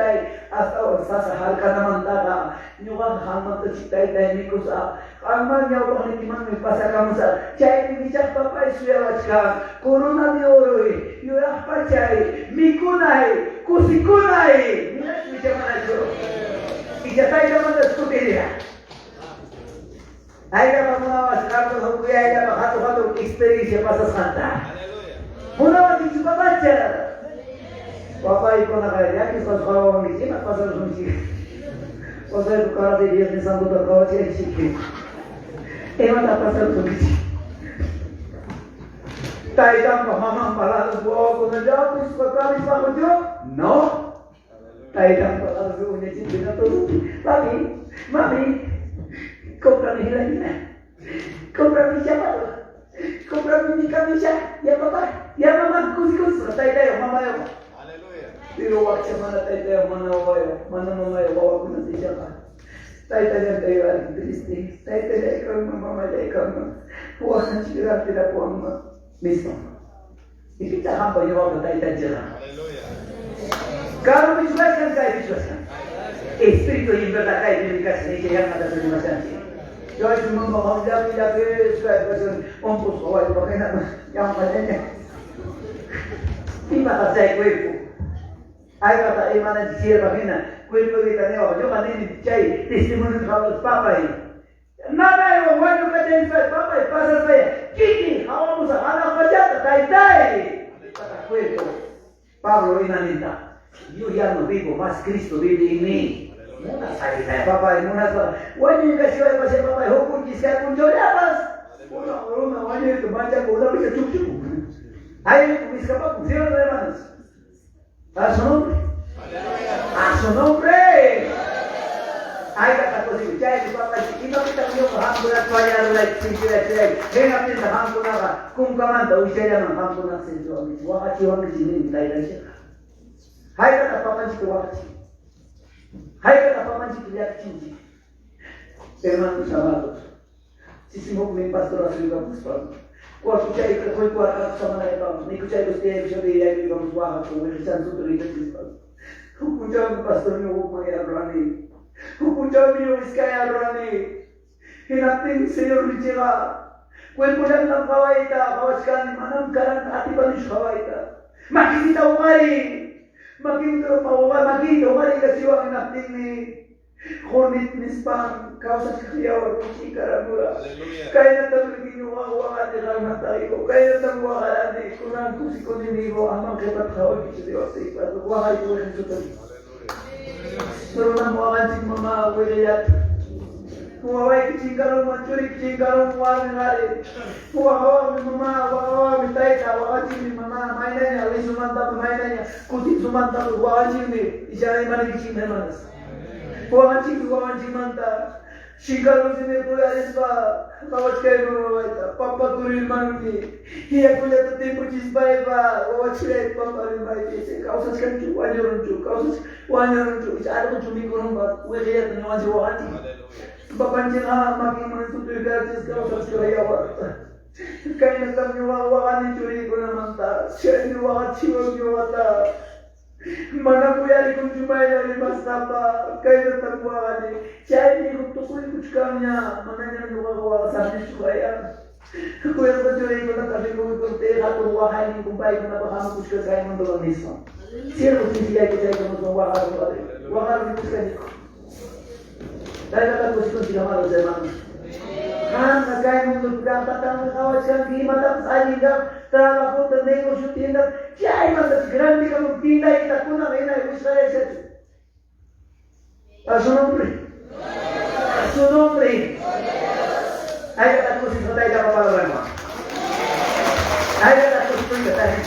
[SPEAKER 5] hasta sasa halka namantaka nyuga hamma to tai mikusa amma nyau ko ni man me pasa kamusa chai ni bichak papa isuya wachka corona de oro yo ya pa chai mikunai kusikunai iglesia pasas cantar. Una vez que papacha. Papá y con la calle, que estás jugando mi china, pasa los homicidios. O sea, tu cara de viernes santo de caballo y chique. Eva está pasando los homicidios. Taitang pamaman paladas buah con ya pues para mis bajo yo. No. Taitang paladas punya cinta todo. Mami, compra mi helena. Compra mi zapato. Compra mi camisa. Ya papá, ya mamá, kus. Taitang mama yo. Pero waktu mana taitang mana wayo, mana mama yo bawa kuna siapa. Taitang yang taitang triste. Taitang yang kamu mama yang kamu. Wah, cerita tidak puang. Mismo. Y kita hamba yo va a estar Kalau dijelaskan saya dijelaskan. Espiritu yang berkata ini dikasih ini yang ada di mana sini. Jadi cuma mau jadi saya pasal ompus awal pakai nama yang macamnya. Ini mata saya kuipu. Ayah kata mana di sini pakai kuipu kita ni awal. Jangan ini cai testimoni kalau papa ini. Nada yo bueno que te dice papa pasa fe. Kiki, vamos a la fachada, tai. Para cuerpo. Pablo inanita. Yo ya no vivo, más Cristo vive en mí. Una salida, papá, en una. Bueno, que si va a pasar papá, yo por que sea con llorabas. Una baño de tu mancha con una picha chup. Ahí mis capas pusieron hermanos. A su nombre. A su nombre. Ay kata ko si Jai papa ino kita mo hanguna twaya like singila sila henga pinta hanguna ka kung kamanta usaya ng hanguna sinjo wakati wangi sinin tayo siya hay kata papa si wakati hay kata papa si lihat cinci hermanos amados sisi mo may pastor asli vamos para kuat Jai ko kuat sama na ito ni ko Jai ko stay ko dia ko vamos wah ko may santo tuloy kasi kung jang pastor niyo ko may arani. Kukucha mío Vizcaya Rani. Hinating Señor Richela. Kuipulan ng kawaita. Kawaskan manang karan ati panush kawaita. Makikita umari. Makikita umari kasi wang hinating ni Khonit Nispan. Kawasan kakiyaw. Kuchi karamura. Kaya natamigin yung wawakan nila na tayo. Kaya natamwakan ni kunang kusiko ninigo. Amang kepat kawag ito Diyos. Wakay ko rin sutan. Suruh nama cing mama wiliat, huawai cing kalau mencuri cing kalau muar menari, huawai mintai huawai cing mama mainnya, ali sumanta mainnya, kuti sumanta huawai cing ni, ijari mana cing mana, huawai cing manta, cing kalau sini tu aris ba, kawat kayu huawai ta, papa turi mangi, dia punya tu tipu cisbai ba, huawai cing papa rimbai cing, kau saskan cing wajar cing, kau sas wajar cing, ada pun cumi kurang ba, wiliat ni wajib wajib. Bapak cina makin menutupi garis kau sesuai awak. Kaya kami wawan curi guna manta, saya wawan cium jawata. Mana kuyari kunjumai dari mas tapa, kaya tetap wawan. Saya ni untuk kulit kuckamnya, mana yang luka wawan sampai supaya. Kuyar bercuri guna tapi kulit kuntir atau wawan ini kumpai guna bahasa kucka kaya mendolong nisma. Siapa sih dia kita yang wawan wawan itu kan. Dahil nakapos tidak malu saya mami. Nagkaya mong nagkakatang kawasan, di matang saligang, trabaho, negosyo, tinda. Kaya mas grande ka magtinda, ita ko na ngayon ay gusto rin siya. A su nombre. A su nombre. Ay katapos ito tayo na kapalaran mo. Ay katapos ito yung tayo.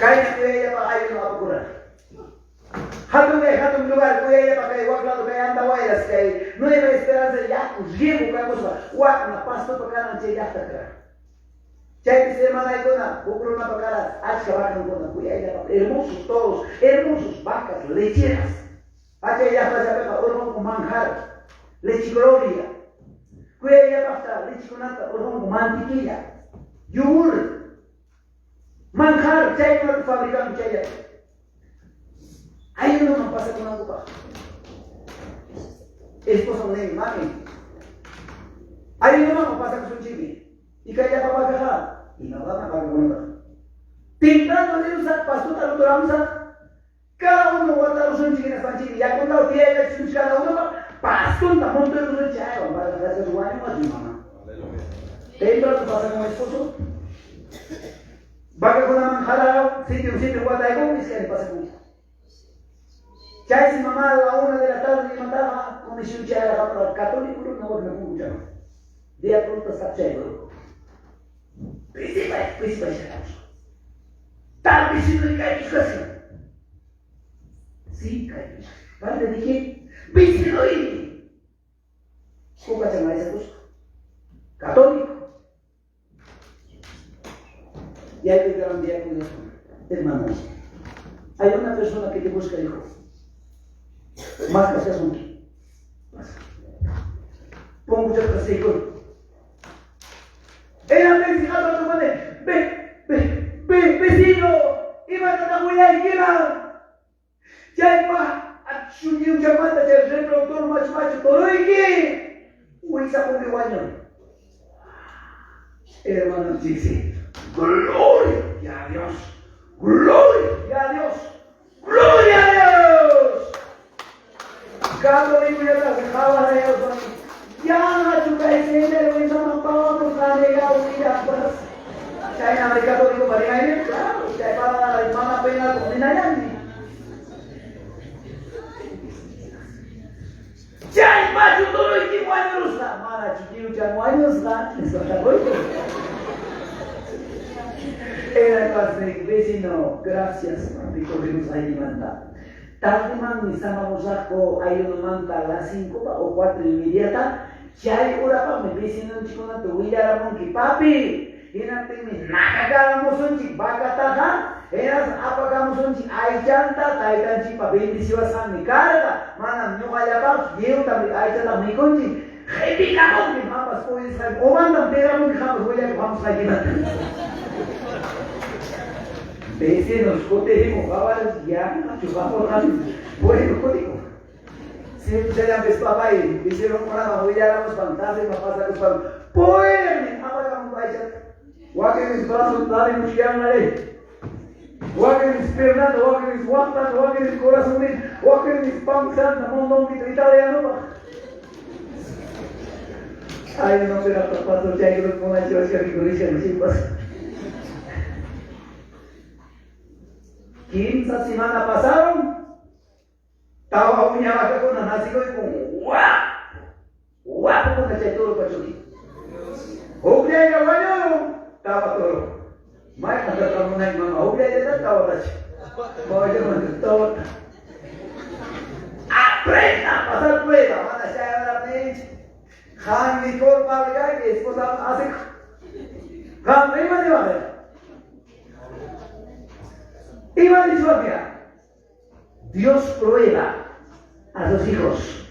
[SPEAKER 5] Kaya na kuya pa kayo ng kapaguran. Hatung lugar kuya pakai wak lalu kaya anda wailas kay nueva esperanza ya ujibu kaya kuswa wak na pasto pakanan chay yakta kara chay semana ikona bukro na pakara achka vacan kona kuya ya hermosos toros hermosos vacas lecheras achay yakta sabeka urhon ko manjar leche gloria kuya ya pasta leche konata urhon ko mantequilla yogur manjar chay na fabrican chay ya. Ayun naman pasa ko ng kupa. Esposa mo na yun, mami. Ayun naman pasa ko sa chibi. Ikaya pa ka. Inawa na pagkakunan ka. Tingnan mo rin sa pasto taluturam sa kauno wata rusun chibi na sa chibi. Yakon daw tiya ka chibi ka na uno pa. Pasto na monto yung rusun chibi. Para sa ruwan yung masi mama. Entra, tú pasas con el esposo. Va con una manjada, sitio, guataico, y se le pasa con ella. Ya es mamá a la 1 de la tarde y mandaba con mi chucha a católico, no me escucha. Día pronto está chévere. Principal, tal vez si no hay calificación. Sí, calificación. ¿Vale? Dije, vecino y. ¿Cómo se llama esa cosa? Católico. Y hay que dar un día con eso. Hermanos, hay una persona que te busca, hijo. Más que seas un. Pon muchas cosas, hijo. Era vecino a tu madre. Vecino. Iba a tratar muy bien, ya iba a subir un llamado del reproductor macho, todo y que. Uy, sacó mi baño. Hermano, dice, gloria a Dios. Gloria a Dios. Gloria a Dios. Católico ya las dejaba de Dios. Ya tu presidente lo hizo más vamos a llegar a unidad. Ya en América Católico María Inés, claro, ya para la hermana pena con Nayandi. Ya en mayo todo el tiempo años la mala chiquillo ya no años la eso está bueno. Era el vecino, gracias, papi, corrimos ahí manda. Tarde man, estábamos ahí uno manda a las 5 o 4 inmediata. Ya hay hora para me vecino un chico no te voy a dar a monkey, papi. Inante me nakakamos un chico, vaca taja. Eras apagamos un chico, ay chanta, taitan chico, bendición a mi carga. Mana, no vaya para, yo también, ay chanta, me conchi. Repita, mi mamá, pues, o mandan, pero mi mamá, voy a vamos a llenar. Vecinos, coterimos, ahora ya, chupamos rápido. Bueno, código. Si ustedes ves papá y hicieron una voy a dar los pantalones, papá saca los pantalones. Pues, mamá, vamos a echar. Guaque mis brazos, dale, muchían la ley. Guaque mis piernas, guaque mis guantas, guaque mis corazones, guaque mis panzas, no, italiano. Ay, no, pero papá, no te ayudo con la chiva, que me corrige los chicos. 15 semanas pasaron, estaba una vaca con la nacido y como guapo con el todo pachuquito. Oye, caballo, estaba todo. Más que estaba una hermana, oye, ya estaba tacho. Oye, man, todo. Aprenda a pasar prueba, van a echar a la mente. Han mi corpa, y después hace. Han, me iba a ver. Iba a decir, mira, Dios prueba a sus hijos.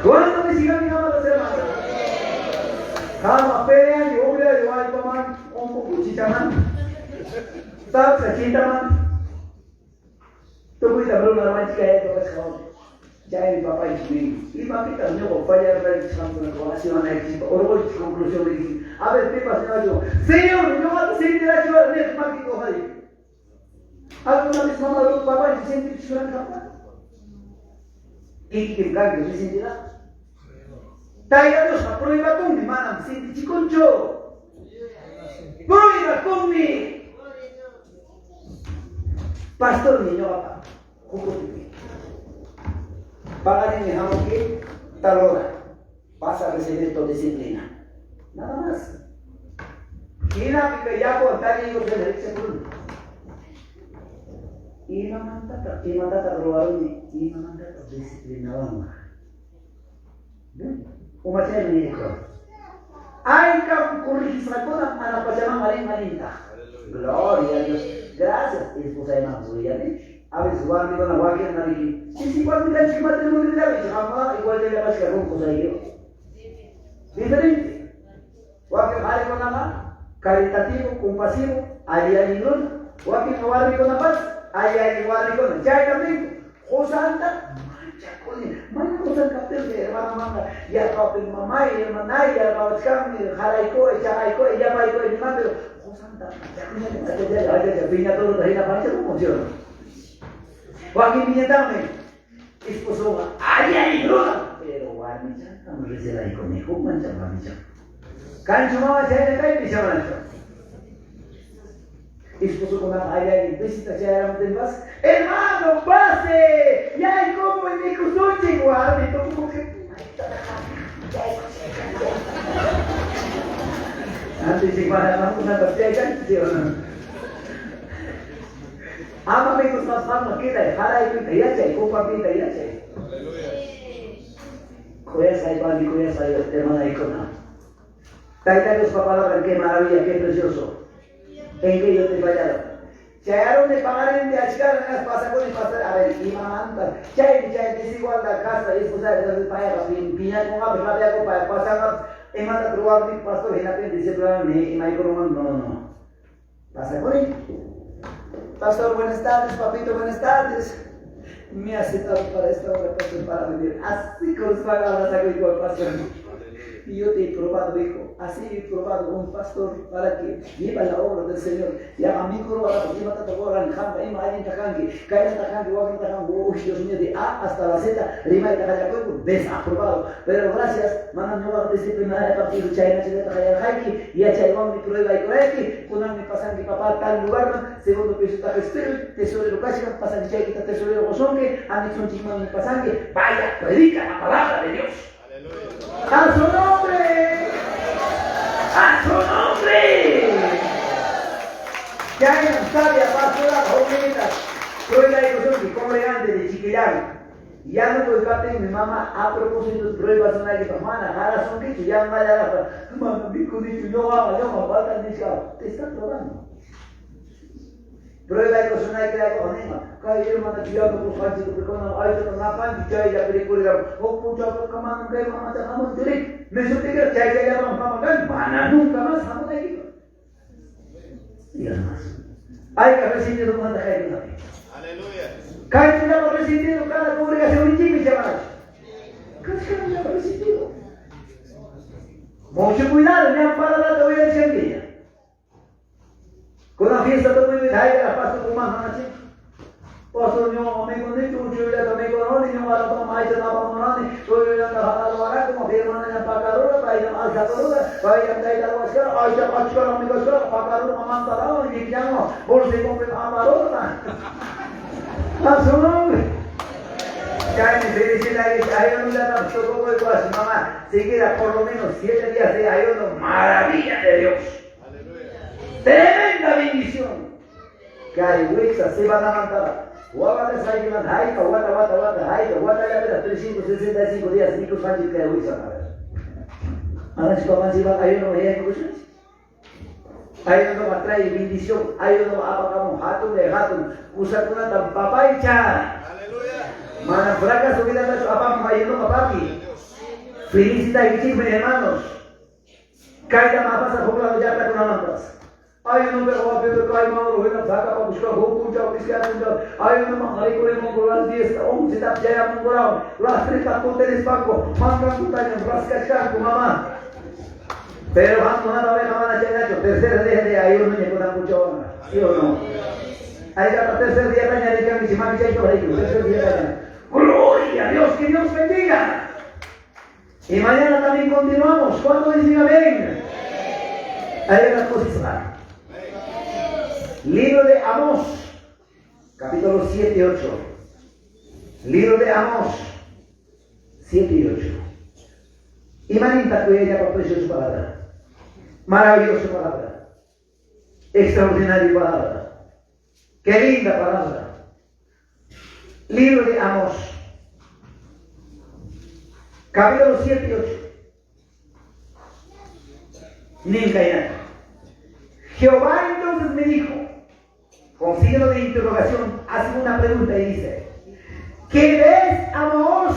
[SPEAKER 5] ¿Cuándo me sigan mi mamá las hermanas? Kama pelea y obra de guay toman un poco chichaman. Estás aquí taman. Tú puedes hablar una mancha de todo eso. Ya mi papá y su hijo. Y papi también va a fallar para el santo de la relación a éxito. Orgullo y conclusión de decir, a ver, ¿qué pasa? Señor, no va a seguir de la ciudad de México, Jaime. ¿Alguna vez mamá de los papás se siente que se van a escapar? ¿Y qué cambio se sentirá? Taira Dios, prueba con mi mano, me siente chiconcho. Prueba con mi. Pastor, niño, papá. Pagar en el jamón que tal hora vas a recibir tu disciplina. Nada más. Mira, que ya contar y ellos de derecha por uno. Y mamá está robaron y mamá está disciplinaban. Uma cena me dijo, ay, que corrigir la cosa a la pachama marinda. Gloria a Dios. Gracias. Esposa de más, voy a ver. A veces guardo con la guardia en la dije, sí, igual me da el matrimonio de la vez, jamás igual de la vez que rompo, cosa yo. Diferente. Guardia vale con la mano, caritativo, compasivo, ahí hay luna. Guardia no vale con la paz. Ay, igual con el chay también. Josanta, mancha con él. Mana cosa captel de hermana manda. Ya captel mamá y hermana y hermana cam y jaraiko, echaraiko, ella paiko y demás, pero Josanta, ya piña todo de la pancha no funciona. Joaquín viene también. Esposo, ay, ay, luna. Pero guardia, no le será y conejo, mancha, mancha. Cancho mamá chay de mi chamancho. Esposo con la allá y visita ya era de más. Hermano, pase. Ya hay como en mi costuche igual, me toco como que antes de vamos una partida, ¿sí o no? Ama me gusta más queda, jara y que ya se compartir ya se. Cuesta y vale, cuesta y hermana y con. Taita Dios palabra, qué maravilla, qué precioso. En que yo te fallaron. Llegaron de pagar en de achicar las pasas con el pastor. A ver, y mamá, chay desigual la casa y esposa de los payas, piña con la persona para pasar. Emata probar mi pastor en la gente dice y me no. Pasa con él. Pastor, buenas tardes, papito, buenas tardes. Me ha citado para esta obra, pastor, para venir. Así con sus palabras hago igual, pastor. Y yo te he probado, hijo, así he probado un pastor para que viva la obra del Señor. Y a mí, llévate a la en Jamba, en Mayan Tajangi, Cayan Tajangi, Wagan Tajangi, uy, Dios mío, de A hasta la Z, Rima y Tajayacoy, desaprobado. Pero gracias, manan no va a disciplinar a partir de Chayna, Chayna, Tajayajaiki, y a Chaywam, mi prueba y correcti, Kunan mi pasan mi papá tal lugar, segundo piso Tajespil, tesorero Kashiga, pasan Chaykita, tesorero Gozonque, Anixon Chimán mi pasanque, vaya, predica la palabra de Dios. ¡A su nombre! ¡A su nombre! Ya en sabia pastora, jovencitas, soy la educación que como elegante de Chiquillán. Ya no puedo estar mi mamá a propósito de pruebas una que hermana, ahora son que ya no vaya a la mamá, mi dicho, yo me falta el disco, te está probando. Prueba itu sunai kaya ko ne ma kaya mana dia ko fanci ko ko na ai to na pan jai ya peri puri ko puja ko kaman kaya mama ta kaman jeri me so tiga jai ya mama kan mana nunca más vamos aquí ya más hay que recibir un manda kaya na aleluya kaya tidak mau recibir cada congregación un chico chaval kaya tidak recibir mucho cuidado me para la obediencia mía. Con la fiesta todo muy bien, la paso con más noche. Pastor, yo me conecto mucho ya también con él, yo ahora como maíz na vamos soy ya la hora como firman en pacarura, para ir a sacarura, para ir a dar la vascara, ay ya pachara mi vascara, pacarura mamá tarao y llamo, bolsa con amarora. A su nombre. Ya me felicidad que hay una la tocó el cuas, mamá, siquiera por lo menos 7 días de ayuno, maravilla de Dios. Tremenda bendición. Que hay huexas, se van a mandar. Guabata Saiman, Haika, Guata ya verá 365 días, Nico Sánchez que hay huexas. Ahora si coman si va, hay uno que hay huexas. Hay uno que trae bendición, hay uno que apagamos, hatun, usakuna tan papá y cha. Mana fraca su vida, apagamos, hay uno que papi. Felicita y chicos, mis hermanos. Caida más pasa, jugando ya está con amantas. Hay uno que va a ver que hay más lo saca para buscar puncha o hay uno más ahí con el mongolas 10 11 tap ya mongolao las 3 con tenis banco mangan tu tanya rasca chanco mamá pero vamos a ver mamá na chacho tercer día de ahí uno me con mucha honra ¿sí o no? Ahí ya tercer día tanya de que mi chimán chacho ahí tercer día tanya gloria a Dios que Dios bendiga y mañana también continuamos ¿cuánto dicen amén? Ahí las cosas Libro de Amós, capítulo 7 y 8. Libro de Amós, 7 y 8. Imanita que ella por su palabra. Maravillosa palabra. Extraordinaria palabra. Qué linda palabra. Libro de Amós, capítulo 7 y 8. Nincaina. Jehová entonces me dijo, con signo de interrogación, hace una pregunta y dice, ¿qué ves, Amós?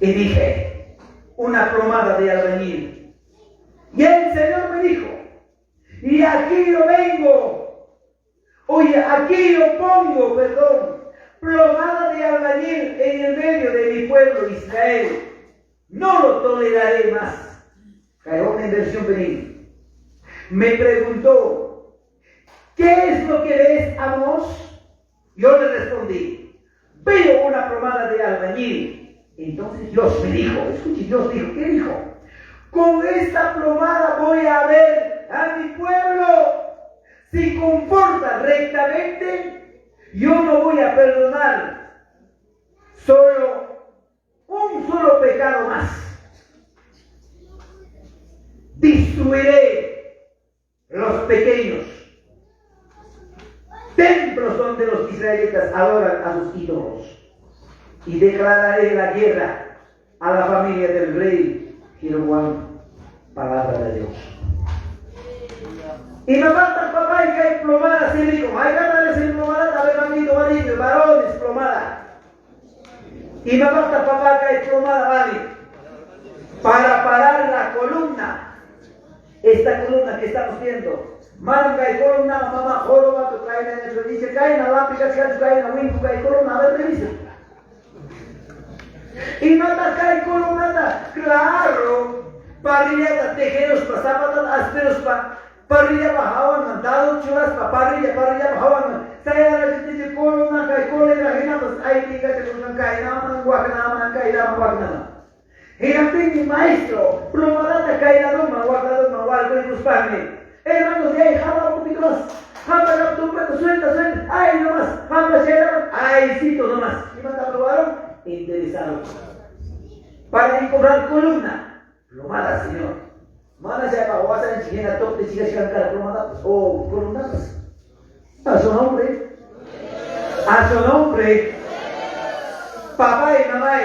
[SPEAKER 5] Y dije, una plomada de albañil. Y el Señor me dijo, y aquí yo vengo, oye, aquí yo pongo, plomada de albañil en el medio de mi pueblo Israel. No lo toleraré más. Cayó en versión benigna. Me preguntó, ¿qué es lo que ves, Amós? Yo le respondí, veo una plomada de albañil. Entonces Dios me dijo, escuche, Dios dijo, ¿qué dijo? Con esta plomada voy a ver a mi pueblo. Si comporta rectamente, yo no voy a perdonar un solo pecado más. Destruiré los pequeños templos donde los israelitas adoran a sus ídolos y declararé la guerra a la familia del rey Jeroboam. Palabra de Dios. Y me falta papá y que hay plomada, así digo, hay ganas de plomada, tal vez amigo, marido, varones, plomada. Y me falta papá que hay plomada, vale, para parar la columna. Esta columna que estamos viendo. Mano hay columna, mamá, joroba, tu cae en el dice, cae en la lápiz, cae en la winco, cae columna, a ver, revisa. Y mata cae columna, claro, parrilla, tejeros, pasaban, asperos, parrilla bajaban, mandado, chulas, parrilla bajaban. Saya la gente columna, cae columna, pues ahí diga que no cae nada, guacana, cae nada. Era mi maestro, plomada cae la doma, guarda y buscarme. Hermanos, de ahí, jala un poquito más. Jala, suelta. Ay, no más. Jala, ay, cito nomás. ¿Y me aprobaron? Interesado. Para ir comprar columna. Plomada, señor. Mana saya bawa saya chiquena top de chicas cantar plomada. Oh, columnas. A su nombre. A su nombre. Papá y mamá.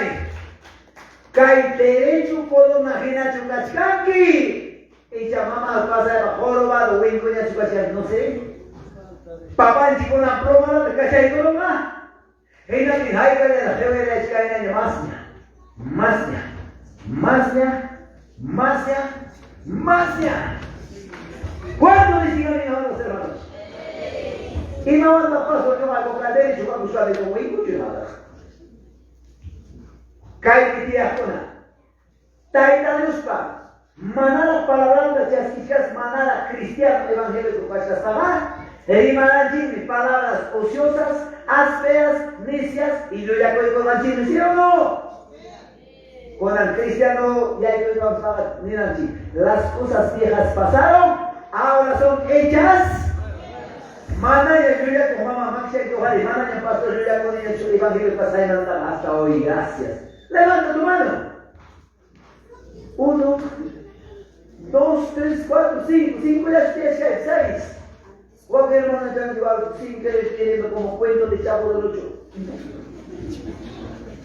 [SPEAKER 5] Kai derecho por una gena chukachkanki. Y llamamos pasa de jorobado, winco ya chukachkan, no sé. Papá chico una plomada de cachay columna. Y la que hay que la severa es que hay Masya. ¿Cuándo le sigan a los hermanos? Y no anda paso que va a comprar derecho para buscar de como hijo y nada. Cae que tía Jona. Taita Diospa. Manada palabras de chasquillas, manada cristiano evangélico pachastamá. Rimananchini, palabras ociosas, ásperas, necias, y yo ya con manchini, ¿sí o no? Con el cristiano ya yo no estaba ni las cosas viejas pasaron, ahora son hechas. Mana ya yo ya con mamá Maxia y Kohari, mana ya pastor yo ya con el evangelio pasado hasta hoy, gracias. Levanta tu mano. 1, 2, 3, 4, 5 ya 6. Cualquier hermano ya me lleva sin querer queriendo como cuento de Chavo del 8.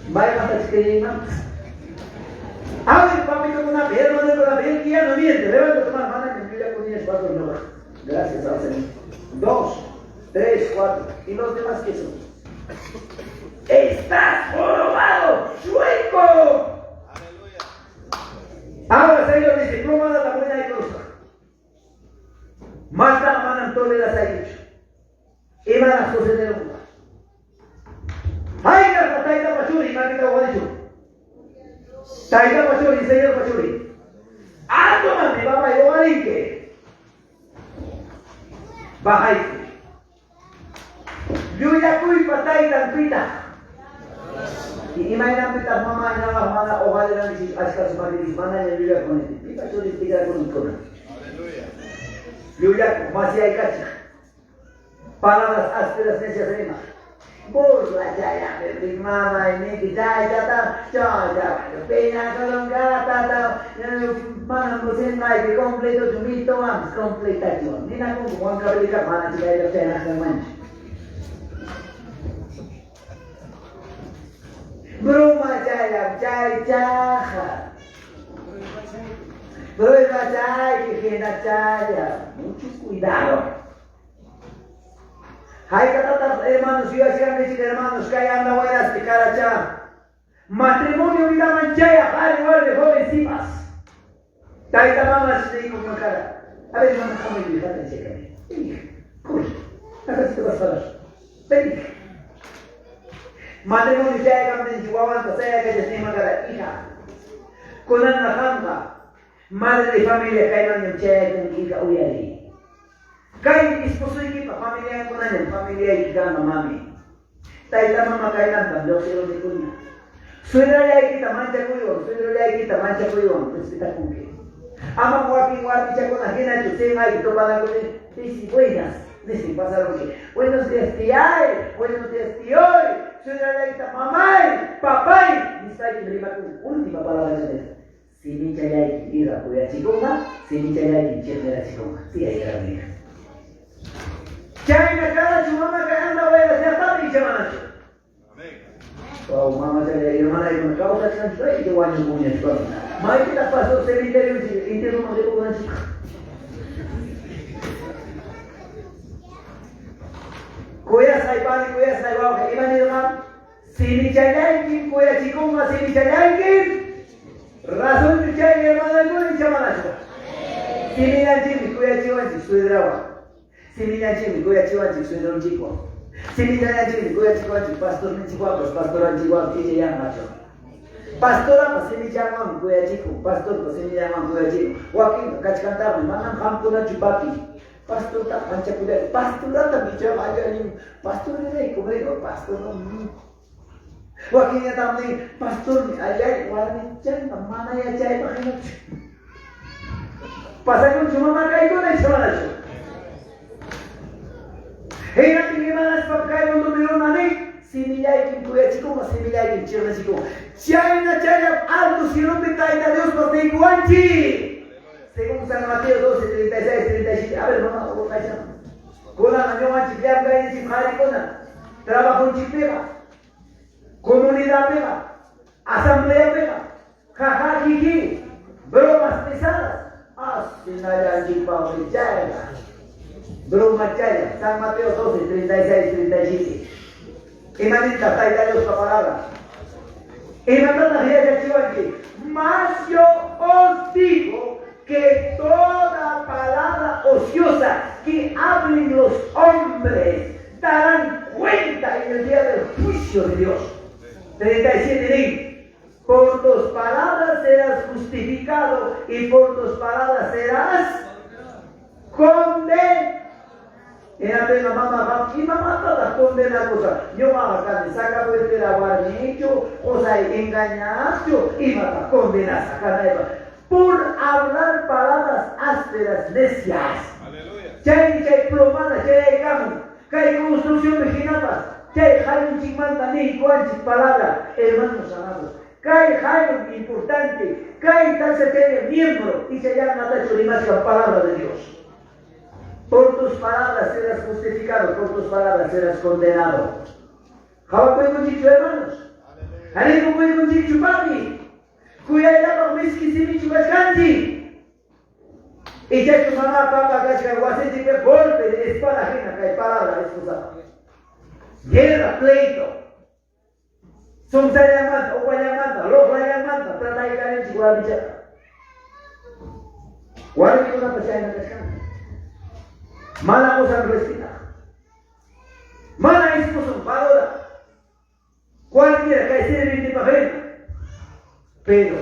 [SPEAKER 5] Vaya hasta escribir. A ver, papito, con una hermano con la que ya no miente. Levanta tu mano, que yo ya con el paso no. Gracias al Señor. 2, 3, 4. ¿Y los demás qué son? ¡Estás jorobado, chueco! Ahora Señor dice, plomada la buena y cosa. Más la manan toleras ha dicho. Y manas cosas de lengua. ¡Ay, la taita pachuri! Marquita lo ha dicho. Taita pachuri, señor pachuri. ¡Ando, mami! Papá, yo valinque. Bajaiste. Yo ya fui para taita pita. Y imagina pita mamá y nada mana o vale la mis ascas maris mana y yo ya con él. Pita churi pita con un cono. Yo ya masih hay cacha. Palabras ásperas necias de más. Burla ya mi mamá y mi ya pena colongada mana musim naik completo jumito mas completación. Ni na kung kuwan kabelika mana sila yung sena ng manch. Bruma jaya jaja. Bruma jaya que queda jaya. Mucho cuidado. Hay que tratar, hermanos, yo hacía decir, hermanos, que anda buenas de caracha. Matrimonio vida manchaya, hay lugar de jovencitas. Taita mamá se dijo con cara. A ver, mamá, ¿cómo me dejaste en seca? Cool. Acá se te vas a hablar. Ven. Matrimonio ya hay en Chihuahua, sea que se estima cara, hija. Con Ana Jamba, madre de familia, caiman en Chaya, con hija, uyari. Kay esposo kita familia ko na yan, familia kita mami. Tayo mama kailan bando sila ni kunya. Suera ya kita mancha ko yon, terus kita kuke. Ama Joaquín Guardicha con la gente que usted hay que tomar con él. Dice buenas. Dice pasaron que buenos días tía, buenos días tío, soy la mamá, papá. Dice ahí que me última palabra de él. Si mi chayay ira puya chiconga, si mi chayay chirmera chiconga. Sí hay que amiga. Chay na cara su mamá que anda voy a hacer papi y chamanacho. Oh, mamá chayay hermana y una causa chancho y que guaño puña chiconga. Mai que la pasó cementerio interno de una chica. Kuya saibani kuya saibao que iban a ir si mi chayay kuya chiconga si mi chayay razón que chay hermana no ni chamanacho. Si mi nanchi kuya chiwanchi soy drama. Si mi nanchi kuya chiwanchi soy don chico. Si mi nanchi kuya chiwanchi pastor ni chico pues pastor antigua que ya macho. Pastora pues si mi llaman kuya chico, pastor pues si mi llaman kuya chico. Joaquín kach cantar manam hamkuna chupapi. Pastor ta pancha kuya, pastora ta bicha vaya ni pastor ni como digo pastor no. Joaquín ya también pastor ni allá guarani chan mana ya chay página. Pasa con su mamá cae con eso mana. Era que manas para caer un número nani. Si mi yai kin kuya chico mas si mi yai kin chirna chico. Chay na chay alto si no me cae a Dios por te guanchi. Según San Mateo 12, 36, 37. A ver, mamá, ¿cómo está echando? Con la mañana manchi, ya me cae en chimari con la. Trabajo en chipega. Comunidad pega. Asamblea pega. Jaja, jiji. Bromas pesadas. Asinaya jipa chaya. Broma chaya. San Mateo 12, 36, 37. Imanita, taita Dios la palabra. Imanita, ya chivo aquí. Mas yo os digo que toda palabra ociosa que hablen los hombres darán cuenta en el día del juicio de Dios. 37. Por tus palabras serás justificado y por tus palabras serás condenado. Era pena mamá, y mamá toda condena cosa. Yo mamá que saca pues de la guarnicho, o sea, engañacho, y mamá condena saca por hablar palabras ásperas, necias. Aleluya. Chay plomada, chay camo, chay construcción vecinata, chay hay chimanta ni cuanchis palabra, hermanos amados. Chay hay importante, chay taza chay miembro, y se llama tacho ni más que palabra de Dios. Por tus palabras serás justificado, por tus palabras serás condenado. ¿Cómo puede conchicho, hermanos? ¿Cómo puede conchicho, papi? Cuya llama whisky si mi chubascanti. Y ya tu mamá, papá, cacha, guasete, que golpe de espada ajena, que hay palabra excusada. Guerra, pleito. Son sayamanta, o guayamanta, lo guayamanta, trata de caer en chihuahua. ¿Cuál es una persona en la cascana? Mala cosa respira. Mala esposa, valora. Cualquiera que esté en el papel. Pero,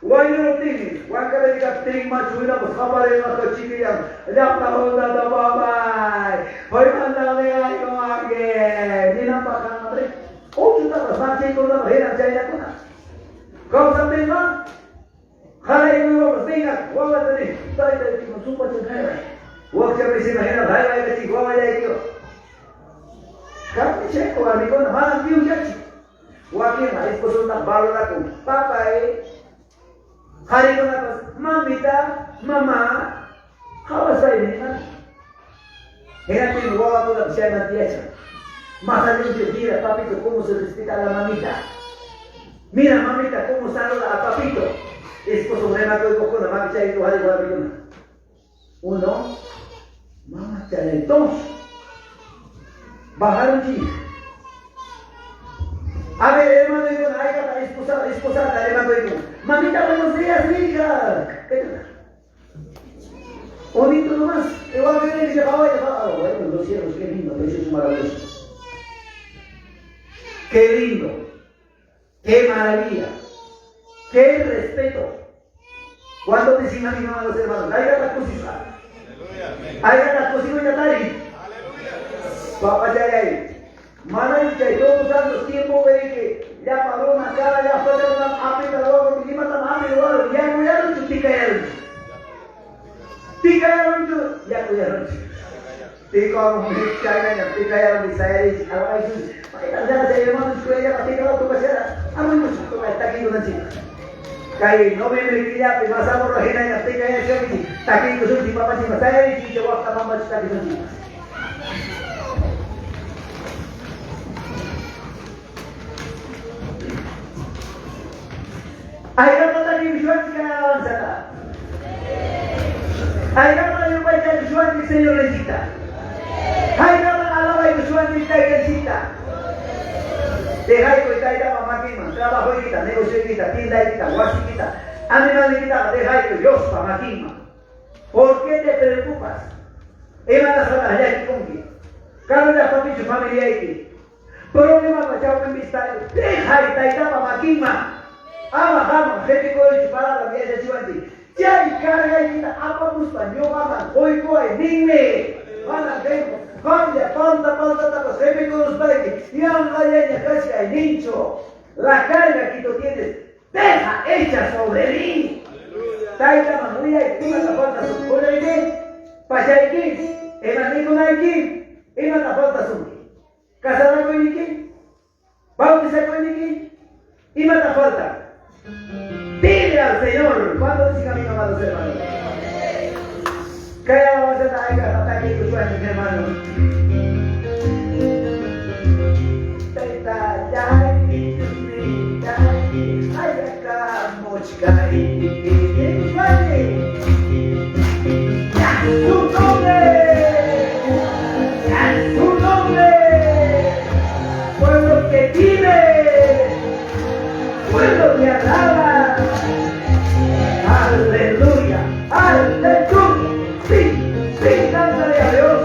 [SPEAKER 5] why you not thinking? Why can't you get three much with a Hamare Makachikian? Dapta Honda the Baba. Hoy manda de ahí como alguien. Ni la paga madre. Oh, tú estás más chico de la mujer, ya ya con. ¿Cómo se llama? Jale y luego venga, guapa de ti. Está de ti con su pacha. Waktu yang bisa mahina bahaya kecil gua aja itu. Kami cek kami pun malam piu jadi. Waktu yang itu sudah baru aku. Papai hari pun apa? Mamita, mama, kau saya ini kan? Hendak piu gua aku tak bisa nanti aja. Masa itu dia papi itu como se respeta a la mamita. Mira mamita como saluda a papito. Esposo rema tu con la mamita itu hari gua piu. Uno, mamá tiene dos. Bajaron chile. A ver, hermano, digo, ahí está esposada, hermano, digo, mamita, buenos días, hija. ¿Qué tal? Bonito nomás. Que va a ver y dice, bueno, los cielos, qué lindo, eso es maravilloso. Qué lindo. Qué maravilla. Qué respeto. ¿Cuánto te imaginan a los hermanos? Ahí está la cosita. Ahí está la cosita y Atari. Papá Chay. Mana Chay, todos los tiempos que ya pagó una cara, ya fue una apita, luego que encima está mami, ya no chutica él. Tikayaron itu, ya kuyaron. Tika mo kaya na tikayaron di saya di awal itu. Makita saya mau kuya pati kalau tu pasera. Amo mo tu taki ko na si. Kaya no me kaya pimasa mo rohina na tikaya siya di. Taki ko di papa si saya di jawab ka mama sa taki di. Akhirnya tadi visual kaya sana. Akhirnya yung baca visual di Señor necesita. Akhirnya alaba visual di tayo necesita. Deja ko tayo da mamakima, trabajo kita, negocio kita, tienda kita, wasi kita, animal kita, deja ko Dios mamakima. ¿Por qué te preocupas? Ema na sana ya kikongi. Kalau da papi su familia iki. Problema macam pembistaan. Deja tayo da mamakima. Ama, gente ko yung palabra niya sa siwanti. Diyan, karga kita, apa muspan, yung aman, hoy, ningme. Mana, vengo, cambia, panta, tapos, gente ko los baiki. Yan, vaya, casi hay nicho. La carga que tú tienes, deja hecha sobre mí. Taita, mamuya, y tima, tapanta, su pura ide. Pasha iki, emaniko na iki, ima tapanta, su. Kasara ko iki, bautiza ko iki, ima tapanta. Dile al Señor, ¿cuándo dice camino, amados hermanos? Kaya vamos a estar ahí hasta aquí tu sueño, mi hermano. Su nombre, pueblo que vive, pueblo que alaba. Aleluya, aleluya. Sí, cántale a Dios.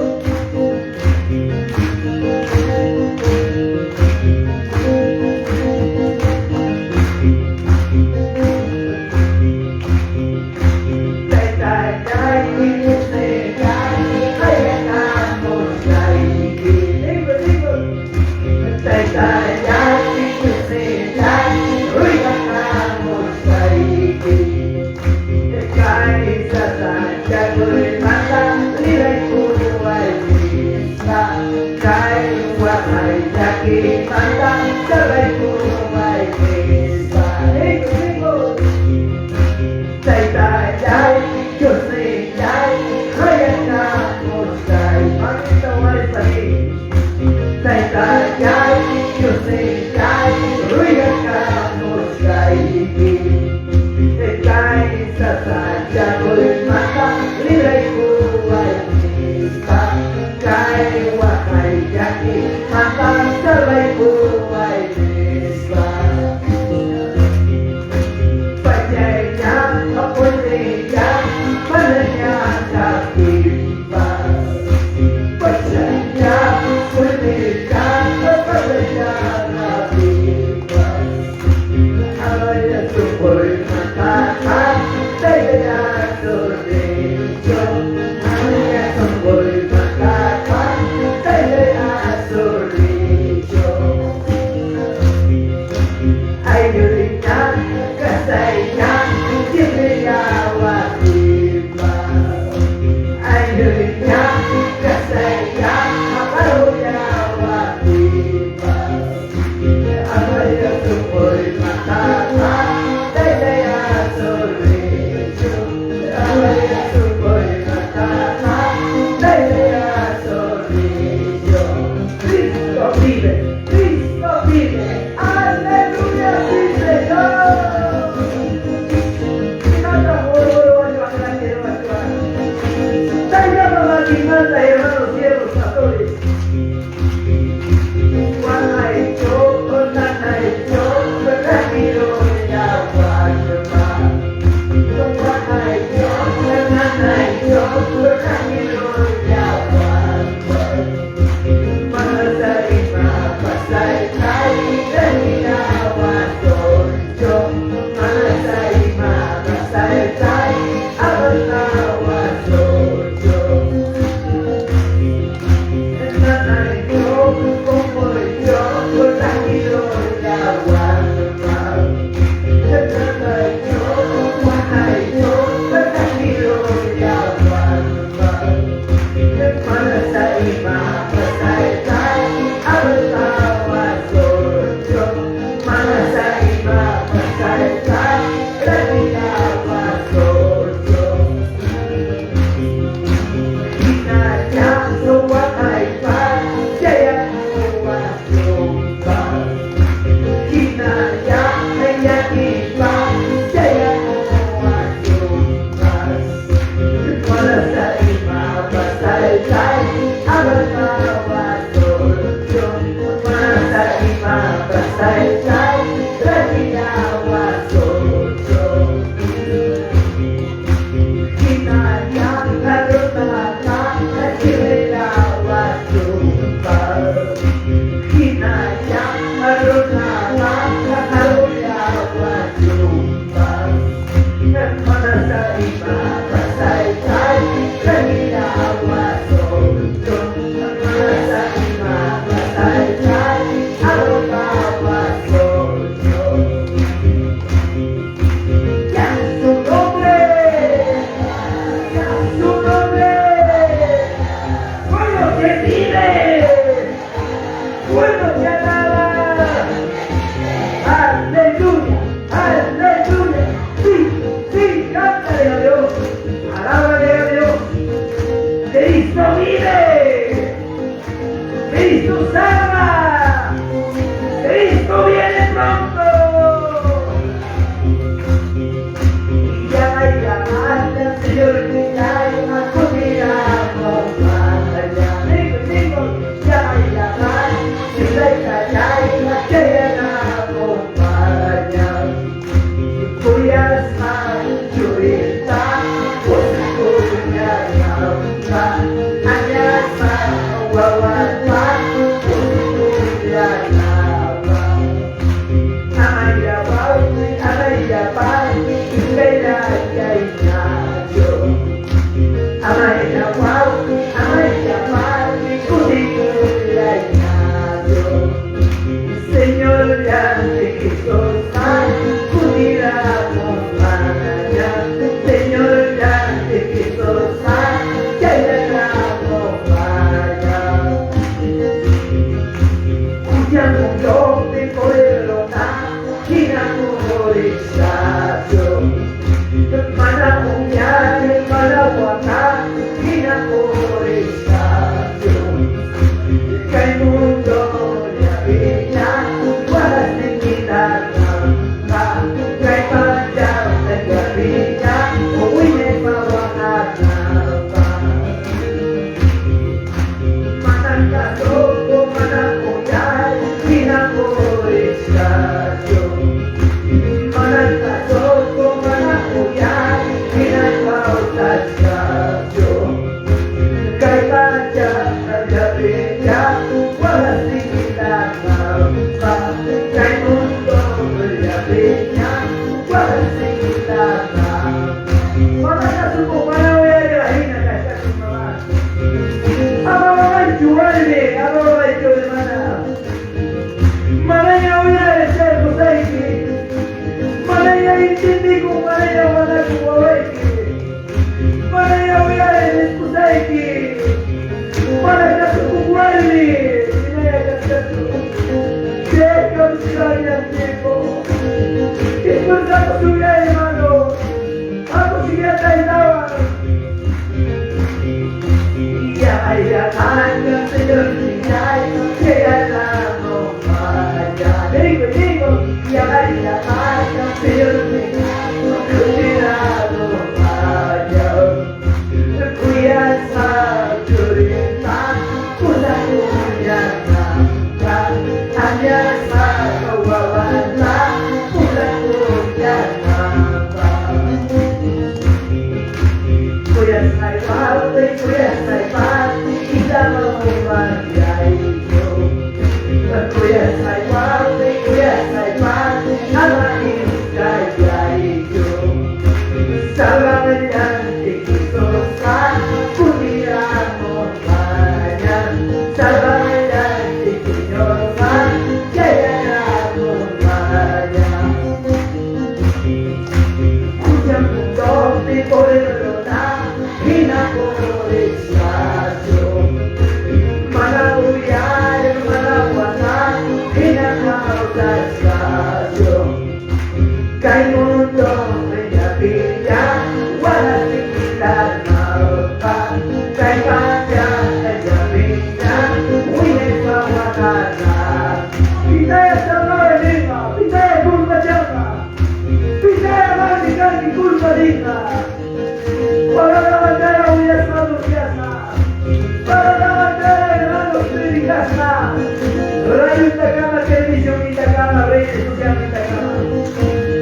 [SPEAKER 5] Rayu Itacama, televisión Itacama, redes sociales Itacama.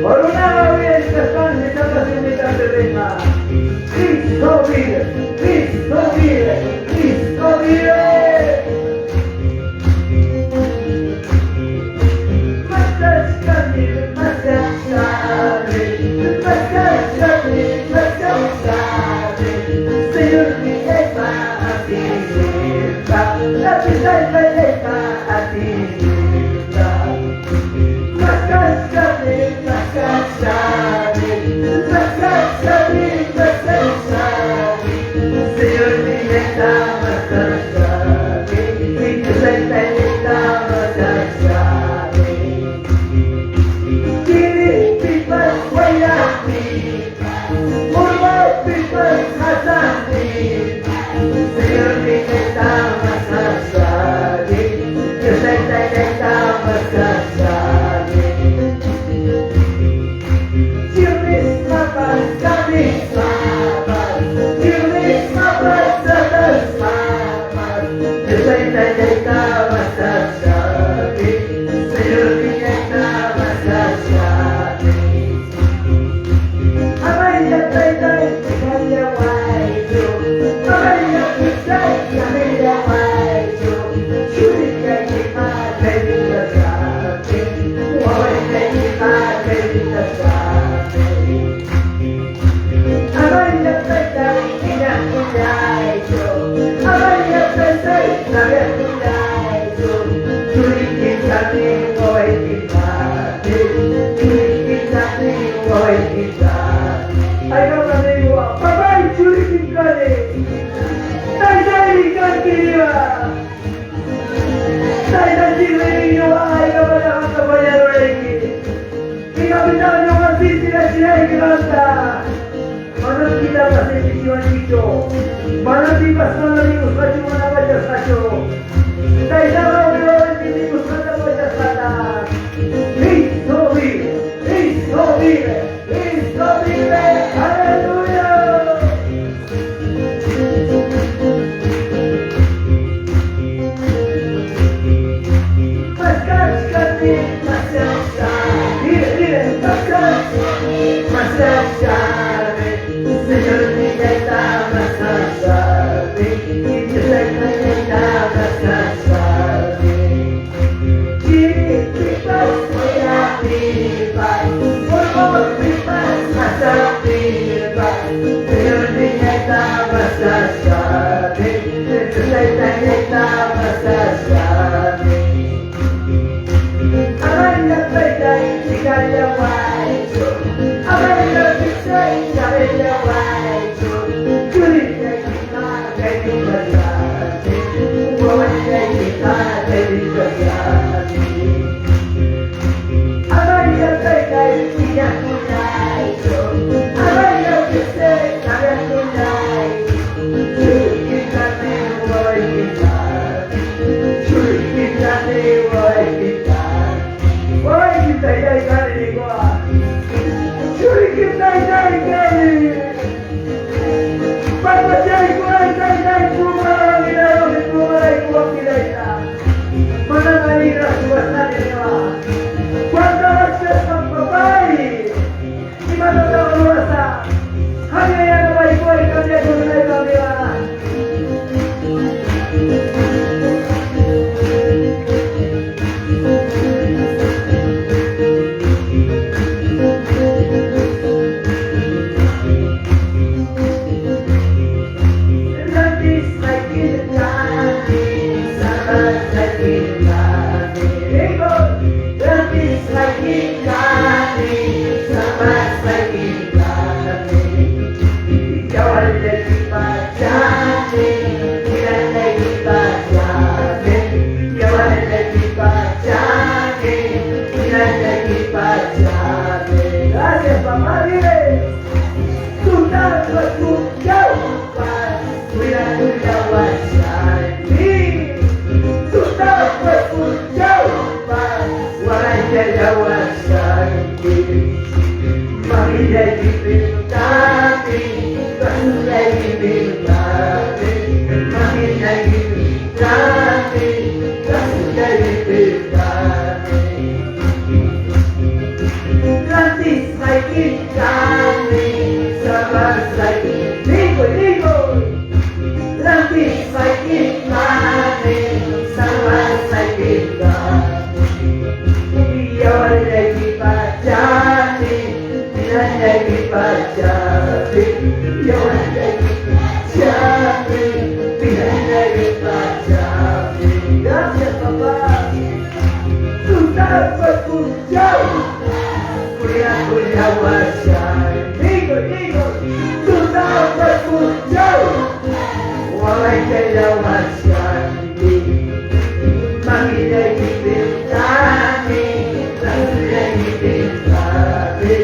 [SPEAKER 5] Por una vez que están en esta nación de Candelena. Cristo vive, Cristo vive, Cristo vive.
[SPEAKER 6] Gracias,
[SPEAKER 5] Gracias, papá. Tú sabes escuchar. Kuya wajah. Digo, tú sabes escuchar. Walai kaya wajah. Magia y pintani, magia y pintani,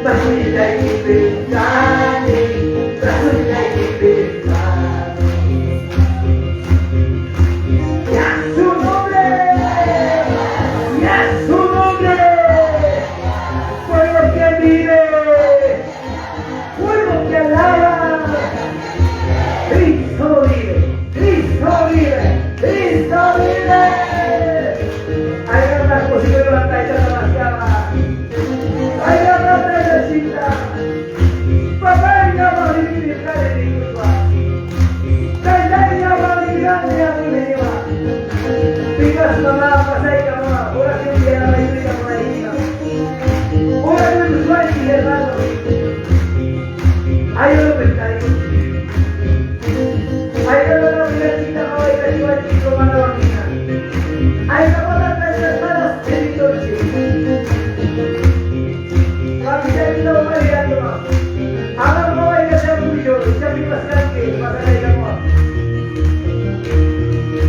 [SPEAKER 5] magia y pintani, magia y pintani. Ya su nombre, pueblo que vive, pueblo que alaba. Cristo vive, Cristo vive, Cristo vive. Hay una posible batalla demasiada. Hay una batalla cita. Papá ya va a vivir en cada película. Tanda ya va a vivir en cada película. Digas mamá, pasai mamá. Ahora que viene la mayoría por ahí. Ahora que nos va a ir hermano. Hay un comentario. Hay que ver la universidad hoy que yo aquí como la bambina. Hay que poner las hermanas en mi noche. Kami saya kita melihat semua. Alam bawa yang saya punya, saya minta sekali pada saya semua.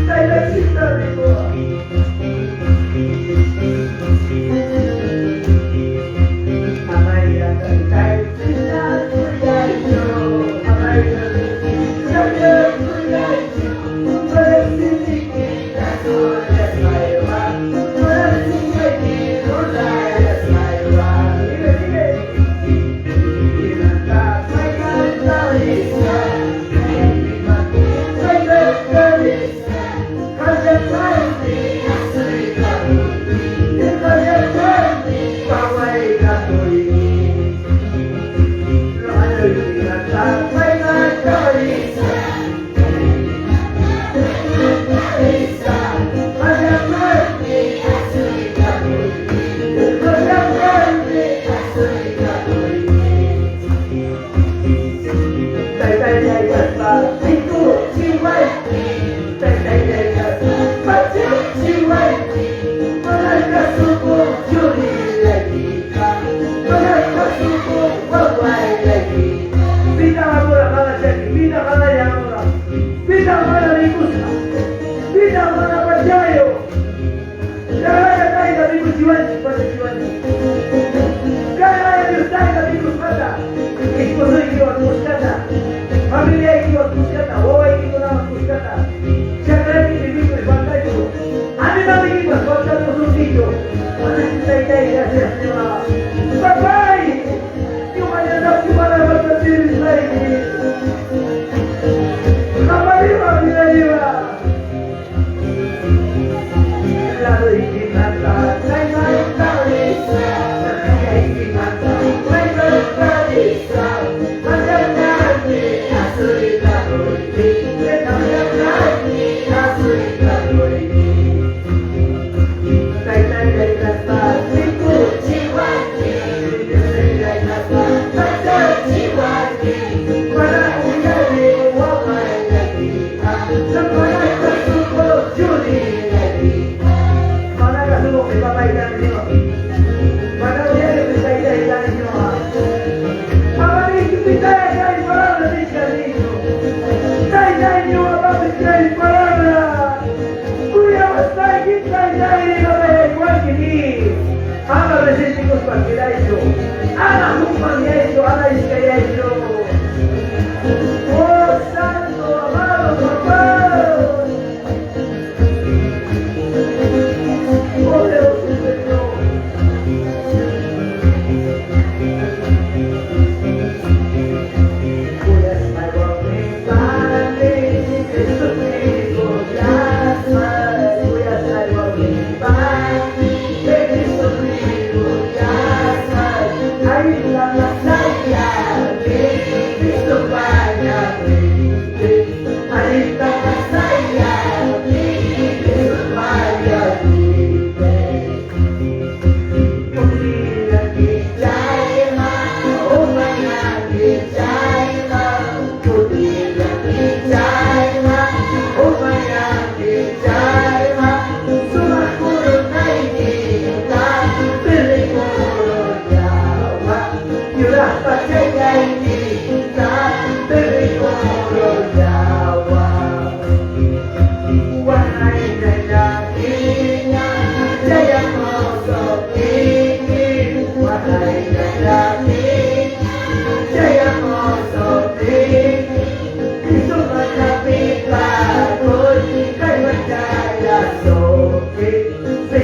[SPEAKER 5] Saya cinta itu. Amai yang saya cinta sudah itu. Amai yang saya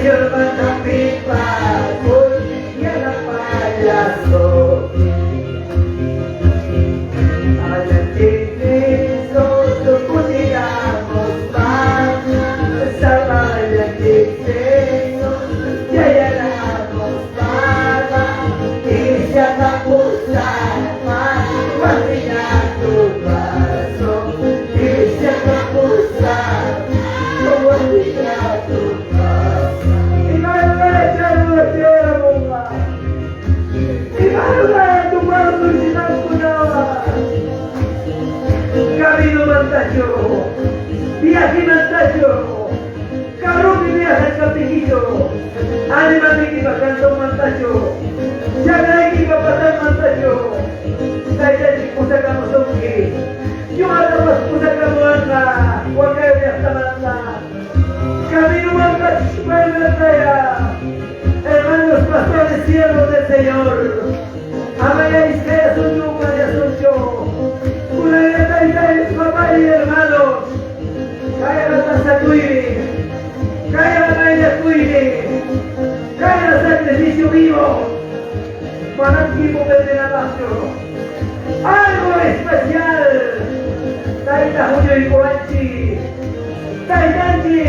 [SPEAKER 5] Señor, manda mi paz, y a la payaso. A la que nosotros pudiéramos más, salva la que ya llegamos para, y se acabó más, camina tu paso, y se acabó como olvida tu paso. Y no me echando la tierra, bomba. Y no tu mano y no curaba. Camino mantacho, viaje mantacho, cabrón que viaja el capijillo, ánima de que bajando mantacho, ya que hay que pasar mantacho, saita de puta camozoque, yo a la más puta camoanca, cualquier día hasta manda, camino mantacho, para hermanos pastores siervos del Señor, amayáis que es un yugo de asunción. Una de papá y hermanos, calla la taza tuya, calla la mañana tuya, calla el sacrificio vivo, para el tipo de navajo. Algo especial, taita Julio y Coanchi, taitanchi,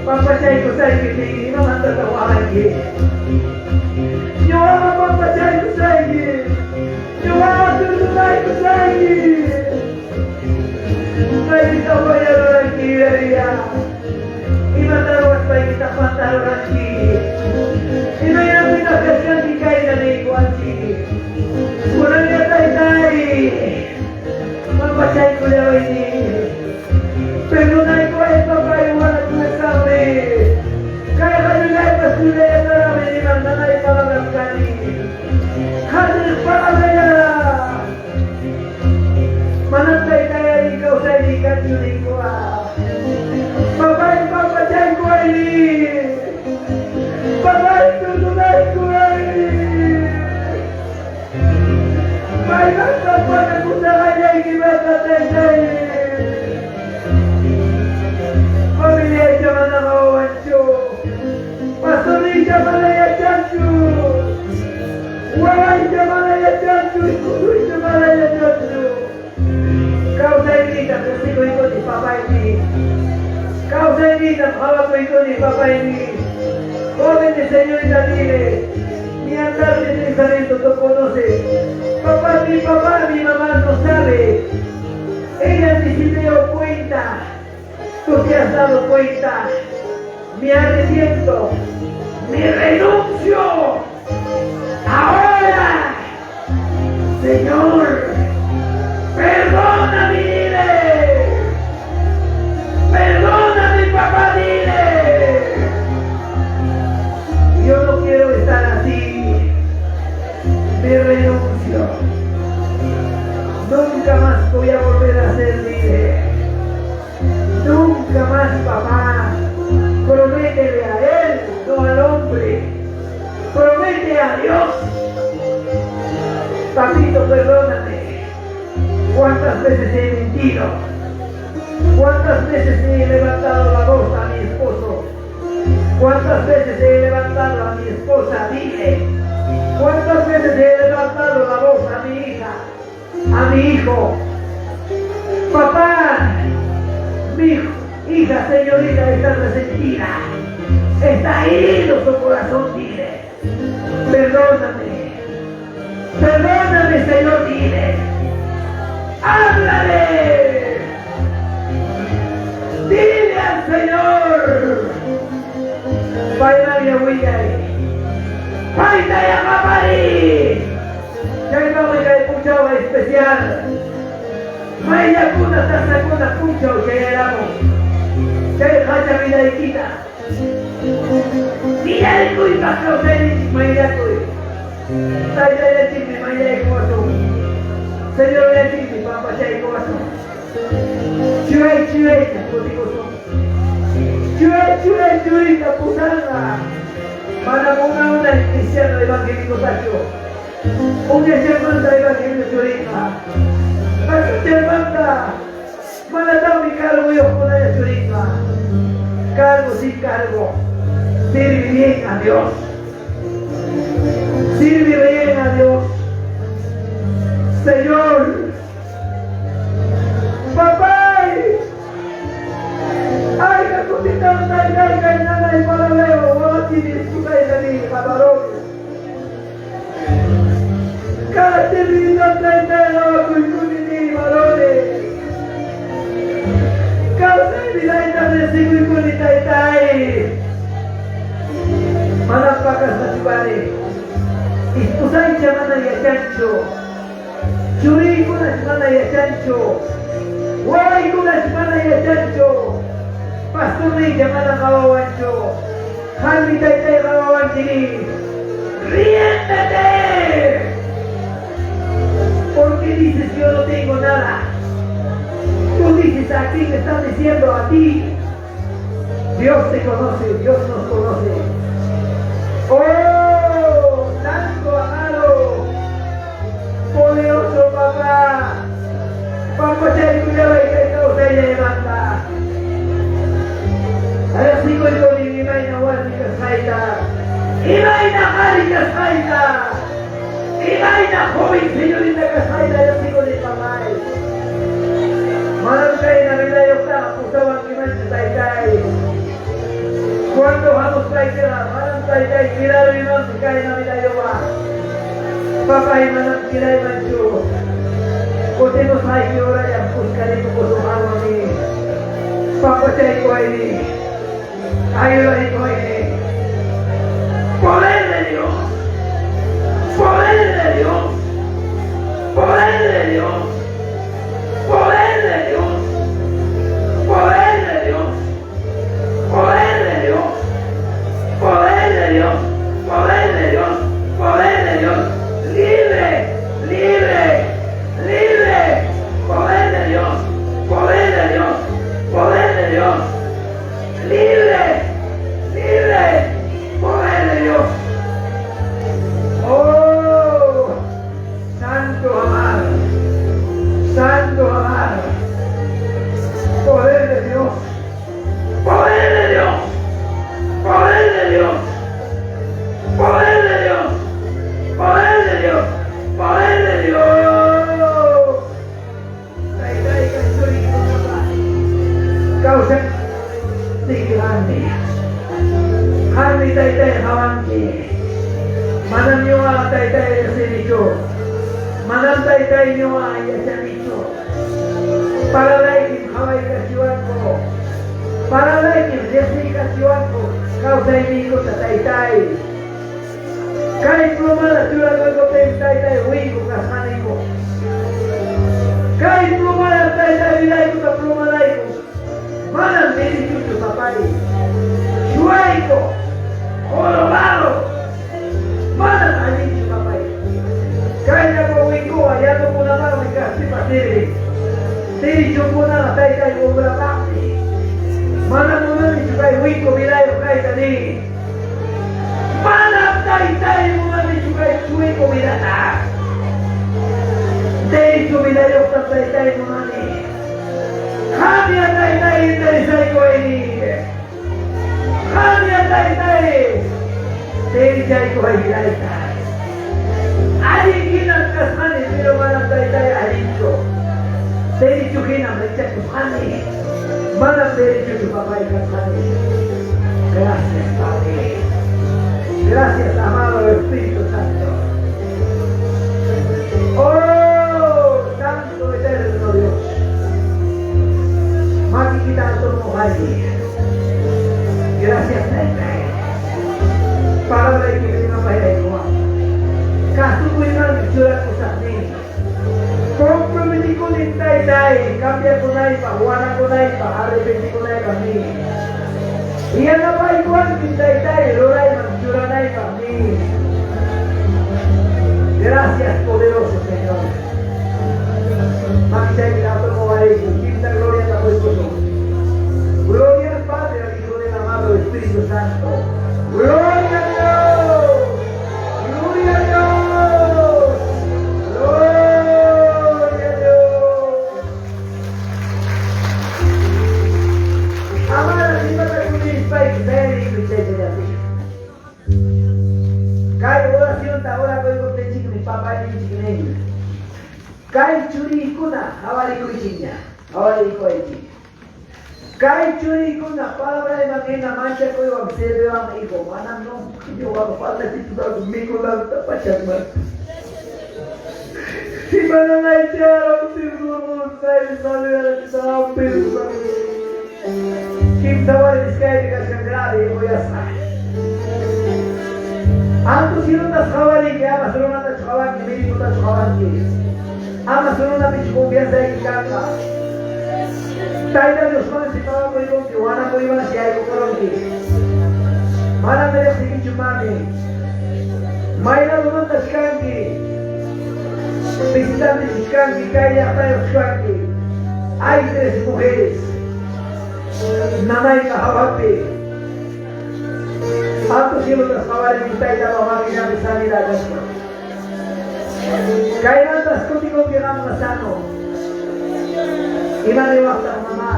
[SPEAKER 5] papá chaiko saiki, no manda tawahanki. Yo amo papá chaiko saiki. Yo amo tu like saiki. Saiki voy a dar aquí día. Y mandaron a saiki tapando aquí. Y no hay una canción que caiga de igual así. Una día tai. Mamá chaiko le voy. Perdona y coge papá y guarda tu examen. Caiga de la pastura para venir a mandar y para la cani. Hadir para Manatay kaya ikaw sa ilikan yun ko Babae papatay ko ay Babae tunay ko ay May nagtapan ako sa kanya ikibatatay Pamilya siya man ang awan siyo Pasuri siya malaya chancho Wala siya malaya chancho Ikuloy siya malaya chancho Causa invita, consigo hijo de papá y mí. Causa invita, abajo hijo de papá y mí. Jóvenes señorita, dile, mi andar de pensamiento no conoce. Papá, mi mamá no sabe. Ella ni si me dio cuenta. Tú te has dado cuenta. Me arrepiento. Me renuncio. Ahora, Señor. Perdóname, dile. Perdóname, papá, dile. Yo no quiero estar así. Me renuncio. Nunca más voy a volver a ser libre. Nunca más, papá. Prométele a él, no al hombre. Promete a Dios. Papito, perdóname. ¿Cuántas veces he mentido? ¿Cuántas veces he levantado la voz a mi esposo? ¿Cuántas veces he levantado a mi esposa? Dile. ¿Cuántas veces he levantado la voz a mi hija? A mi hijo. Papá, mi hija señorita está resentida. Está herido su corazón, dile. Perdóname. Perdóname, Señor, dile. ¡Háblale! ¡Dile al Señor! ¡Baila huilla! ¡Baila ya papari! Ya vamos a ir puchao especial. Maya kuna tasa kuna puchao que éramos. Ya hacha vida y quita. Mira el cuy para que maya cuy. Taya de ti maya y cuatro. Señor le dice, papá, chay corazón. Chuay, contigo son. Chuay, capuzada. Para una cristiano evangélico tacho. Un hermana evangélico churita. Aquí te manda. Manda mi cargo y ojo de churita. Cargo sin cargo. bien a Dios. Sirve bien a Dios. Señor, papá, ay, la cosita no está en nada y para luego, no tienes tu casa ni paparón. Cada terminal trae la cultura ni valores. Cada terminal de sigo y taitai. Manapakas na sibari. Ispusay chamana ya chancho. Churi ko na chamana ya chancho. Wai ko na chamana ya chancho. Pastor ni chamana kawawancho. Hami taitai kawawanchini. ¡Riéndete! Porque dices yo no tengo nada. Tú dices aquí me están diciendo a ti. Dios te conoce, Dios nos conoce. ¡Oh! Santo amado, poderoso papá. Vamos a echar cuidado y que no se levanta. A ver si con el Imaina Huárnica Saita. Imaina Harika Saita. Imaina joven señorita Saita, yo sigo de papá. Malam kayo na nila yung pusawan kiman sa Taytay. Cuando vamos Taytay, malam Taytay, kilaro yun si kayo na nila yung papay malam kilay mancho. Kote mo sa ikiora yung puskali mo po sumawa ni papachay ko ay ni ayuray ko ay ni poder de Dios, poder de Dios, poder de Dios. Poder de Dios, poder de Dios, poder de Dios, poder de Dios, poder de Dios, poder de Dios, libre, libre, libre, poder de Dios, poder de Dios, poder de Dios, libre, libre, poder de Dios. Oh, santo amado. Santo amado, poder de Dios, poder de Dios, poder de Dios, poder de Dios, poder de Dios, poder de Dios. Causa grande, Harmi Taitai Hawanki, Manam Yoa Taitai Senicho. Manam Taitai Nyoa Yachanicho. Para laikim Hawaii Kashiwanko. Para laikim Jesse Kashiwanko. Causa amigo sa Taitai. Kahit plumala sila magopeng Taitai Wiko Kasmaniko. Kahit plumala Taitai Vilay ko sa plumalay ko. Manam Nilichucho Papay. Shuay ko. Colorado. Manam Alicho Papay. Kaya po wiko, ayato po naman kasi pasiri. Tiricho po na Taitai Obra Pakti. Mana mo na nito kay wiko, bilayo kay tani. Mana Taitai mo na nito kay wiko, bilata. Tiricho bilayo sa Taitai mo na ni. Kanya Taitai interesay ko ini. Kanya Taitai. Tirijay ko ay bilayta. Alguien al casane, pero van a traer a Alicho. Te he dicho que no me echa tu pane. Van a hacer hecho tu papá y casane. Gracias, Padre. Gracias, amado Espíritu Santo. Oh, Santo Eterno Dios. Maki kita como Padre. Gracias, Padre. Palabra que me va a ir igual. Kasu ko yung surat ko sa atin. Kompromiti ko din Taitai. Kambya ko na ipahuwanan ko na ipaharipin ko na kami. Iyan na pa ikuan din Taitai. Loray magsura na kami. Gracias, poderoso Señor. Makisay minato mo ay quinta gloria a tu Gloria al Padre, al Hijo del amado Espíritu Santo. Gloria a Dios. Gloria a Dios. Gloria a Dios. Amada, si no te cuides, Pai, ven y cuídate de ti. chiquinenga. Kai churi kuna hawali kuichinya, hawali kuichi. Kai churi kuna palabra de manena mancha koi observe wang iko manam no yo wang falta titu da miko la tapachak mar. Si mana nai charo tiru sai sale sa peru. Kim tawar iskai ka changrade yo ya sa. Antu sino tas khawali ke ama sino tas khawali ke meri tas khawali ke. Ama sino na bich confianza ki kaka. Taida de Osman sitaba koi ko ki wana koi wana si ai ko koron ki. Mana mere sigi chumani. Maina luman tas kanki. Visitante kanki kai ya ta kanki. Hay 3 mujeres. Nanay kahawati. Santo cielo tas khawali ki taida mama ki na sanidad asma. Kailan tas kutiko kiram masano. Iman waktu mama.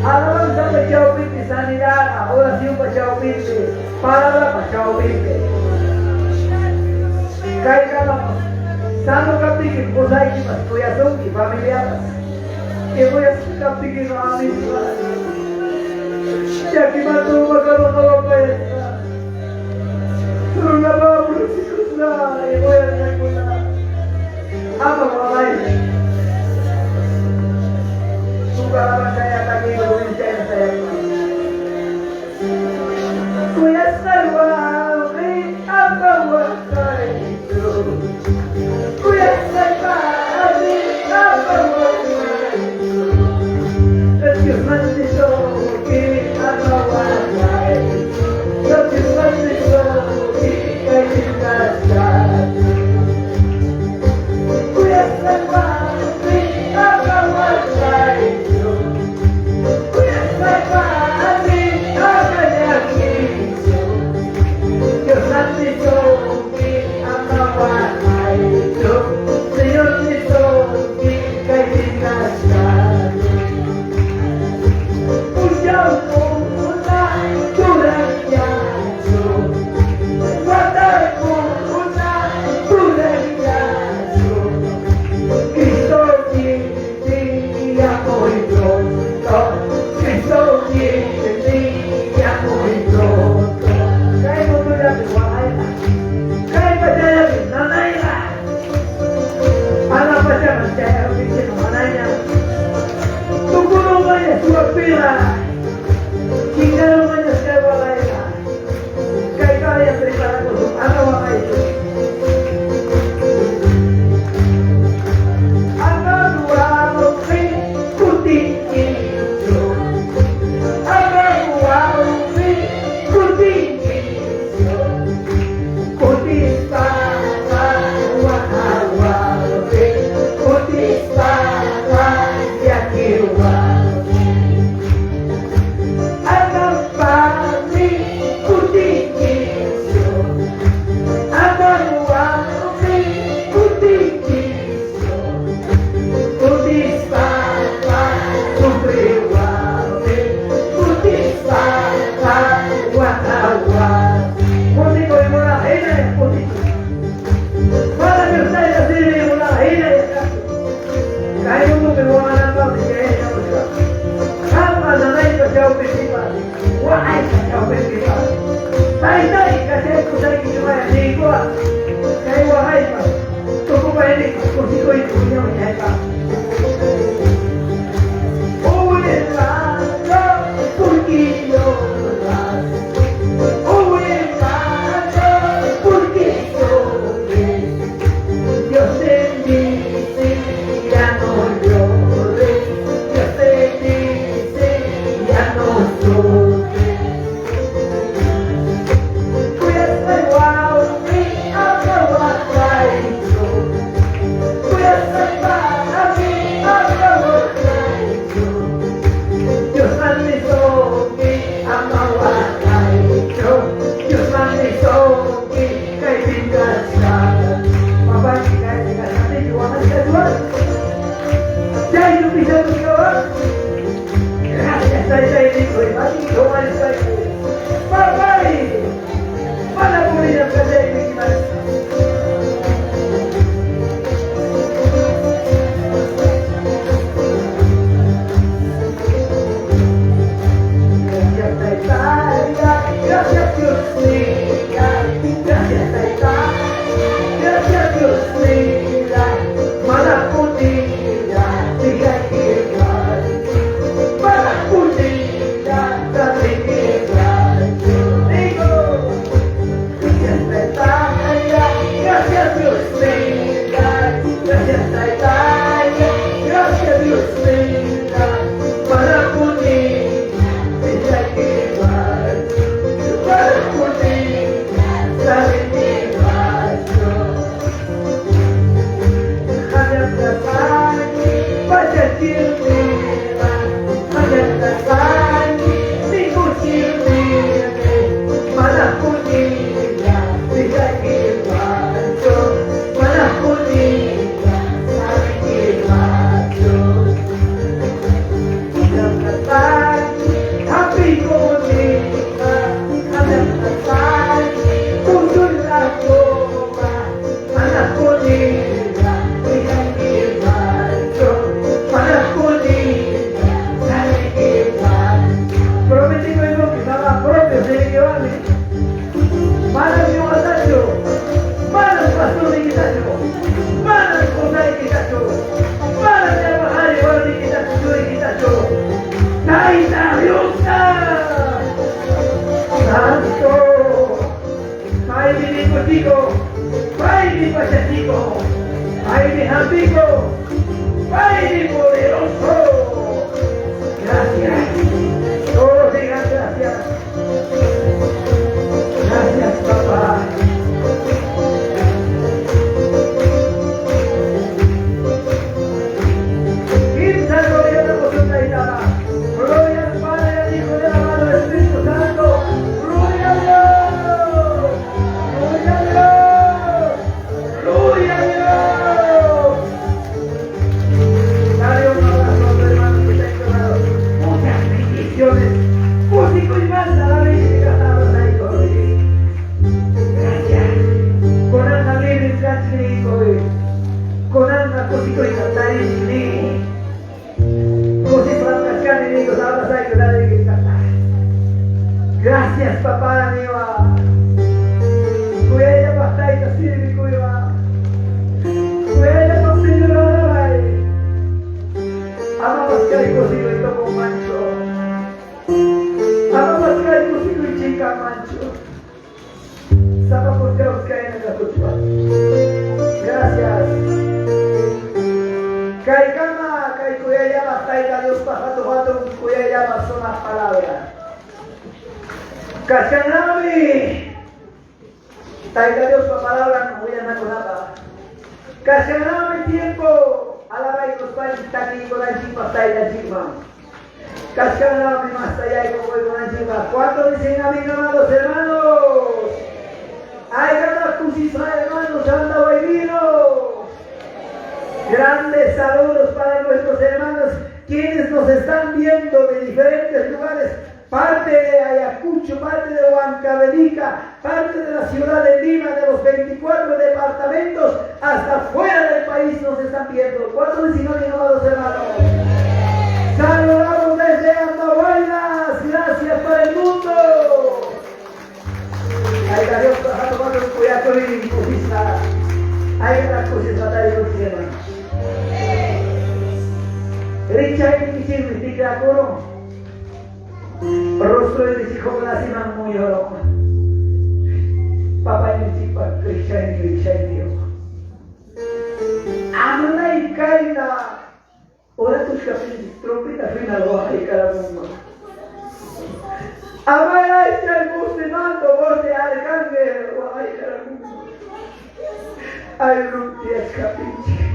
[SPEAKER 5] Alaman sa pachao piti sanidad, oración pachao piti, palabra pachao piti. Kaya kala sano kapti posay ki mas kuyason ki familia mas. Ibu yang kapti ki no amin pa. Ya ki matu magkano pa. Suruh na ba mo si Kusna, ibu yang nagmula. Apa mamay? Suka saya lagi berbincang saya. Kuya sarwa apa wakai itu? Kuya sarwa apa wakai itu? Setiap manusia kini apa wakai? Setiap manusia kini kaitan. Kuya sarwa apa wakai? mío, gracias Taita, gracias Dios mío, Marapunilla, diga que Marapunilla, dame que digo, gracias Taita, gracias Dios mío, gracias Taita, gracias Dios mío, Marapunilla, diga que gracias papá mío, cuida bastante así de mi cuida, cuida con mi llorada, amamos que hay cosido y toco mancho, amamos que hay cosido y chica mancho, sabemos que os caen en la cuchua, gracias, Kai kama, kai kuya llama, taita Dios pajato vato, kuya llama son las palabras. Cachanami, taita Dios pa palabra, no voy a andar con nada. Cachanami tiempo, alaba y los padres está aquí con la chipa, taita chipa. Cachanami más allá y como voy con la chipa. ¿Cuánto dicen amigos, amados hermanos? Hay ganas tus hermanos, anda vino. Grandes saludos para nuestros hermanos quienes nos están viendo de diferentes lugares, parte de Ayacucho, parte de Huancavelica, parte de la ciudad de Lima, de los 24 departamentos, hasta fuera del país nos están viendo. ¿Cuántos vecinos y amados hermanos? Saludamos desde Andahuaylas, gracias para el mundo. Hay que Dios trabajando con los cuidados y cosas. Hay las cosas batallas de hermanos. Richa y significa coro. Rostro de mis hijos lastiman muy oro. Papá y mi chipa, richa y Dios. Amana y caída. Ora tus capillas, trompeta fina roja y cada mundo. Amana y el voz de mando, voz de arcángel, roja y cada mundo. Ay, rumpias capillas.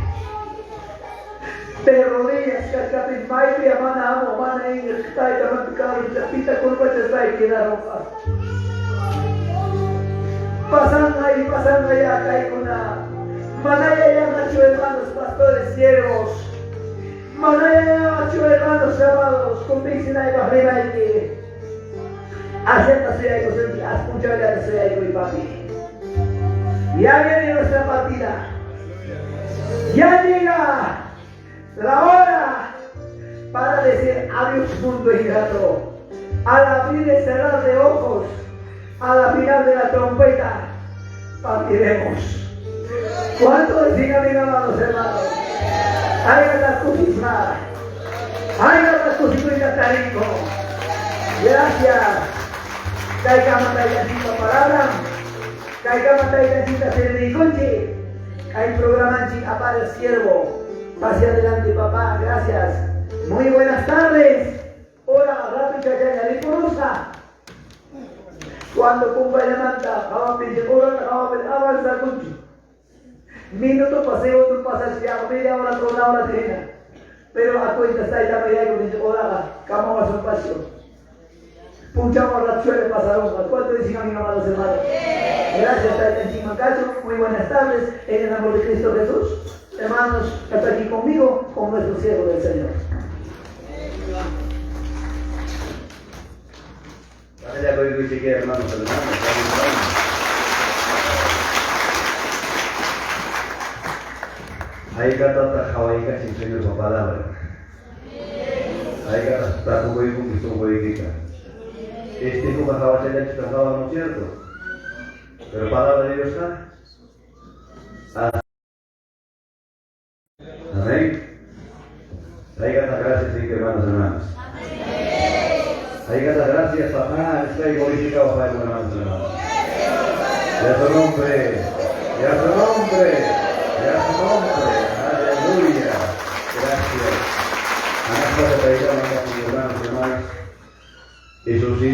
[SPEAKER 5] De rodillas, cachapis, maite, amana, amo, amana, inga, está y tamanticado, y chapita, culpa, chasta y queda ropa. Pasando allá, acá y con la manaya ya macho hermanos, pastores, siervos. Manaya ya macho hermanos, llamados, con pixina y barrera y que acepta su yaico, escucha ya de su yaico y papi. Ya viene nuestra partida. Ya llega la hora para decir adiós mundo ingrato. Al abrir y cerrar de ojos, A la final de la trompeta partiremos. ¿Cuánto decían, amados hermanos? Hagan la cusisma. Hagan la cusisma tarico. Gracias. Caigamos la palabra. Caigamos la serviconchi. Hay programa para el siervo. Pase adelante, papá. Gracias. Muy buenas tardes. Hola, rápido, ya ya cuando Pumba llamanta, acaba de decir, hola, acaba de avanzar mucho. Minuto paseo, tú pasas ya, media hora, toda una hora termina. Pero a cuenta está ya media y dice, hola, cama a su espacio. Punchamos la suele pasaron. ¿Cuánto dicen a mi mamá los hermanos? Gracias, está encima cacho. Muy buenas tardes, en el amor de Cristo Jesús. Hermanos, está aquí conmigo, con nuestro siervo del Señor.
[SPEAKER 3] Ya lo digo y siquiera, hermanos, hay que tratar Hawaii sin Señor con palabra. Hay que tratar con Hawaii con Cristo política. Este como Hawaii ya está no es cierto. Pero palabra de Dios está. Amén. Hay que dar gracias, hermanos. Hay que dar gracias, papá, está glorificado, Padre, hermanos. Ya su nombre, ya su nombre, ya su nombre, aleluya. Gracias. A nosotros te ayudamos, hermanos. Eso sí,